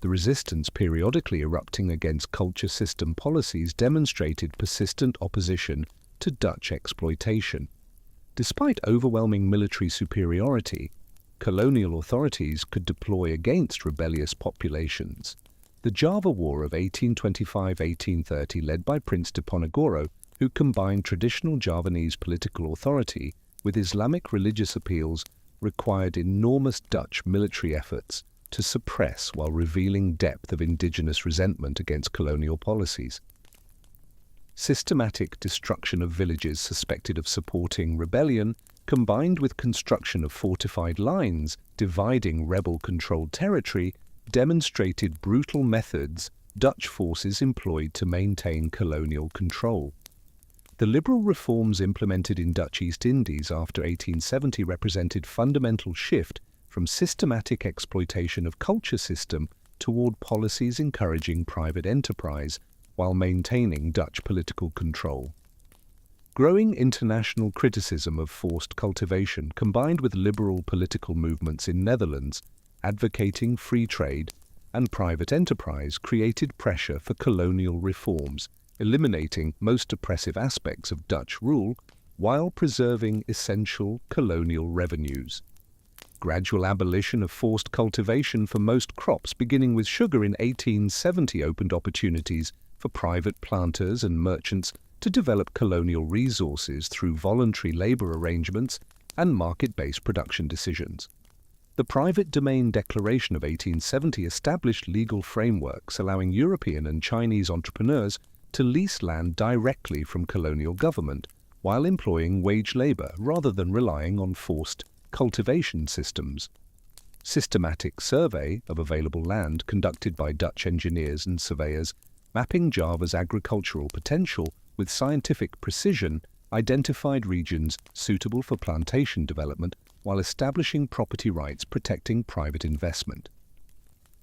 The resistance periodically erupting against culture system policies demonstrated persistent opposition to Dutch exploitation. Despite overwhelming military superiority, colonial authorities could deploy against rebellious populations. The Java War of 1825-1830, led by Prince Diponegoro, who combined traditional Javanese political authority with Islamic religious appeals, required enormous Dutch military efforts to suppress while revealing depth of indigenous resentment against colonial policies. Systematic destruction of villages suspected of supporting rebellion, combined with construction of fortified lines dividing rebel-controlled territory, demonstrated brutal methods Dutch forces employed to maintain colonial control. The liberal reforms implemented in Dutch East Indies after 1870 represented fundamental shift from systematic exploitation of culture system toward policies encouraging private enterprise while maintaining Dutch political control. Growing international criticism of forced cultivation combined with liberal political movements in Netherlands advocating free trade and private enterprise created pressure for colonial reforms, eliminating most oppressive aspects of Dutch rule while preserving essential colonial revenues. Gradual abolition of forced cultivation for most crops, beginning with sugar in 1870, opened opportunities for private planters and merchants to develop colonial resources through voluntary labor arrangements and market-based production decisions. The Private Domain Declaration of 1870 established legal frameworks allowing European and Chinese entrepreneurs to lease land directly from colonial government while employing wage labor rather than relying on forced cultivation systems. Systematic survey of available land conducted by Dutch engineers and surveyors, mapping Java's agricultural potential with scientific precision, identified regions suitable for plantation development while establishing property rights protecting private investment.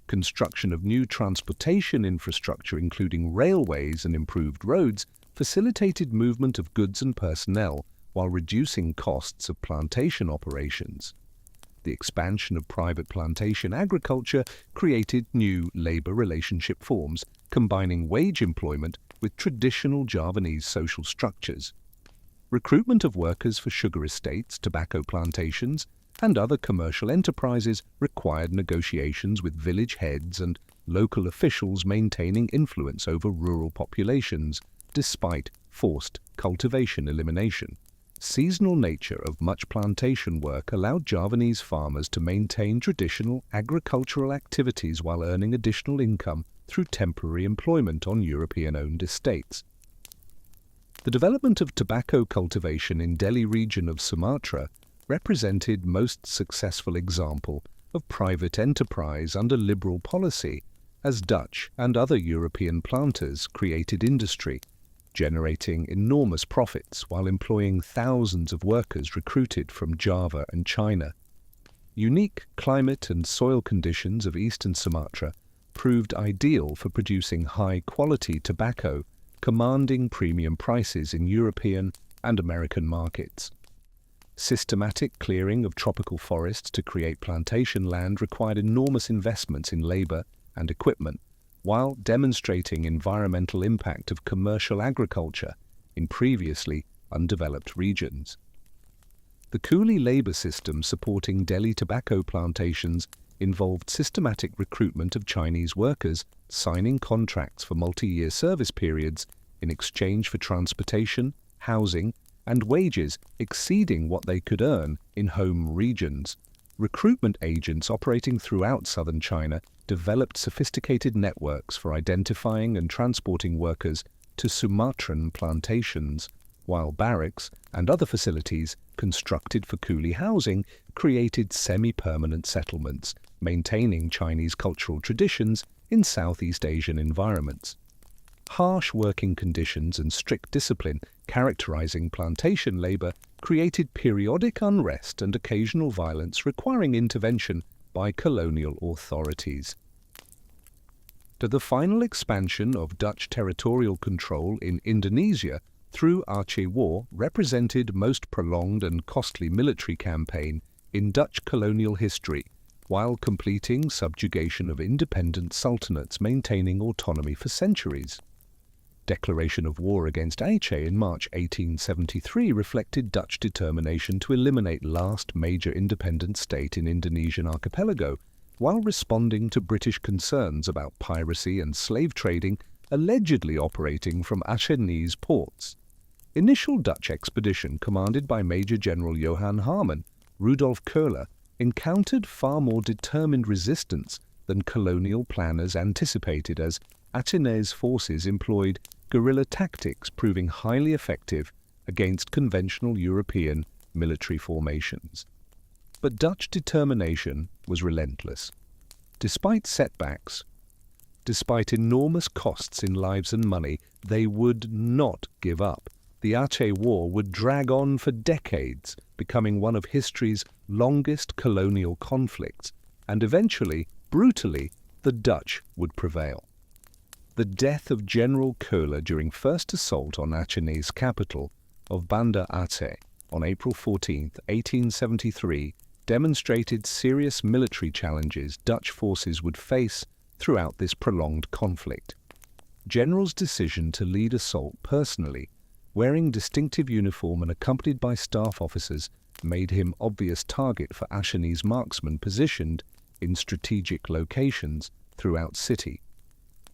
Construction of new transportation infrastructure, including railways and improved roads, facilitated movement of goods and personnel while reducing costs of plantation operations. The expansion of private plantation agriculture created new labor relationship forms, combining wage employment with traditional Javanese social structures. Recruitment of workers for sugar estates, tobacco plantations, and other commercial enterprises required negotiations with village heads and local officials maintaining influence over rural populations, despite forced cultivation elimination. Seasonal nature of much plantation work allowed Javanese farmers to maintain traditional agricultural activities while earning additional income through temporary employment on European-owned estates. The development of tobacco cultivation in Delhi region of Sumatra represented most successful example of private enterprise under liberal policy, as Dutch and other European planters created industry, generating enormous profits while employing thousands of workers recruited from Java and China. Unique climate and soil conditions of eastern Sumatra proved ideal for producing high-quality tobacco, commanding premium prices in European and American markets. Systematic clearing of tropical forests to create plantation land required enormous investments in labor and equipment, while demonstrating environmental impact of commercial agriculture in previously undeveloped regions. The coolie labor system supporting Delhi tobacco plantations involved systematic recruitment of Chinese workers, signing contracts for multi-year service periods in exchange for transportation, housing, and wages exceeding what they could earn in home regions. Recruitment agents operating throughout southern China developed sophisticated networks for identifying and transporting workers to Sumatran plantations, while barracks and other facilities constructed for coolie housing created semi-permanent settlements, maintaining Chinese cultural traditions in Southeast Asian environments. Harsh working conditions and strict discipline characterizing plantation labor created periodic unrest and occasional violence requiring intervention by colonial authorities. to the final expansion of Dutch territorial control in Indonesia through Aceh War represented most prolonged and costly military campaign in Dutch colonial history, while completing subjugation of independent sultanates maintaining autonomy for centuries. Declaration of war against Aceh in March 1873 reflected Dutch determination to eliminate last major independent state in Indonesian archipelago, while responding to British concerns about piracy and slave trading allegedly operating from Acehese ports. Initial Dutch expedition commanded by Major General Johan Harman, Rudolf Köhler, encountered far more determined resistance than colonial planners anticipated, as Acehese forces employed guerrilla tactics, proving highly effective against conventional European military formations. But Dutch determination was relentless. Despite setbacks, despite enormous costs in lives and money, they would not give up. The Aceh War would drag on for decades, becoming one of history's longest colonial conflicts, and eventually, brutally, the Dutch would prevail. The death of General Köhler during first assault on Aceh's capital of Banda Aceh on April 14, 1873, demonstrated serious military challenges Dutch forces would face throughout this prolonged conflict. General's decision to lead assault personally, wearing distinctive uniform and accompanied by staff officers, made him obvious target for Acehese marksmen positioned in strategic locations throughout city.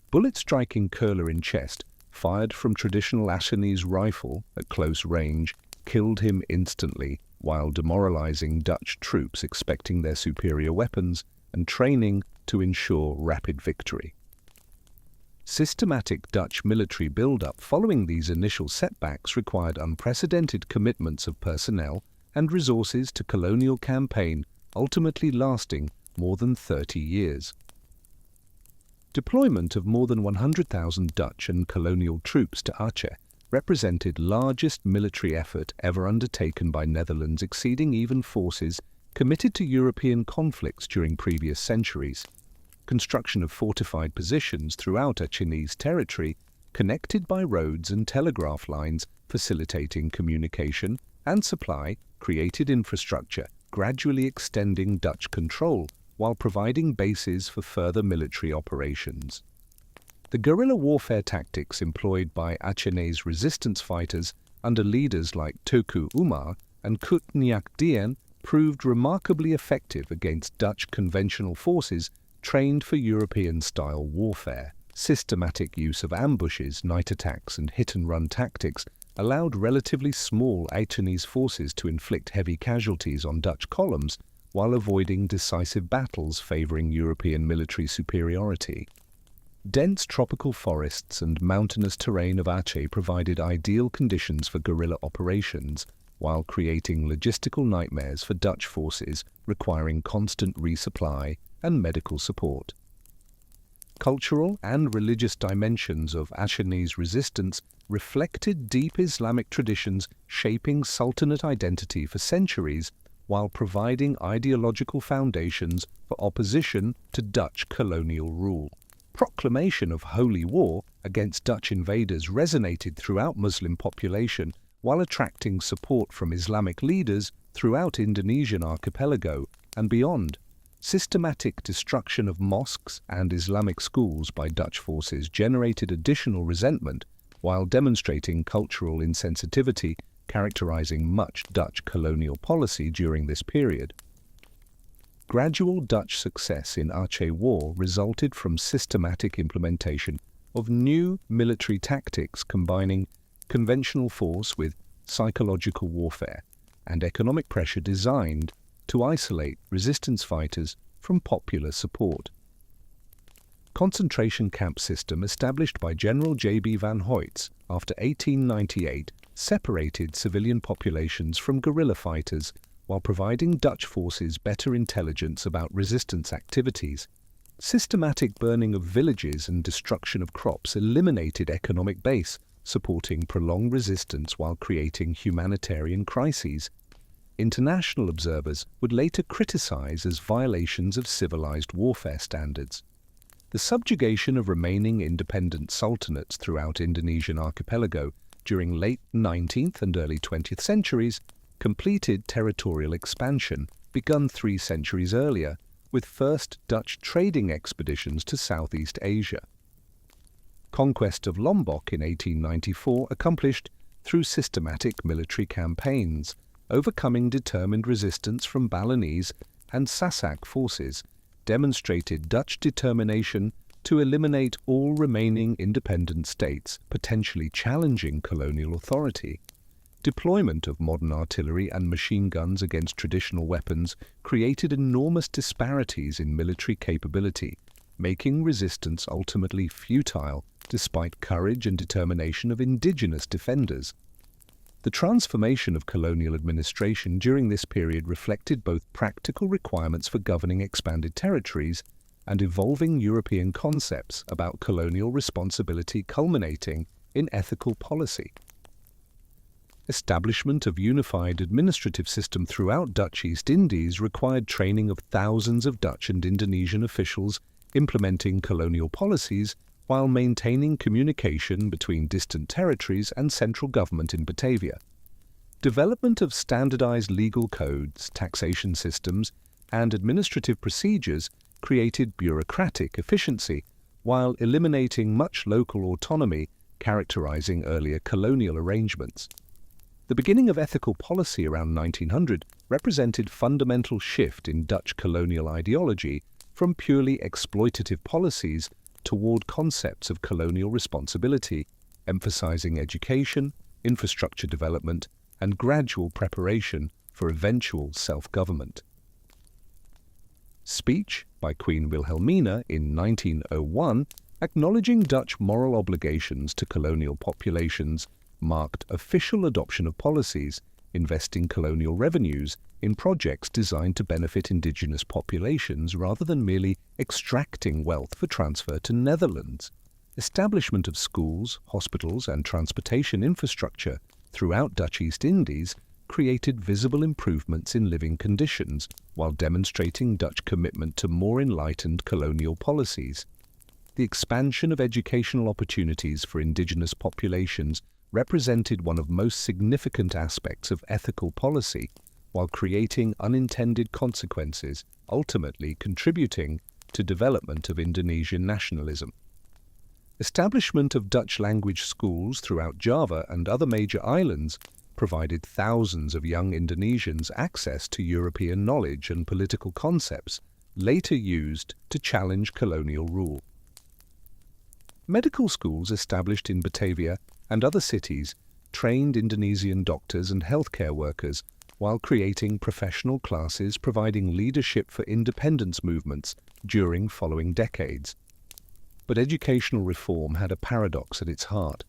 Bullet striking Köhler in chest, fired from traditional Acehese rifle at close range, killed him instantly, while demoralizing Dutch troops expecting their superior weapons and training to ensure rapid victory. Systematic Dutch military build-up following these initial setbacks required unprecedented commitments of personnel and resources to colonial campaign, ultimately lasting more than 30 years. Deployment of more than 100,000 Dutch and colonial troops to Aceh represented largest military effort ever undertaken by Netherlands, exceeding even forces committed to European conflicts during previous centuries. Construction of fortified positions throughout Acehese territory, connected by roads and telegraph lines facilitating communication and supply, created infrastructure, gradually extending Dutch control while providing bases for further military operations. The guerrilla warfare tactics employed by Acehese resistance fighters under leaders like Teuku Umar and Kut Nyak Dien proved remarkably effective against Dutch conventional forces trained for European-style warfare. Systematic use of ambushes, night attacks, and hit-and-run tactics allowed relatively small Acehese forces to inflict heavy casualties on Dutch columns while avoiding decisive battles favoring European military superiority. Dense tropical forests and mountainous terrain of Aceh provided ideal conditions for guerrilla operations, while creating logistical nightmares for Dutch forces requiring constant resupply and medical support. Cultural and religious dimensions of Acehese resistance reflected deep Islamic traditions shaping Sultanate identity for centuries, while providing ideological foundations for opposition to Dutch colonial rule. Proclamation of holy war against Dutch invaders resonated throughout Muslim population, while attracting support from Islamic leaders throughout Indonesian archipelago and beyond. Systematic destruction of mosques and Islamic schools by Dutch forces generated additional resentment, while demonstrating cultural insensitivity characterizing much Dutch colonial policy during this period. Gradual Dutch success in Aceh War resulted from systematic implementation of new military tactics combining conventional force with psychological warfare and economic pressure designed to isolate resistance fighters from popular support. Concentration camp system established by General J.B. van Hoyts after 1898 separated civilian populations from guerrilla fighters while providing Dutch forces better intelligence about resistance activities. Systematic burning of villages and destruction of crops eliminated economic base, supporting prolonged resistance while creating humanitarian crises. International observers would later criticize as violations of civilized warfare standards. The subjugation of remaining independent sultanates throughout Indonesian archipelago during late 19th and early 20th centuries completed territorial expansion begun 3 centuries earlier, with first Dutch trading expeditions to Southeast Asia. Conquest of Lombok in 1894 accomplished through systematic military campaigns, overcoming determined resistance from Balinese and Sasak forces, demonstrated Dutch determination to eliminate all remaining independent states potentially challenging colonial authority. Deployment of modern artillery and machine guns against traditional weapons created enormous disparities in military capability, making resistance ultimately futile despite courage and determination of indigenous defenders. The transformation of colonial administration during this period reflected both practical requirements for governing expanded territories and evolving European concepts about colonial responsibility culminating in ethical policy. Establishment of unified administrative system throughout Dutch East Indies required training of thousands of Dutch and Indonesian officials implementing colonial policies while maintaining communication between distant territories and central government in Batavia. Development of standardized legal codes, taxation systems, and administrative procedures created bureaucratic efficiency while eliminating much local autonomy characterizing earlier colonial arrangements. The beginning of ethical policy around 1900 represented fundamental shift in Dutch colonial ideology from purely exploitative policies toward concepts of colonial responsibility, emphasizing education, infrastructure development, and gradual preparation for eventual self-government. Speech by Queen Wilhelmina in 1901, acknowledging Dutch moral obligations to colonial populations, marked official adoption of policies investing colonial revenues in projects designed to benefit indigenous populations rather than merely extracting wealth for transfer to Netherlands. Establishment of schools, hospitals, and transportation infrastructure throughout Dutch East Indies created visible improvements in living conditions while demonstrating Dutch commitment to more enlightened colonial policies. The expansion of educational opportunities for indigenous populations represented one of most significant aspects of ethical policy, while creating unintended consequences, ultimately contributing to development of Indonesian nationalism. Establishment of Dutch-language schools throughout Java and other major islands provided thousands of young Indonesians access to European knowledge and political concepts later used to challenge colonial rule. Medical schools established in Batavia and other cities trained Indonesian doctors and healthcare workers while creating professional classes providing leadership for independence movements during following decades. But educational reform had a paradox at its heart.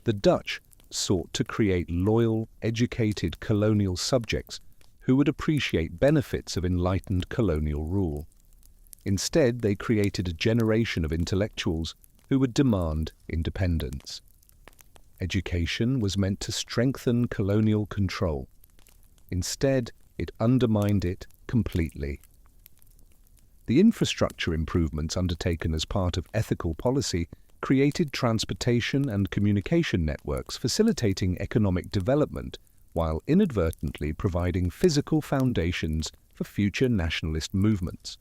The Dutch sought to create loyal, educated colonial subjects who would appreciate benefits of enlightened colonial rule. Instead, they created a generation of intellectuals who would demand independence. Education was meant to strengthen colonial control. Instead, it undermined it completely. The infrastructure improvements undertaken as part of ethical policy created transportation and communication networks facilitating economic development while inadvertently providing physical foundations for future nationalist movements.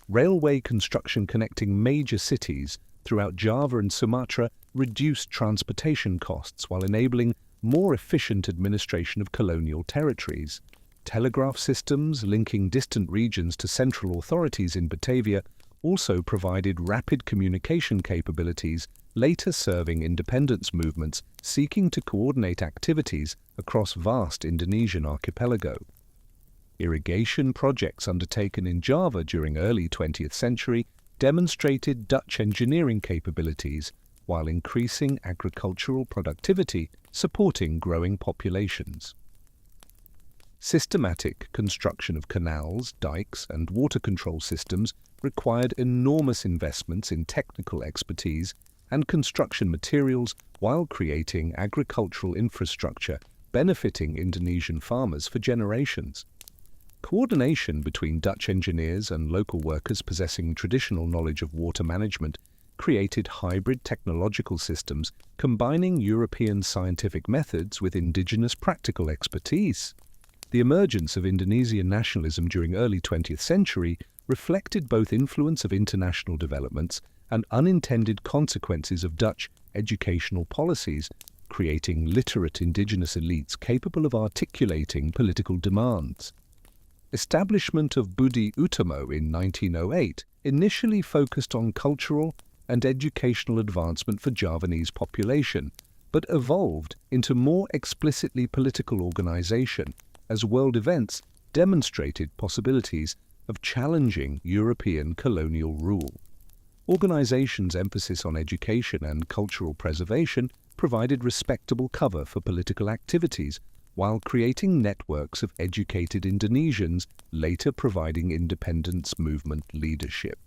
Railway construction connecting major cities throughout Java and Sumatra reduced transportation costs while enabling more efficient administration of colonial territories. Telegraph systems linking distant regions to central authorities in Batavia also provided rapid communication capabilities, later serving independence movements seeking to coordinate activities across vast Indonesian archipelago. Irrigation projects undertaken in Java during early 20th century demonstrated Dutch engineering capabilities while increasing agricultural productivity, supporting growing populations. Systematic construction of canals, dikes, and water control systems required enormous investments in technical expertise and construction materials while creating agricultural infrastructure benefiting Indonesian farmers for generations. Coordination between Dutch engineers and local workers possessing traditional knowledge of water management created hybrid technological systems combining European scientific methods with indigenous practical expertise. The emergence of Indonesian nationalism during early 20th century reflected both influence of international developments and unintended consequences of Dutch educational policies, creating literate indigenous elites capable of articulating political demands. Establishment of Budi Utomo in 1908 initially focused on cultural and educational advancement for Javanese population, but evolved into more explicitly political organization as world events demonstrated possibilities of challenging European colonial rule. Organization's emphasis on education and cultural preservation provided respectable cover for political activities, while creating networks of educated Indonesians, later providing independence movement leadership.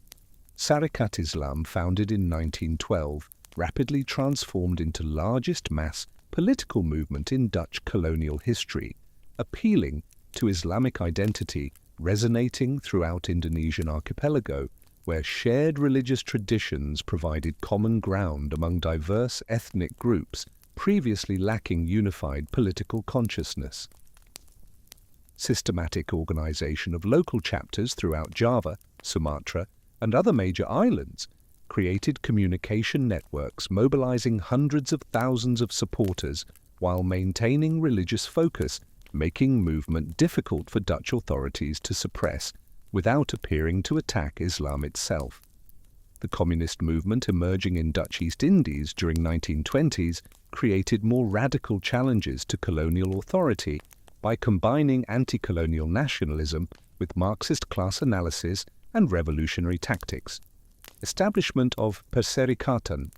Sarekat Islam, founded in 1912, rapidly transformed into largest mass political movement in Dutch colonial history, appealing to Islamic identity, resonating throughout Indonesian archipelago, where shared religious traditions provided common ground among diverse ethnic groups previously lacking unified political consciousness. Systematic organization of local chapters throughout Java, Sumatra, and other major islands created communication networks mobilizing hundreds of thousands of supporters while maintaining religious focus, making movement difficult for Dutch authorities to suppress without appearing to attack Islam itself. The communist movement emerging in Dutch East Indies during 1920s created more radical challenges to colonial authority by combining anti-colonial nationalism with Marxist class analysis and revolutionary tactics. Establishment of Perserikatan.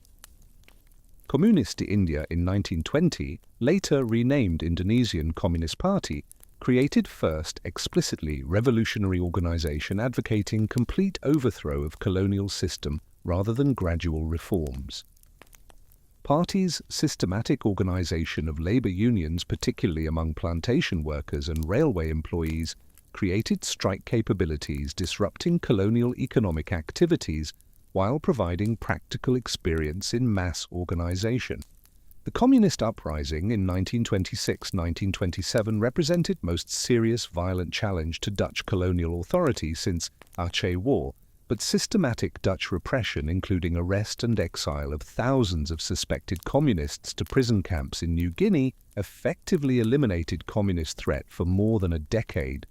Communist India in 1920, later renamed Indonesian Communist Party, created first explicitly revolutionary organization advocating complete overthrow of colonial system rather than gradual reforms. Party's systematic organization of labor unions, particularly among plantation workers and railway employees, created strike capabilities disrupting colonial economic activities while providing practical experience in mass organization. The Communist Uprising in 1926-1927 represented most serious violent challenge to Dutch colonial authority since Aceh War, but systematic Dutch repression, including arrest and exile of thousands of suspected communists to prison camps in New Guinea, effectively eliminated communist threat for more than a decade.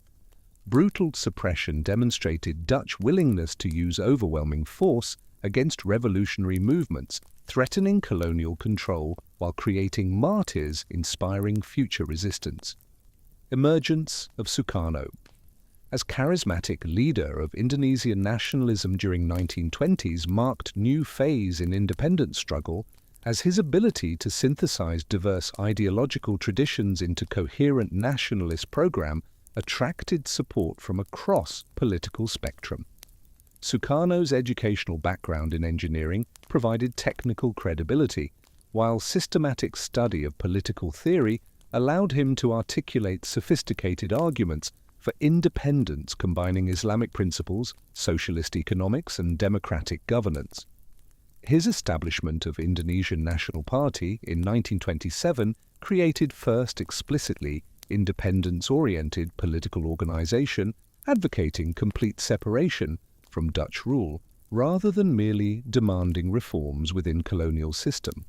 Brutal suppression demonstrated Dutch willingness to use overwhelming force against revolutionary movements, threatening colonial control while creating martyrs inspiring future resistance. Emergence of Sukarno. As charismatic leader of Indonesian nationalism during 1920s marked new phase in independence struggle, as his ability to synthesize diverse ideological traditions into coherent nationalist program attracted support from across political spectrum. Sukarno's educational background in engineering provided technical credibility, while systematic study of political theory allowed him to articulate sophisticated arguments for independence combining Islamic principles, socialist economics, and democratic governance. His establishment of Indonesian National Party in 1927 created first explicitly independence-oriented political organization advocating complete separation from Dutch rule rather than merely demanding reforms within colonial system.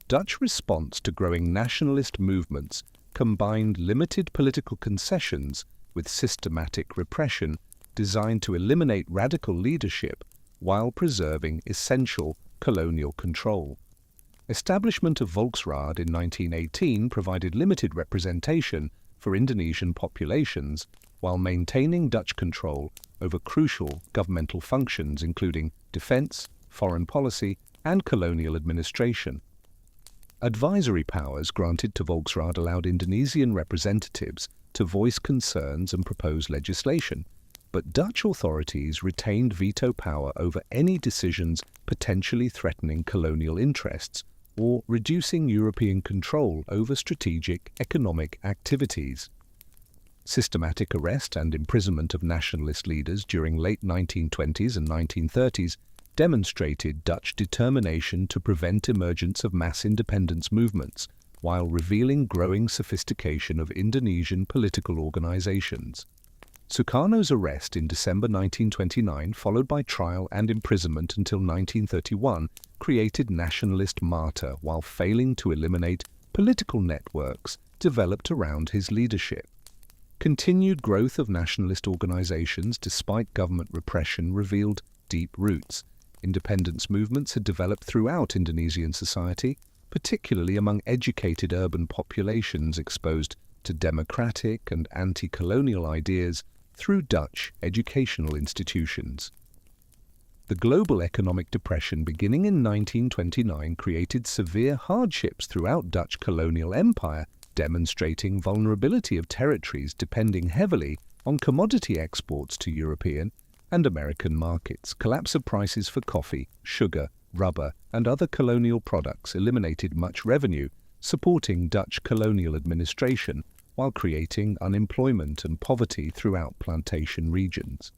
Dutch response to growing nationalist movements combined limited political concessions with systematic repression designed to eliminate radical leadership while preserving essential colonial control. Establishment of Volksraad in 1918 provided limited representation for Indonesian populations while maintaining Dutch control over crucial governmental functions including defense, foreign policy, and colonial administration. Advisory powers granted to Volksraad allowed Indonesian representatives to voice concerns and propose legislation, but Dutch authorities retained veto power over any decisions potentially threatening colonial interests or reducing European control over strategic economic activities. Systematic arrest and imprisonment of nationalist leaders during late 1920s and 1930s demonstrated Dutch determination to prevent emergence of mass independence movements, while revealing growing sophistication of Indonesian political organizations. Sukarno's arrest in December 1929, followed by trial and imprisonment until 1931, created nationalist martyr while failing to eliminate political networks developed around his leadership. Continued growth of nationalist organizations despite government repression revealed deep roots. Independence movements had developed throughout Indonesian society, particularly among educated urban populations exposed to democratic and anti-colonial ideas through Dutch educational institutions. The global economic depression beginning in 1929 created severe hardships throughout Dutch colonial empire, demonstrating vulnerability of territories depending heavily on commodity exports to European and American markets. Collapse of prices for coffee, sugar, rubber, and other colonial products eliminated much revenue, supporting Dutch colonial administration while creating unemployment and poverty throughout plantation regions.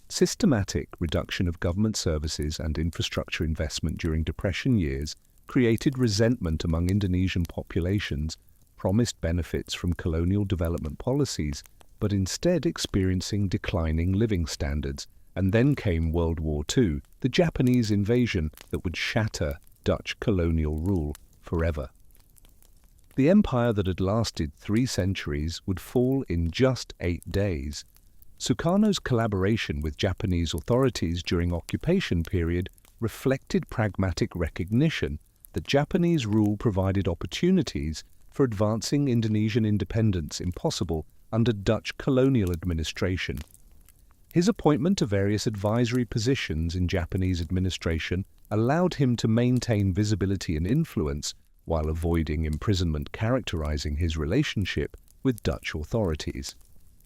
Systematic reduction of government services and infrastructure investment during Depression years created resentment among Indonesian populations, promised benefits from colonial development policies, but instead experiencing declining living standards. And then came World War II, the Japanese invasion that would shatter Dutch colonial rule forever. The empire that had lasted 3 centuries would fall in just 8 days. Sukarno's collaboration with Japanese authorities during occupation period reflected pragmatic recognition that Japanese rule provided opportunities for advancing Indonesian independence impossible under Dutch colonial administration. His appointment to various advisory positions in Japanese administration allowed him to maintain visibility and influence while avoiding imprisonment, characterizing his relationship with Dutch authorities.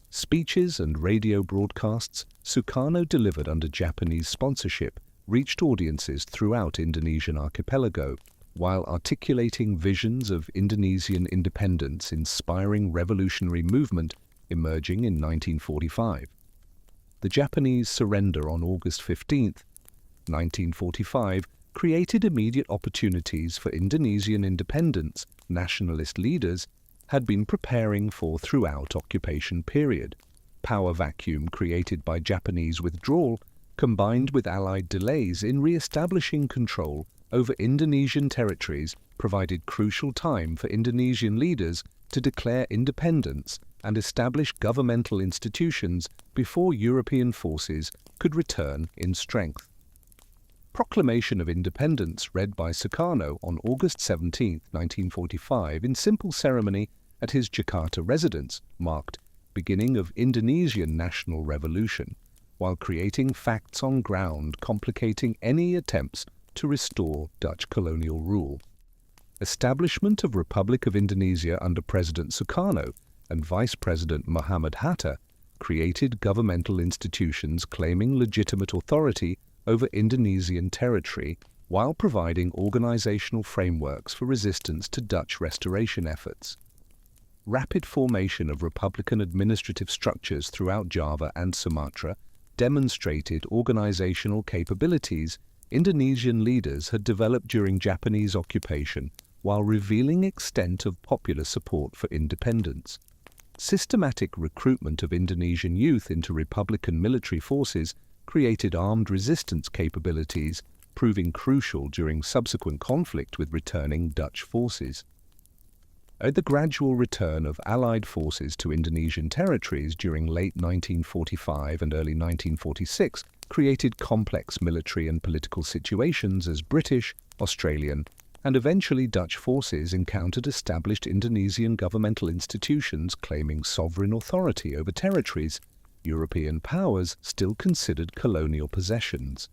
Speeches and radio broadcasts Sukarno delivered under Japanese sponsorship reached audiences throughout Indonesian archipelago, while articulating visions of Indonesian independence, inspiring revolutionary movement emerging in 1945. The Japanese surrender on August 15, 1945, created immediate opportunities for Indonesian independence nationalist leaders had been preparing for throughout occupation period. Power vacuum created by Japanese withdrawal, combined with Allied delays in re-establishing control over Indonesian territories, provided crucial time for Indonesian leaders to declare independence and establish governmental institutions before European forces could return in strength. Proclamation of Independence read by Sukarno on August 17, 1945, in simple ceremony at his Jakarta residence, marked beginning of Indonesian national revolution, while creating facts on ground complicating any attempts to restore Dutch colonial rule. Establishment of Republic of Indonesia under President Sukarno and Vice President Muhammad Hatta created governmental institutions claiming legitimate authority over Indonesian territory while providing organizational frameworks for resistance to Dutch restoration efforts. Rapid formation of republican administrative structures throughout Java and Sumatra demonstrated organizational capabilities Indonesian leaders had developed during Japanese occupation while revealing extent of popular support for independence. Systematic recruitment of Indonesian youth into republican military forces created armed resistance capabilities, proving crucial during subsequent conflict with returning Dutch forces. The gradual return of Allied forces to Indonesian territories during late 1945 and early 1946 created complex military and political situations as British, Australian, and eventually Dutch forces encountered established Indonesian governmental institutions claiming sovereign authority over territories European powers still considered colonial possessions.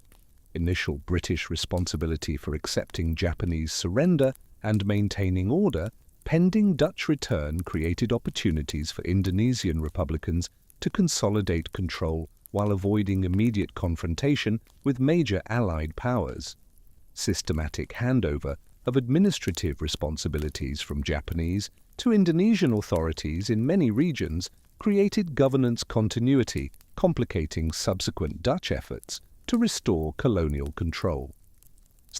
Initial British responsibility for accepting Japanese surrender and maintaining order pending Dutch return created opportunities for Indonesian republicans to consolidate control while avoiding immediate confrontation with major Allied powers. Systematic handover of administrative responsibilities from Japanese to Indonesian authorities in many regions created governance continuity, complicating subsequent Dutch efforts to restore colonial control.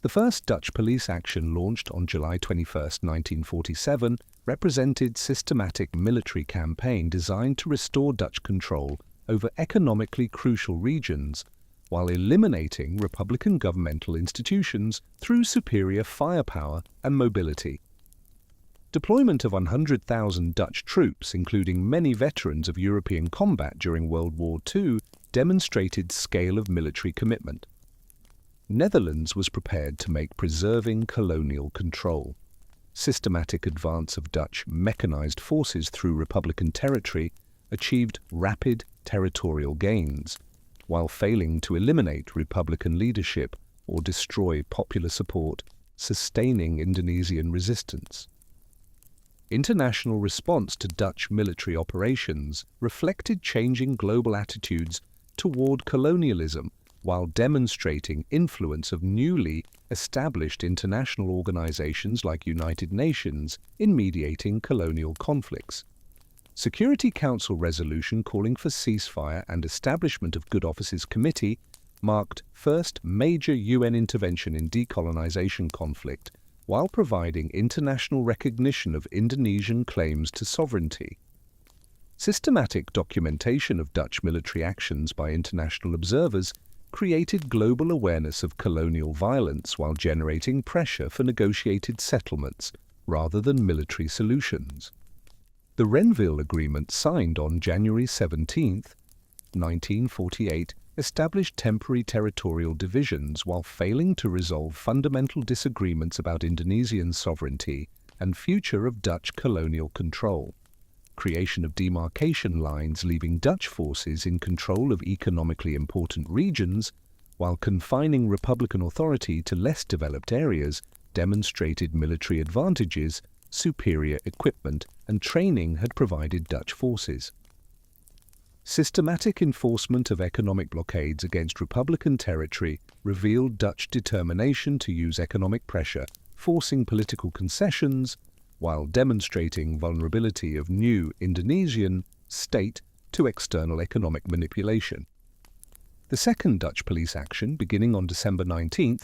The first Dutch police action, launched on July 21, 1947, represented systematic military campaign designed to restore Dutch control over economically crucial regions while eliminating Republican governmental institutions through superior firepower and mobility. Deployment of 100,000 Dutch troops, including many veterans of European combat during World War II, demonstrated scale of military commitment. Netherlands was prepared to make preserving colonial control. Systematic advance of Dutch mechanized forces through Republican territory achieved rapid territorial gains, while failing to eliminate Republican leadership or destroy popular support, sustaining Indonesian resistance. International response to Dutch military operations reflected changing global attitudes toward colonialism, while demonstrating influence of newly established international organizations like United Nations in mediating colonial conflicts. Security Council resolution calling for ceasefire and establishment of Good Offices Committee marked first major UN intervention in decolonization conflict, while providing international recognition of Indonesian claims to sovereignty. Systematic documentation of Dutch military actions by international observers created global awareness of colonial violence while generating pressure for negotiated settlements rather than military solutions. The Renville Agreement, signed on January 17, 1948, established temporary territorial divisions while failing to resolve fundamental disagreements about Indonesian sovereignty and future of Dutch colonial control. Creation of demarcation lines leaving Dutch forces in control of economically important regions, while confining Republican authority to less developed areas, demonstrated military advantages, superior equipment and training had provided Dutch forces. Systematic enforcement of economic blockades against Republican territory revealed Dutch determination to use economic pressure, forcing political concessions, while demonstrating vulnerability of new Indonesian state to external economic manipulation. The second Dutch police action, beginning on December 19,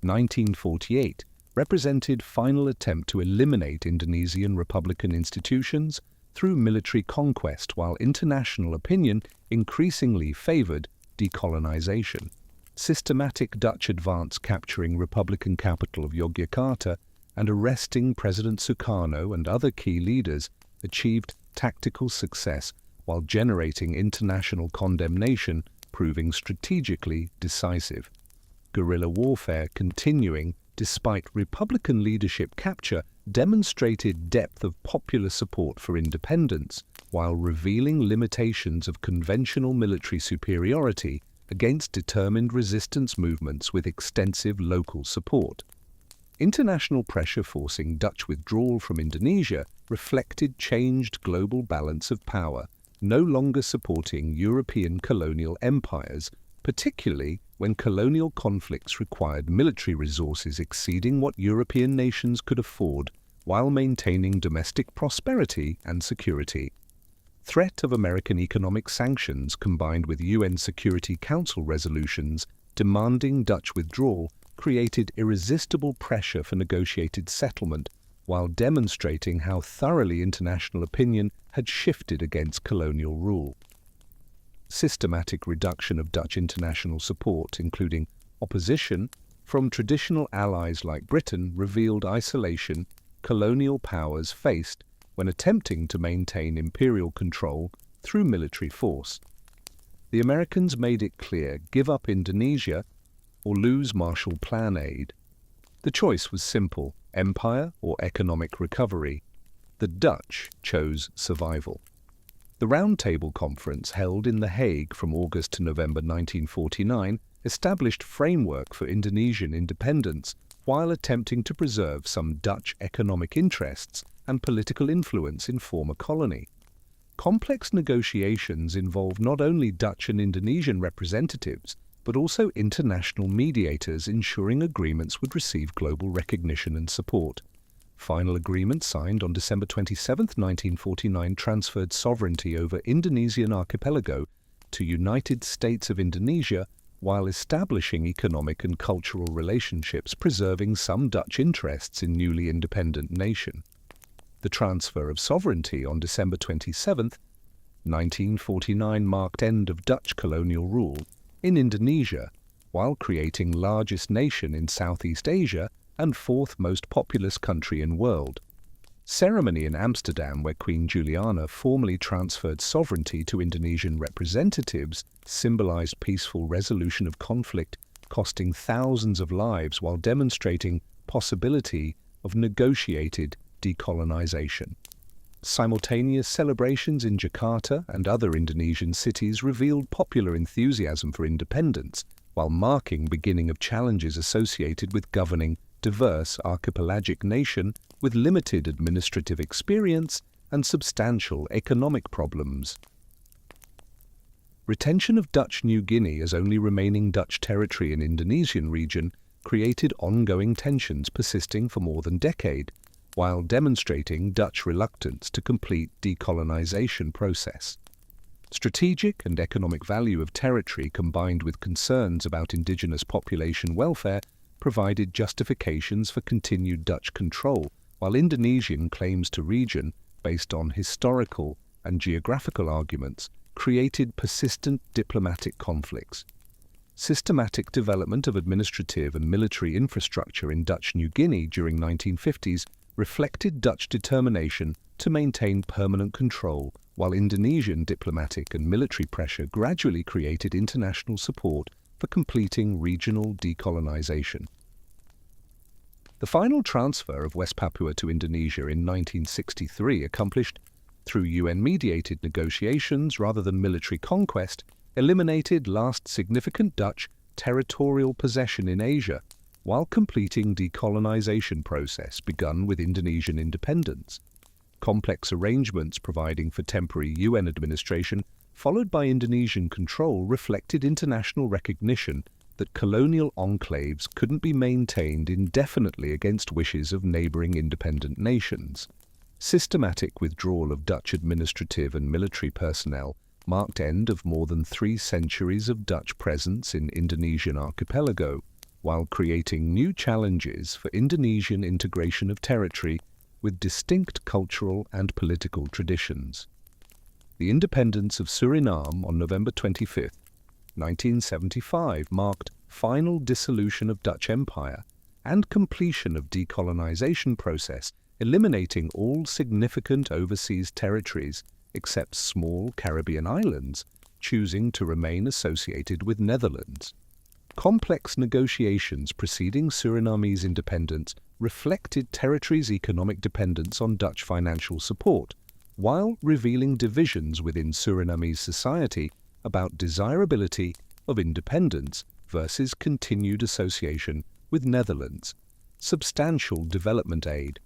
1948, represented final attempt to eliminate Indonesian Republican institutions through military conquest, while international opinion increasingly favored decolonization. Systematic Dutch advance capturing Republican capital of Yogyakarta and arresting President Sukarno and other key leaders achieved tactical success while generating international condemnation, proving strategically decisive. Guerrilla warfare continuing despite Republican leadership capture demonstrated depth of popular support for independence, while revealing limitations of conventional military superiority against determined resistance movements with extensive local support. International pressure forcing Dutch withdrawal from Indonesia reflected changed global balance of power, no longer supporting European colonial empires, particularly when colonial conflicts required military resources exceeding what European nations could afford, while maintaining domestic prosperity and security. Threat of American economic sanctions combined with UN Security Council resolutions demanding Dutch withdrawal created irresistible pressure for negotiated settlement, while demonstrating how thoroughly international opinion had shifted against colonial rule. Systematic reduction of Dutch international support, including opposition from traditional allies like Britain, revealed isolation colonial powers faced when attempting to maintain imperial control through military force. The Americans made it clear: give up Indonesia or lose Marshall Plan aid. The choice was simple: empire or economic recovery. The Dutch chose survival. The Round Table Conference, held in The Hague from August to November 1949, established framework for Indonesian independence while attempting to preserve some Dutch economic interests and political influence in former colony. Complex negotiations involved not only Dutch and Indonesian representatives, but also international mediators, ensuring agreements would receive global recognition and support. Final agreement signed on December 27, 1949 transferred sovereignty over Indonesian archipelago to United States of Indonesia while establishing economic and cultural relationships, preserving some Dutch interests in newly independent nation. The transfer of sovereignty on December 27, 1949 marked end of Dutch colonial rule in Indonesia, while creating largest nation in Southeast Asia and fourth most populous country in world. Ceremony in Amsterdam, where Queen Juliana formally transferred sovereignty to Indonesian representatives, symbolized peaceful resolution of conflict, costing thousands of lives while demonstrating possibility of negotiated decolonization. Simultaneous celebrations in Jakarta and other Indonesian cities revealed popular enthusiasm for independence, while marking beginning of challenges associated with governing diverse archipelagic nation with limited administrative experience and substantial economic problems. Retention of Dutch New Guinea as only remaining Dutch territory in Indonesian region created ongoing tensions persisting for more than a decade, while demonstrating Dutch reluctance to complete decolonization process. Strategic and economic value of territory combined with concerns about indigenous population welfare provided justifications for continued Dutch control, while Indonesian claims to region, based on historical and geographical arguments, created persistent diplomatic conflicts. Systematic development of administrative and military infrastructure in Dutch New Guinea during 1950s reflected Dutch determination to maintain permanent control, while Indonesian diplomatic and military pressure gradually created international support for completing regional decolonization. The final transfer of West Papua to Indonesia in 1963, accomplished through UN-mediated negotiations rather than military conquest, eliminated last significant Dutch territorial possession in Asia, while completing decolonization process begun with Indonesian independence. Complex arrangements providing for temporary UN administration, followed by Indonesian control, reflected international recognition that colonial enclaves couldn't be maintained indefinitely against wishes of neighboring independent nations. Systematic withdrawal of Dutch administrative and military personnel marked end of more than 3 centuries of Dutch presence in Indonesian archipelago, while creating new challenges for Indonesian integration of territory with distinct cultural and political traditions. The independence of Suriname on November 25, 1975 marked final dissolution of Dutch Empire and completion of decolonization process, eliminating all significant overseas territories except small Caribbean islands, choosing to remain associated with Netherlands. Complex negotiations preceding Suriname's independence reflected territory's economic dependence on Dutch financial support, while revealing divisions within Surinamese society about desirability of independence versus continued association with Netherlands. Substantial development aid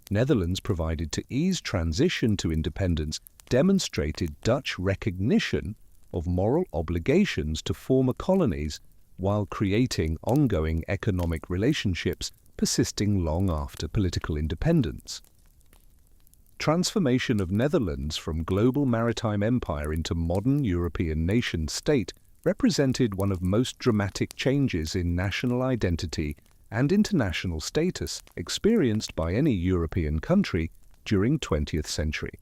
Netherlands provided to ease transition to independence demonstrated Dutch recognition of moral obligations to former colonies while creating ongoing economic relationships persisting long after political independence. Transformation of Netherlands from global maritime empire into modern European nation-state represented one of most dramatic changes in national identity and international status experienced by any European country during 20th century.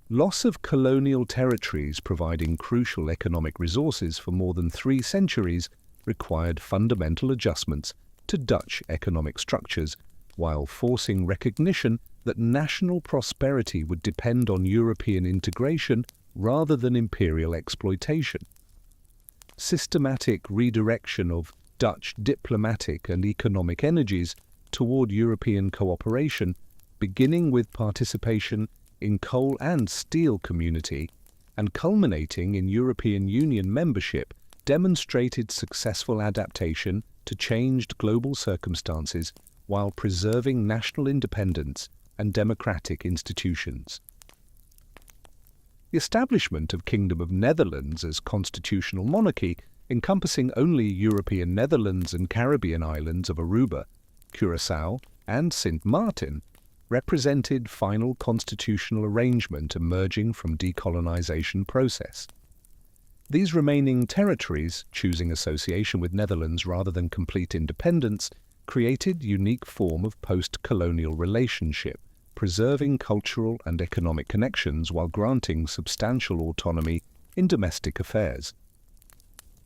Loss of colonial territories providing crucial economic resources for more than 3 centuries required fundamental adjustments to Dutch economic structures, while forcing recognition that national prosperity would depend on European integration rather than imperial exploitation. Systematic redirection of Dutch diplomatic and economic energies toward European cooperation, beginning with participation in coal and steel community and culminating in European Union membership, demonstrated successful adaptation to changed global circumstances while preserving national independence and democratic institutions. The establishment of Kingdom of Netherlands as constitutional monarchy, encompassing only European Netherlands and Caribbean islands of Aruba, Curaçao, and Sint Maarten represented final constitutional arrangement emerging from decolonization process. These remaining territories, choosing association with Netherlands rather than complete independence, created unique form of post-colonial relationship, preserving cultural and economic connections while granting substantial autonomy in domestic affairs.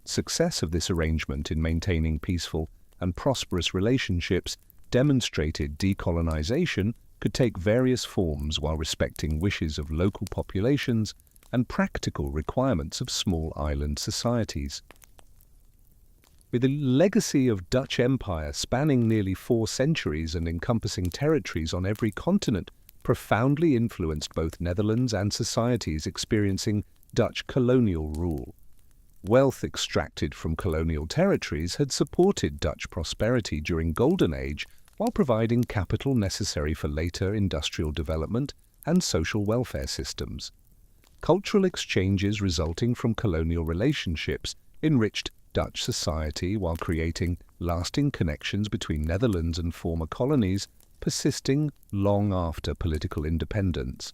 Success of this arrangement in maintaining peaceful and prosperous relationships demonstrated decolonization could take various forms while respecting wishes of local populations and practical requirements of small island societies. With a legacy of Dutch Empire spanning nearly 4 centuries and encompassing territories on every continent, profoundly influenced both Netherlands and societies experiencing Dutch colonial rule. Wealth extracted from colonial territories had supported Dutch prosperity during Golden Age while providing capital necessary for later industrial development and social welfare systems. Cultural exchanges resulting from colonial relationships enriched Dutch society while creating lasting connections between Netherlands and former colonies, persisting long after political independence.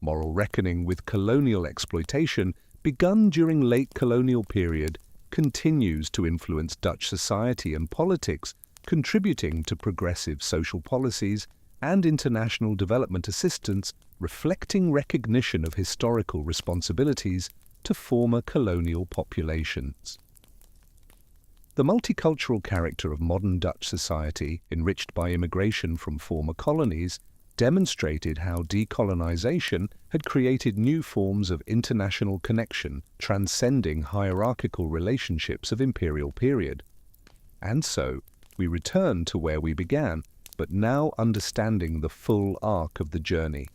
Moral reckoning with colonial exploitation, begun during late colonial period, continues to influence Dutch society and politics, contributing to progressive social policies and international development assistance, reflecting recognition of historical responsibilities to former colonial populations. The multicultural character of modern Dutch society, enriched by immigration from former colonies, demonstrated how decolonization had created new forms of international connection transcending hierarchical relationships of imperial period. And so, we return to where we began, but now understanding the full arc of the journey.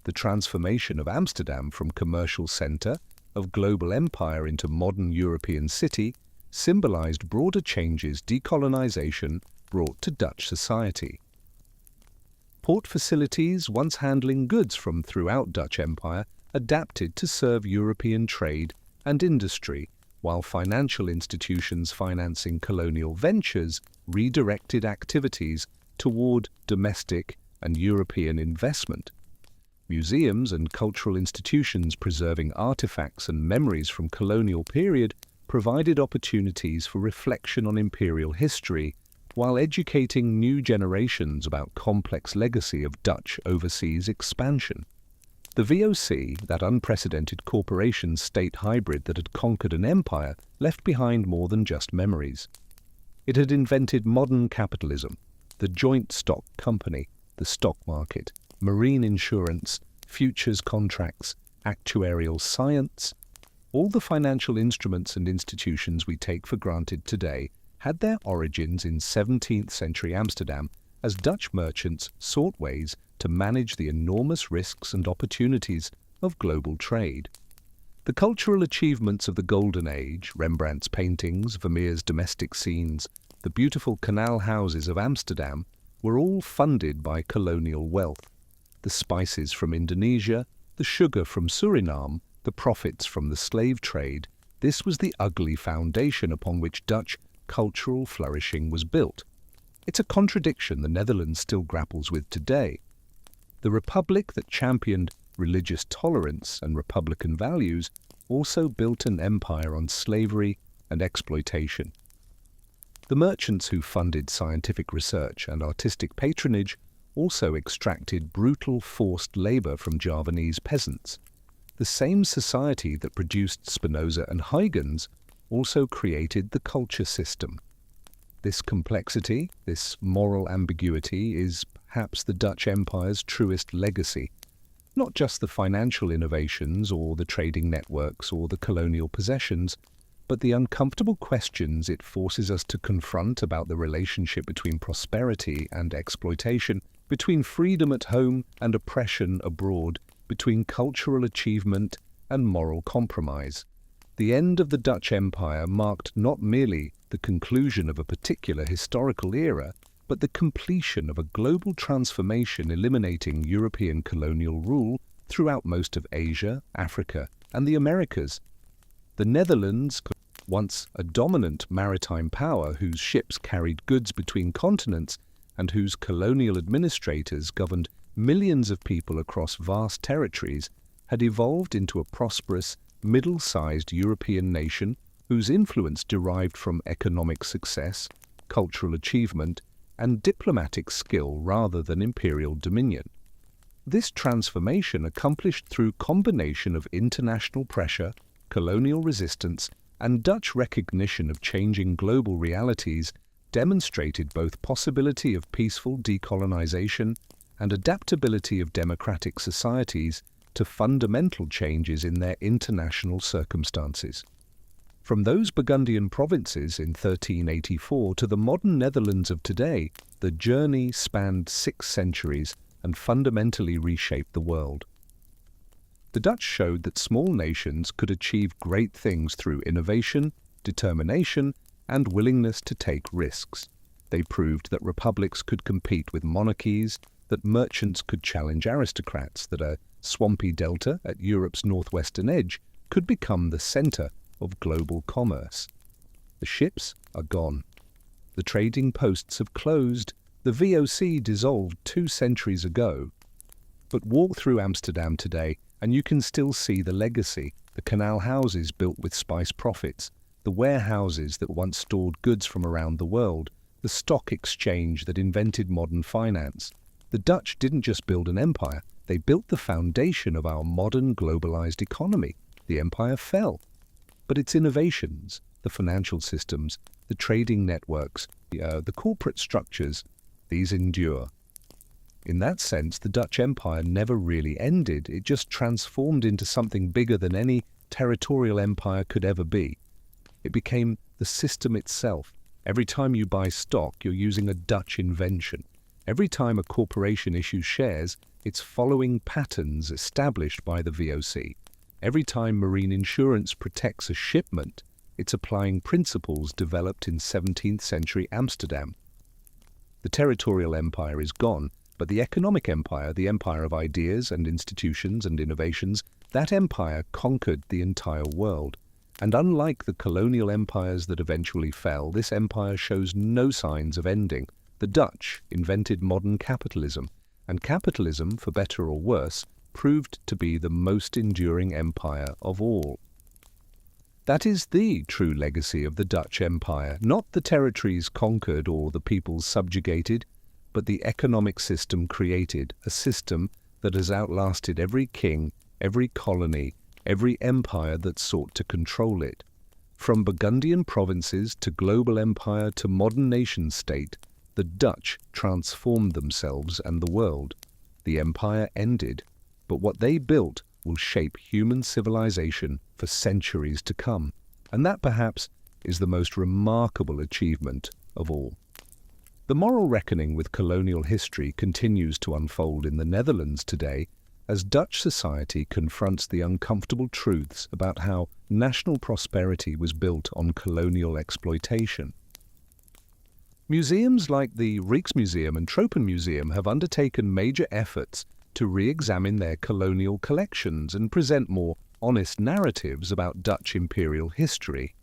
The transformation of Amsterdam from commercial center of global empire into modern European city symbolized broader changes decolonization brought to Dutch society. Port facilities, once handling goods from throughout Dutch Empire, adapted to serve European trade and industry, while financial institutions financing colonial ventures redirected activities toward domestic and European investment. Museums and cultural institutions preserving artifacts and memories from colonial period provided opportunities for reflection on imperial history, while educating new generations about complex legacy of Dutch overseas expansion. The VOC, that unprecedented corporation-state hybrid that had conquered an empire, left behind more than just memories. It had invented modern capitalism, the joint stock company, the stock market, marine insurance, futures contracts, actuarial science. All the financial instruments and institutions we take for granted today had their origins in 17th century Amsterdam as Dutch merchants sought ways to manage the enormous risks and opportunities of global trade. The cultural achievements of the Golden Age, Rembrandt's paintings, Vermeer's domestic scenes, the beautiful canal houses of Amsterdam, were all funded by colonial wealth. The spices from Indonesia, the sugar from Suriname, the profits from the slave trade, this was the ugly foundation upon which Dutch cultural flourishing was built. It's a contradiction the Netherlands still grapples with today. The republic that championed religious tolerance and republican values also built an empire on slavery and exploitation. The merchants who funded scientific research and artistic patronage also extracted brutal forced labor from Javanese peasants. The same society that produced Spinoza and Huygens also created the culture system. This complexity, this moral ambiguity, is perhaps the Dutch Empire's truest legacy. Not just the financial innovations or the trading networks or the colonial possessions, but the uncomfortable questions it forces us to confront about the relationship between prosperity and exploitation, between freedom at home and oppression abroad, between cultural achievement and moral compromise. The end of the Dutch Empire marked not merely the conclusion of a particular historical era, but the completion of a global transformation eliminating European colonial rule throughout most of Asia, Africa, and the Americas. The Netherlands, once a dominant maritime power whose ships carried goods between continents, and whose colonial administrators governed millions of people across vast territories, had evolved into a prosperous, middle-sized European nation whose influence derived from economic success, cultural achievement, and diplomatic skill rather than imperial dominion. This transformation, accomplished through combination of international pressure, colonial resistance, and Dutch recognition of changing global realities, demonstrated both possibility of peaceful decolonization and adaptability of democratic societies to fundamental changes in their international circumstances. From those Burgundian provinces in 1384 to the modern Netherlands of today, the journey spanned 6 centuries and fundamentally reshaped the world. The Dutch showed that small nations could achieve great things through innovation, determination, and willingness to take risks. They proved that republics could compete with monarchies, that merchants could challenge aristocrats, that a swampy delta at Europe's northwestern edge could become the center of global commerce. The ships are gone. The trading posts have closed. The VOC dissolved 2 centuries ago. But walk through Amsterdam today and you can still see the legacy, the canal houses built with spice profits, the warehouses that once stored goods from around the world, the stock exchange that invented modern finance. The Dutch didn't just build an empire, they built the foundation of our modern globalized economy. The empire fell, but its innovations, the financial systems, the trading networks, the corporate structures, these endure. In that sense, the Dutch Empire never really ended. It just transformed into something bigger than any territorial empire could ever be. It became the system itself. Every time you buy stock, you're using a Dutch invention. Every time a corporation issues shares, it's following patterns established by the VOC. Every time marine insurance protects a shipment, it's applying principles developed in 17th century Amsterdam. The territorial empire is gone, but the economic empire, the empire of ideas and institutions and innovations, that empire conquered the entire world. And unlike the colonial empires that eventually fell, this empire shows no signs of ending. The Dutch invented modern capitalism, and capitalism, for better or worse, proved to be the most enduring empire of all. That is the true legacy of the Dutch Empire, not the territories conquered or the peoples subjugated, but the economic system created, a system that has outlasted every king, every colony, every empire that sought to control it. From Burgundian provinces to global empire to modern nation-state, the Dutch transformed themselves and the world. The empire ended, but what they built will shape human civilization for centuries to come, and that perhaps is the most remarkable achievement of all. The moral reckoning with colonial history continues to unfold in the Netherlands today as Dutch society confronts the uncomfortable truths about how national prosperity was built on colonial exploitation. Museums like the Rijksmuseum and Tropenmuseum have undertaken major efforts to re-examine their colonial collections and present more honest narratives about Dutch imperial history.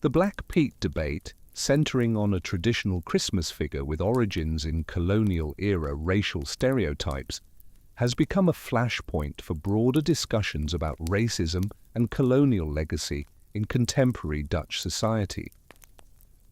The Black Pete debate, centering on a traditional Christmas figure with origins in colonial-era racial stereotypes, has become a flashpoint for broader discussions about racism and colonial legacy in contemporary Dutch society.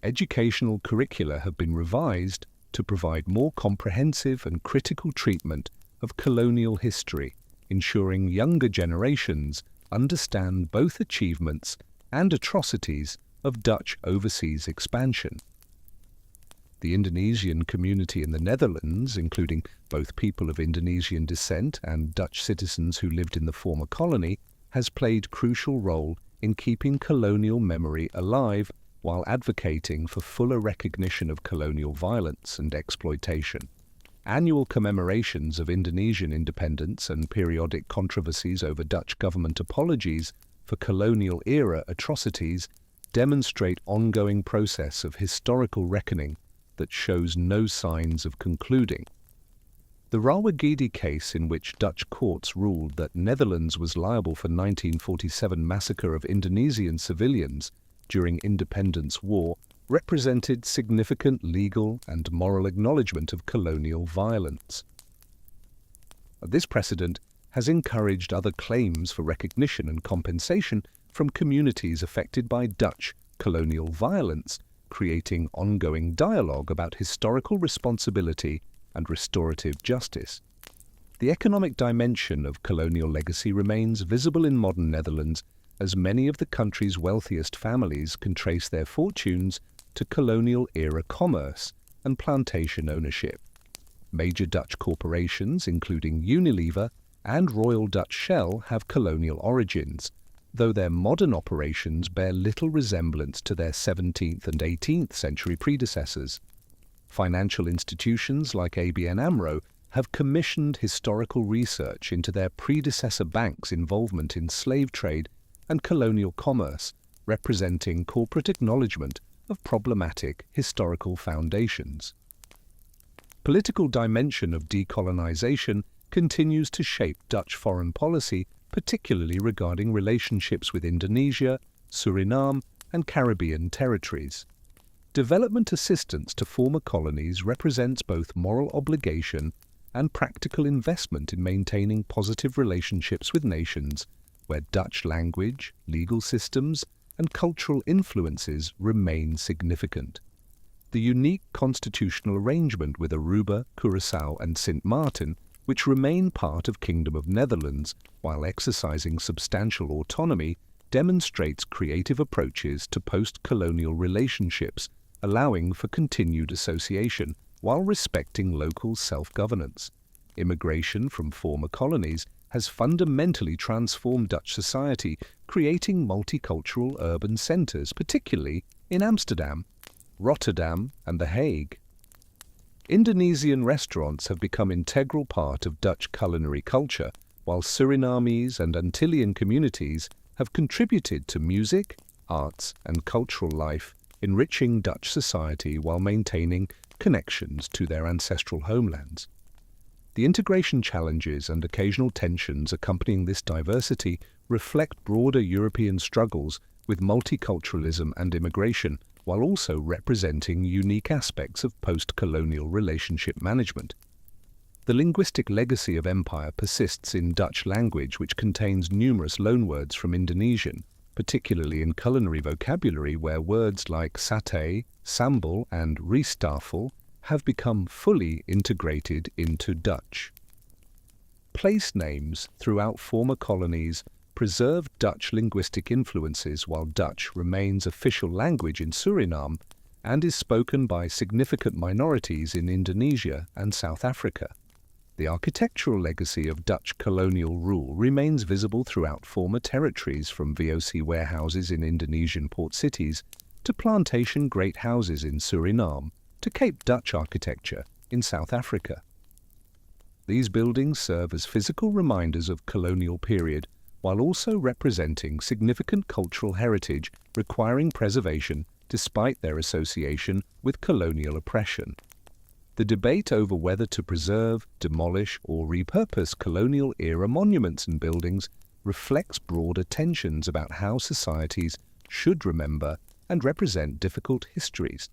Educational curricula have been revised to provide more comprehensive and critical treatment of colonial history, ensuring younger generations understand both achievements and atrocities of Dutch overseas expansion. The Indonesian community in the Netherlands, including both people of Indonesian descent and Dutch citizens who lived in the former colony, has played a crucial role in keeping colonial memory alive while advocating for fuller recognition of colonial violence and exploitation. Annual commemorations of Indonesian independence and periodic controversies over Dutch government apologies for colonial-era atrocities demonstrate ongoing process of historical reckoning that shows no signs of concluding. The Rawagede case, in which Dutch courts ruled that Netherlands was liable for 1947 massacre of Indonesian civilians during Independence War, represented significant legal and moral acknowledgement of colonial violence. This precedent has encouraged other claims for recognition and compensation from communities affected by Dutch colonial violence, creating ongoing dialogue about historical responsibility and restorative justice. The economic dimension of colonial legacy remains visible in modern Netherlands, as many of the country's wealthiest families can trace their fortunes to colonial-era commerce and plantation ownership. Major Dutch corporations, including Unilever and Royal Dutch Shell, have colonial origins, though their modern operations bear little resemblance to their 17th and 18th century predecessors. Financial institutions like ABN AMRO have commissioned historical research into their predecessor banks' involvement in slave trade and colonial commerce, representing corporate acknowledgement of problematic historical foundations. Political dimension of decolonization continues to shape Dutch foreign policy, particularly regarding relationships with Indonesia, Suriname, and Caribbean territories. Development assistance to former colonies represents both moral obligation and practical investment in maintaining positive relationships with nations where Dutch language, legal systems, and cultural influences remain significant. The unique constitutional arrangement with Aruba, Curaçao, and Sint Maarten, which remain part of Kingdom of Netherlands while exercising substantial autonomy, demonstrates creative approaches to post-colonial relationships, allowing for continued association while respecting local self-governance. Immigration from former colonies has fundamentally transformed Dutch society, creating multicultural urban centers, particularly in Amsterdam, Rotterdam, and The Hague. Indonesian restaurants have become an integral part of Dutch culinary culture, while Surinamese and Antillean communities have contributed to music, arts, and cultural life, enriching Dutch society while maintaining connections to their ancestral homelands. The integration challenges and occasional tensions accompanying this diversity reflect broader European struggles with multiculturalism and immigration, while also representing unique aspects of post-colonial relationship management. The linguistic legacy of empire persists in Dutch language, which contains numerous loanwords from Indonesian, particularly in culinary vocabulary where words like satay, sambal, and riesttafel have become fully integrated into Dutch. Place names throughout former colonies preserve Dutch linguistic influences, while Dutch remains official language in Suriname and is spoken by significant minorities in Indonesia and South Africa. The architectural legacy of Dutch colonial rule remains visible throughout former territories, from VOC warehouses in Indonesian port cities to plantation great houses in Suriname to Cape Dutch architecture in South Africa. These buildings serve as physical reminders of colonial period, while also representing significant cultural heritage requiring preservation despite their association with colonial oppression. The debate over whether to preserve, demolish, or repurpose colonial-era monuments and buildings reflects broader tensions about how societies should remember and represent difficult histories.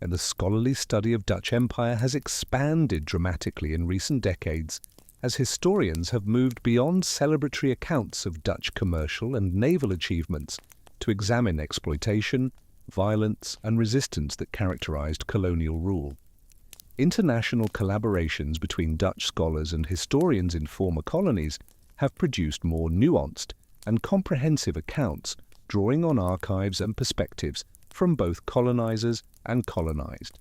And the scholarly study of Dutch Empire has expanded dramatically in recent decades, as historians have moved beyond celebratory accounts of Dutch commercial and naval achievements to examine exploitation, violence, and resistance that characterized colonial rule. International collaborations between Dutch scholars and historians in former colonies have produced more nuanced and comprehensive accounts, drawing on archives and perspectives from both colonizers and colonized.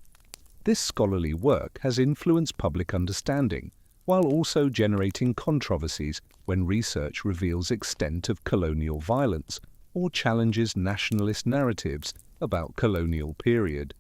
This scholarly work has influenced public understanding, while also generating controversies when research reveals extent of colonial violence or challenges nationalist narratives about colonial period.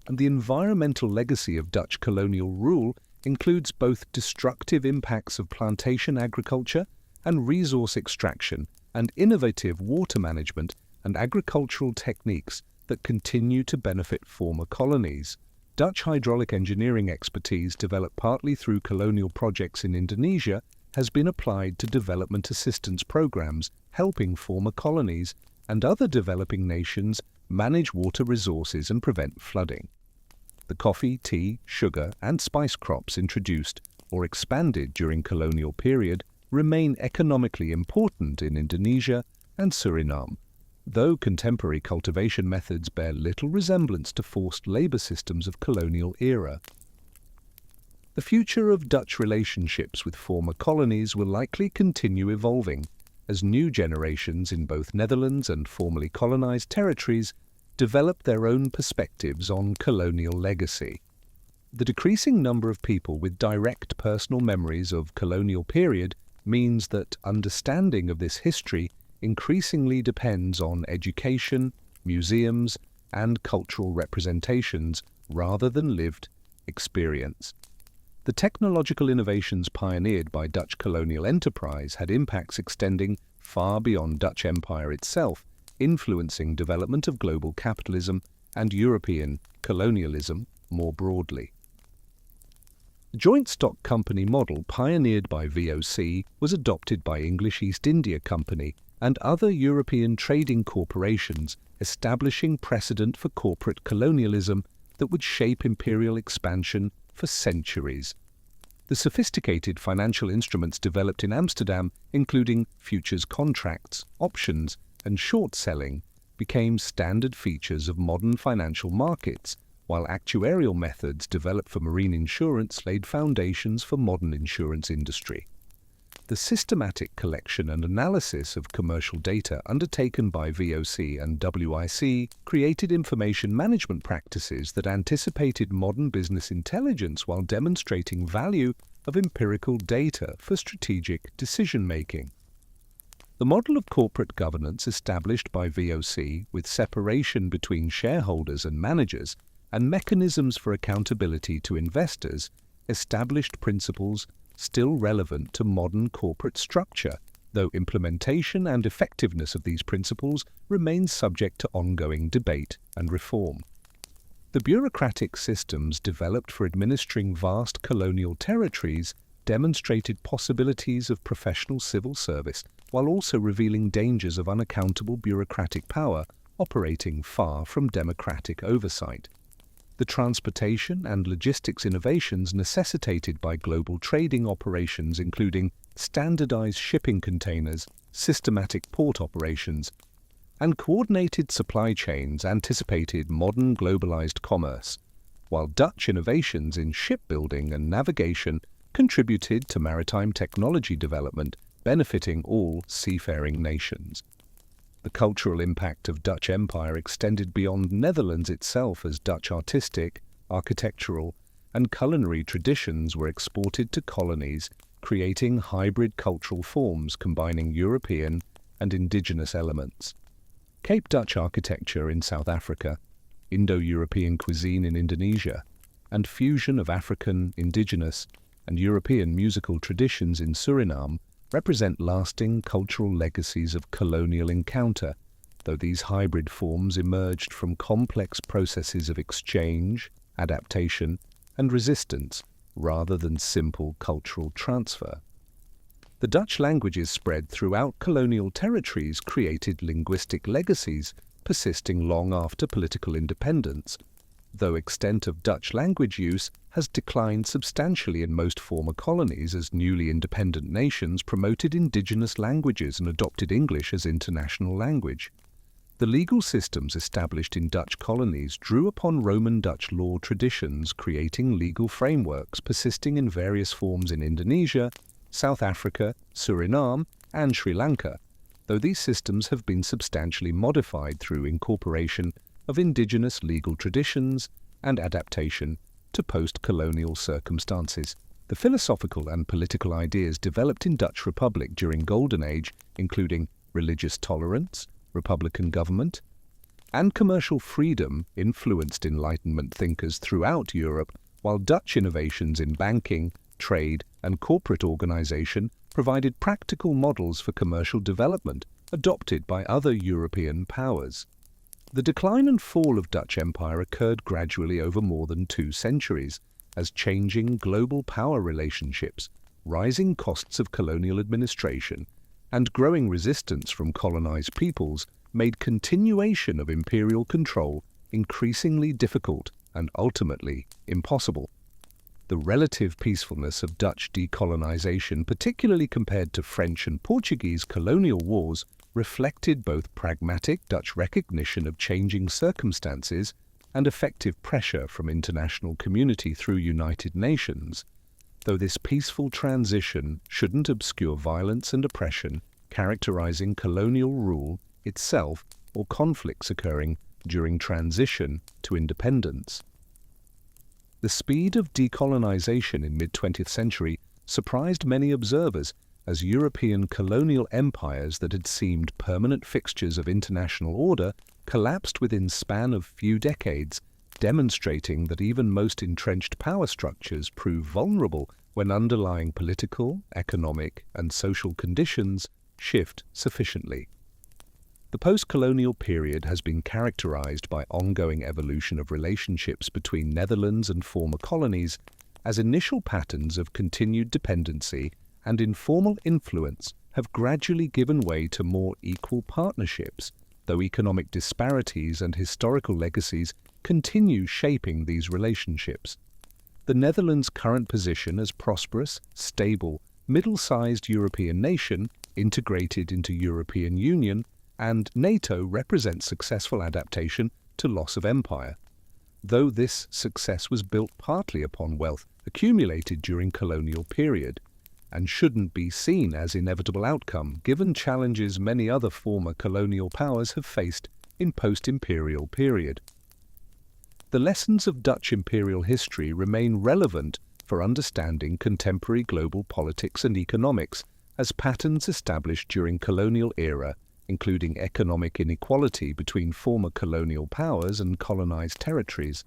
And the environmental legacy of Dutch colonial rule includes both destructive impacts of plantation agriculture and resource extraction, and innovative water management and agricultural techniques that continue to benefit former colonies. Dutch hydraulic engineering expertise, developed partly through colonial projects in Indonesia, has been applied to development assistance programs, helping former colonies and other developing nations manage water resources and prevent flooding. The coffee, tea, sugar, and spice crops introduced or expanded during colonial period remain economically important in Indonesia and Suriname, though contemporary cultivation methods bear little resemblance to forced labor systems of colonial era. The future of Dutch relationships with former colonies will likely continue evolving as new generations in both Netherlands and formerly colonized territories develop their own perspectives on colonial legacy. The decreasing number of people with direct personal memories of colonial period means that understanding of this history increasingly depends on education, museums, and cultural representations rather than lived experience. The technological innovations pioneered by Dutch colonial enterprise had impacts extending far beyond Dutch Empire itself, influencing development of global capitalism and European colonialism more broadly. The joint stock company model pioneered by VOC was adopted by English East India Company and other European trading corporations, establishing precedent for corporate colonialism that would shape imperial expansion for centuries. The sophisticated financial instruments developed in Amsterdam, including futures contracts, options, and short selling, became standard features of modern financial markets, while actuarial methods developed for marine insurance laid foundations for modern insurance industry. The systematic collection and analysis of commercial data undertaken by VOC and WIC created information management practices that anticipated modern business intelligence while demonstrating value of empirical data for strategic decision-making. The model of corporate governance established by VOC, with separation between shareholders and managers and mechanisms for accountability to investors, established principles still relevant to modern corporate structure, though implementation and effectiveness of these principles remains subject to ongoing debate and reform. The bureaucratic systems developed for administering vast colonial territories demonstrated possibilities of professional civil service while also revealing dangers of unaccountable bureaucratic power operating far from democratic oversight. The transportation and logistics innovations necessitated by global trading operations, including standardized shipping containers, systematic port operations, and coordinated supply chains, anticipated modern globalized commerce, while Dutch innovations in shipbuilding and navigation contributed to maritime technology development, benefiting all seafaring nations. The cultural impact of Dutch Empire extended beyond Netherlands itself as Dutch artistic, architectural, and culinary traditions were exported to colonies, creating hybrid cultural forms combining European and indigenous elements. Cape Dutch architecture in South Africa, Indo-European cuisine in Indonesia, and fusion of African, indigenous, and European musical traditions in Suriname represent lasting cultural legacies of colonial encounter, though these hybrid forms emerged from complex processes of exchange, adaptation, and resistance rather than simple cultural transfer. The Dutch languages spread throughout colonial territories created linguistic legacies persisting long after political independence, though extent of Dutch language use has declined substantially in most former colonies as newly independent nations promoted indigenous languages and adopted English as international language. The legal systems established in Dutch colonies drew upon Roman Dutch law traditions, creating legal frameworks persisting in various forms in Indonesia, South Africa, Suriname, and Sri Lanka, though these systems have been substantially modified through incorporation of indigenous legal traditions and adaptation to post-colonial circumstances. The philosophical and political ideas developed in Dutch Republic during Golden Age, including religious tolerance, republican government, and commercial freedom, influenced Enlightenment thinkers throughout Europe, while Dutch innovations in banking, trade, and corporate organization provided practical models for commercial development adopted by other European powers. The decline and fall of Dutch Empire occurred gradually over more than 2 centuries, as changing global power relationships, rising costs of colonial administration, and growing resistance from colonized peoples made continuation of imperial control increasingly difficult and ultimately impossible. The relative peacefulness of Dutch decolonization, particularly compared to French and Portuguese colonial wars, reflected both pragmatic Dutch recognition of changing circumstances and effective pressure from international community through United Nations, though this peaceful transition shouldn't obscure violence and oppression characterizing colonial rule itself or conflicts occurring during transition to independence. The speed of decolonization in mid-20th century surprised many observers as European colonial empires that had seemed permanent fixtures of international order collapsed within span of few decades, demonstrating that even most entrenched power structures prove vulnerable when underlying political, economic, and social conditions shift sufficiently. The post-colonial period has been characterized by ongoing evolution of relationships between Netherlands and former colonies, as initial patterns of continued dependency and informal influence have gradually given way to more equal partnerships, though economic disparities and historical legacies continue shaping these relationships. The Netherlands' current position as prosperous, stable, middle-sized European nation integrated into European Union and NATO represents successful adaptation to loss of empire, though this success was built partly upon wealth accumulated during colonial period, and shouldn't be seen as inevitable outcome given challenges many other former colonial powers have faced in post-imperial period. The lessons of Dutch imperial history remain relevant for understanding contemporary global politics and economics, as patterns established during colonial era, including economic inequality between former colonial powers and colonized territories,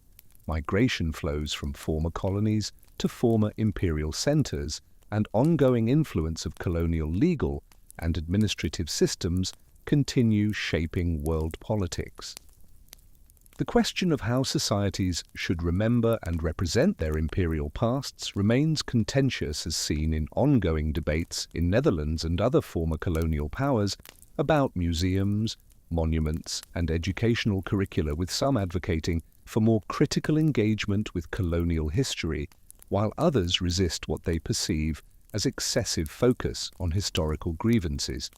migration flows from former colonies to former imperial centers, and ongoing influence of colonial legal and administrative systems continue shaping world politics. The question of how societies should remember and represent their imperial pasts remains contentious, as seen in ongoing debates in Netherlands and other former colonial powers about museums, monuments, and educational curricula, with some advocating for more critical engagement with colonial history, while others resist what they perceive as excessive focus on historical grievances.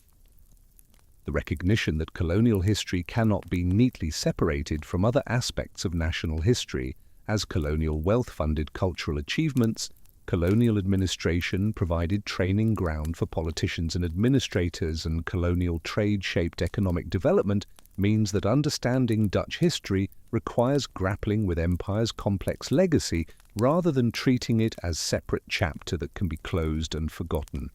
The recognition that colonial history cannot be neatly separated from other aspects of national history, as colonial wealth funded cultural achievements, colonial administration provided training ground for politicians and administrators, and colonial trade shaped economic development, means that understanding Dutch history requires grappling with empire's complex legacy rather than treating it as separate chapter that can be closed and forgotten.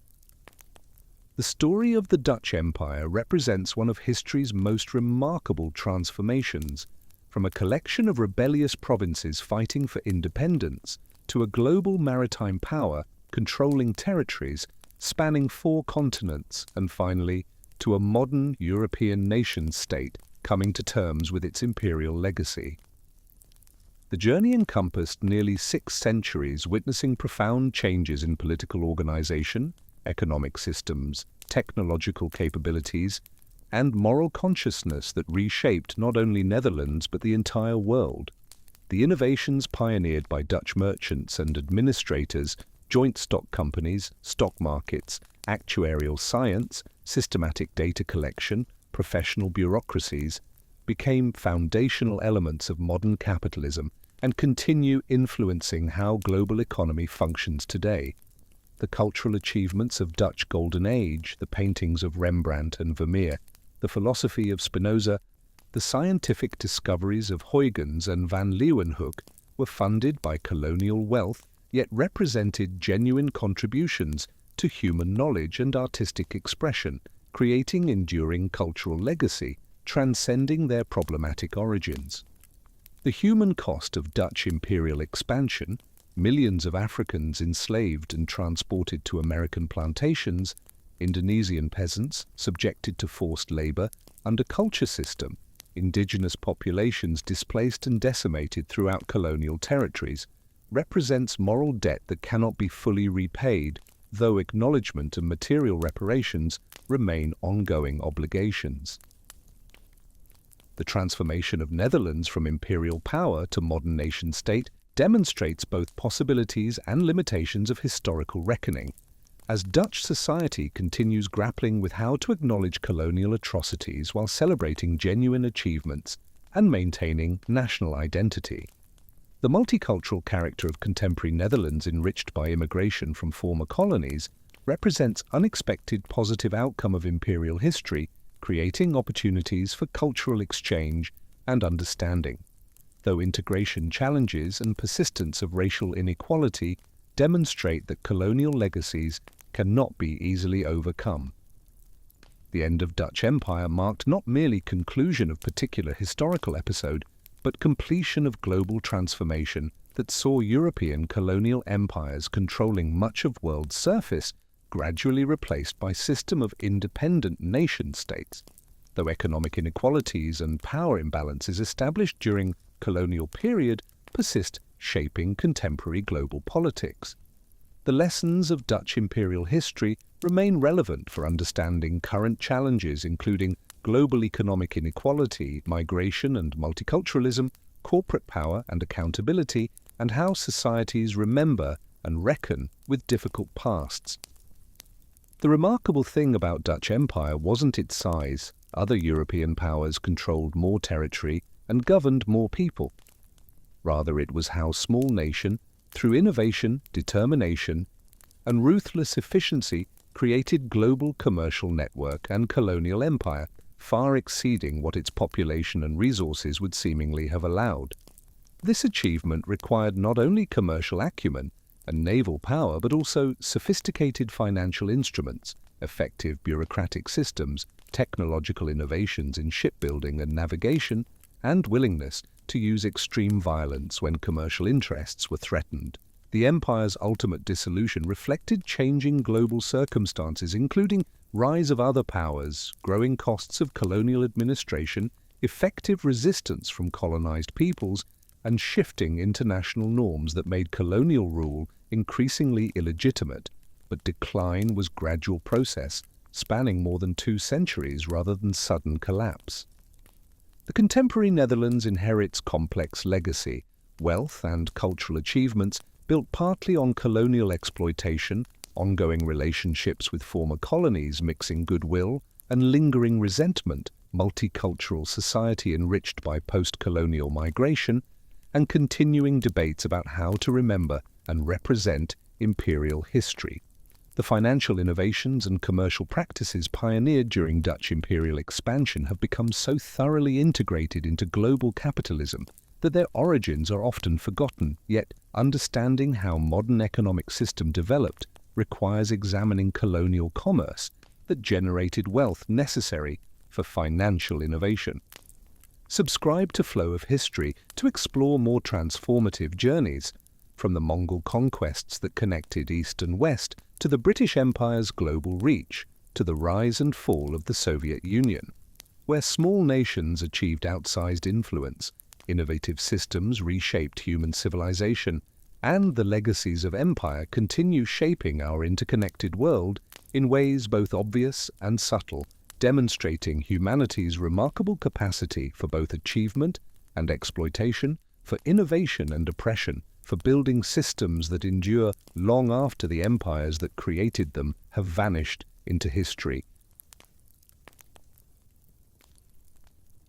The story of the Dutch Empire represents one of history's most remarkable transformations, from a collection of rebellious provinces fighting for independence to a global maritime power controlling territories spanning 4 continents, and finally to a modern European nation-state coming to terms with its imperial legacy. The journey encompassed nearly 6 centuries, witnessing profound changes in political organization, economic systems, technological capabilities, and moral consciousness that reshaped not only Netherlands but the entire world. The innovations pioneered by Dutch merchants and administrators, joint stock companies, stock markets, actuarial science, systematic data collection, professional bureaucracies, became foundational elements of modern capitalism and continue influencing how global economy functions today. The cultural achievements of Dutch Golden Age, the paintings of Rembrandt and Vermeer, the philosophy of Spinoza, the scientific discoveries of Huygens and van Leeuwenhoek were funded by colonial wealth, yet represented genuine contributions to human knowledge and artistic expression, creating enduring cultural legacy, transcending their problematic origins. The human cost of Dutch imperial expansion, millions of Africans enslaved and transported to American plantations, Indonesian peasants subjected to forced labor under culture system, indigenous populations displaced and decimated throughout colonial territories, represents moral debt that cannot be fully repaid though acknowledgement and material reparations remain ongoing obligations. The transformation of Netherlands from imperial power to modern nation-state demonstrates both possibilities and limitations of historical reckoning, as Dutch society continues grappling with how to acknowledge colonial atrocities while celebrating genuine achievements and maintaining national identity. The multicultural character of contemporary Netherlands, enriched by immigration from former colonies, represents unexpected positive outcome of imperial history, creating opportunities for cultural exchange and understanding, though integration challenges and persistence of racial inequality demonstrate that colonial legacies cannot be easily overcome. The end of Dutch Empire marked not merely conclusion of particular historical episode, but completion of global transformation that saw European colonial empires controlling much of world's surface gradually replaced by system of independent nation-states, though economic inequalities and power imbalances established during colonial period persist, shaping contemporary global politics. The lessons of Dutch imperial history remain relevant for understanding current challenges, including global economic inequality, migration and multiculturalism, corporate power and accountability, and how societies remember and reckon with difficult pasts. The remarkable thing about Dutch Empire wasn't its size. Other European powers controlled more territory and governed more people. Rather, it was how small nation, through innovation, determination, and ruthless efficiency, created global commercial network and colonial empire, far exceeding what its population and resources would seemingly have allowed. This achievement required not only commercial acumen and naval power, but also sophisticated financial instruments, effective bureaucratic systems, technological innovations in shipbuilding and navigation, and willingness to use extreme violence when commercial interests were threatened. The empire's ultimate dissolution reflected changing global circumstances, including rise of other powers, growing costs of colonial administration, effective resistance from colonized peoples, and shifting international norms that made colonial rule increasingly illegitimate. But decline was a gradual process, spanning more than 2 centuries rather than sudden collapse. The contemporary Netherlands inherits complex legacy, wealth and cultural achievements built partly on colonial exploitation, ongoing relationships with former colonies mixing goodwill and lingering resentment, multicultural society enriched by post-colonial migration, and continuing debates about how to remember and represent imperial history. The financial innovations and commercial practices pioneered during Dutch imperial expansion have become so thoroughly integrated into global capitalism that their origins are often forgotten, yet understanding how modern economic system developed requires examining colonial commerce that generated wealth necessary for financial innovation. Subscribe to Flow of History to explore more transformative journeys, from the Mongol conquests that connected East and West to the British Empire's global reach, to the rise and fall of the Soviet Union, where small nations achieved outsized influence, innovative systems reshaped human civilization, and the legacies of empire continue shaping our interconnected world in ways both obvious and subtle, demonstrating humanity's remarkable capacity for both achievement and exploitation, for innovation and oppression, for building systems that endure long after the empires that created them have vanished into history.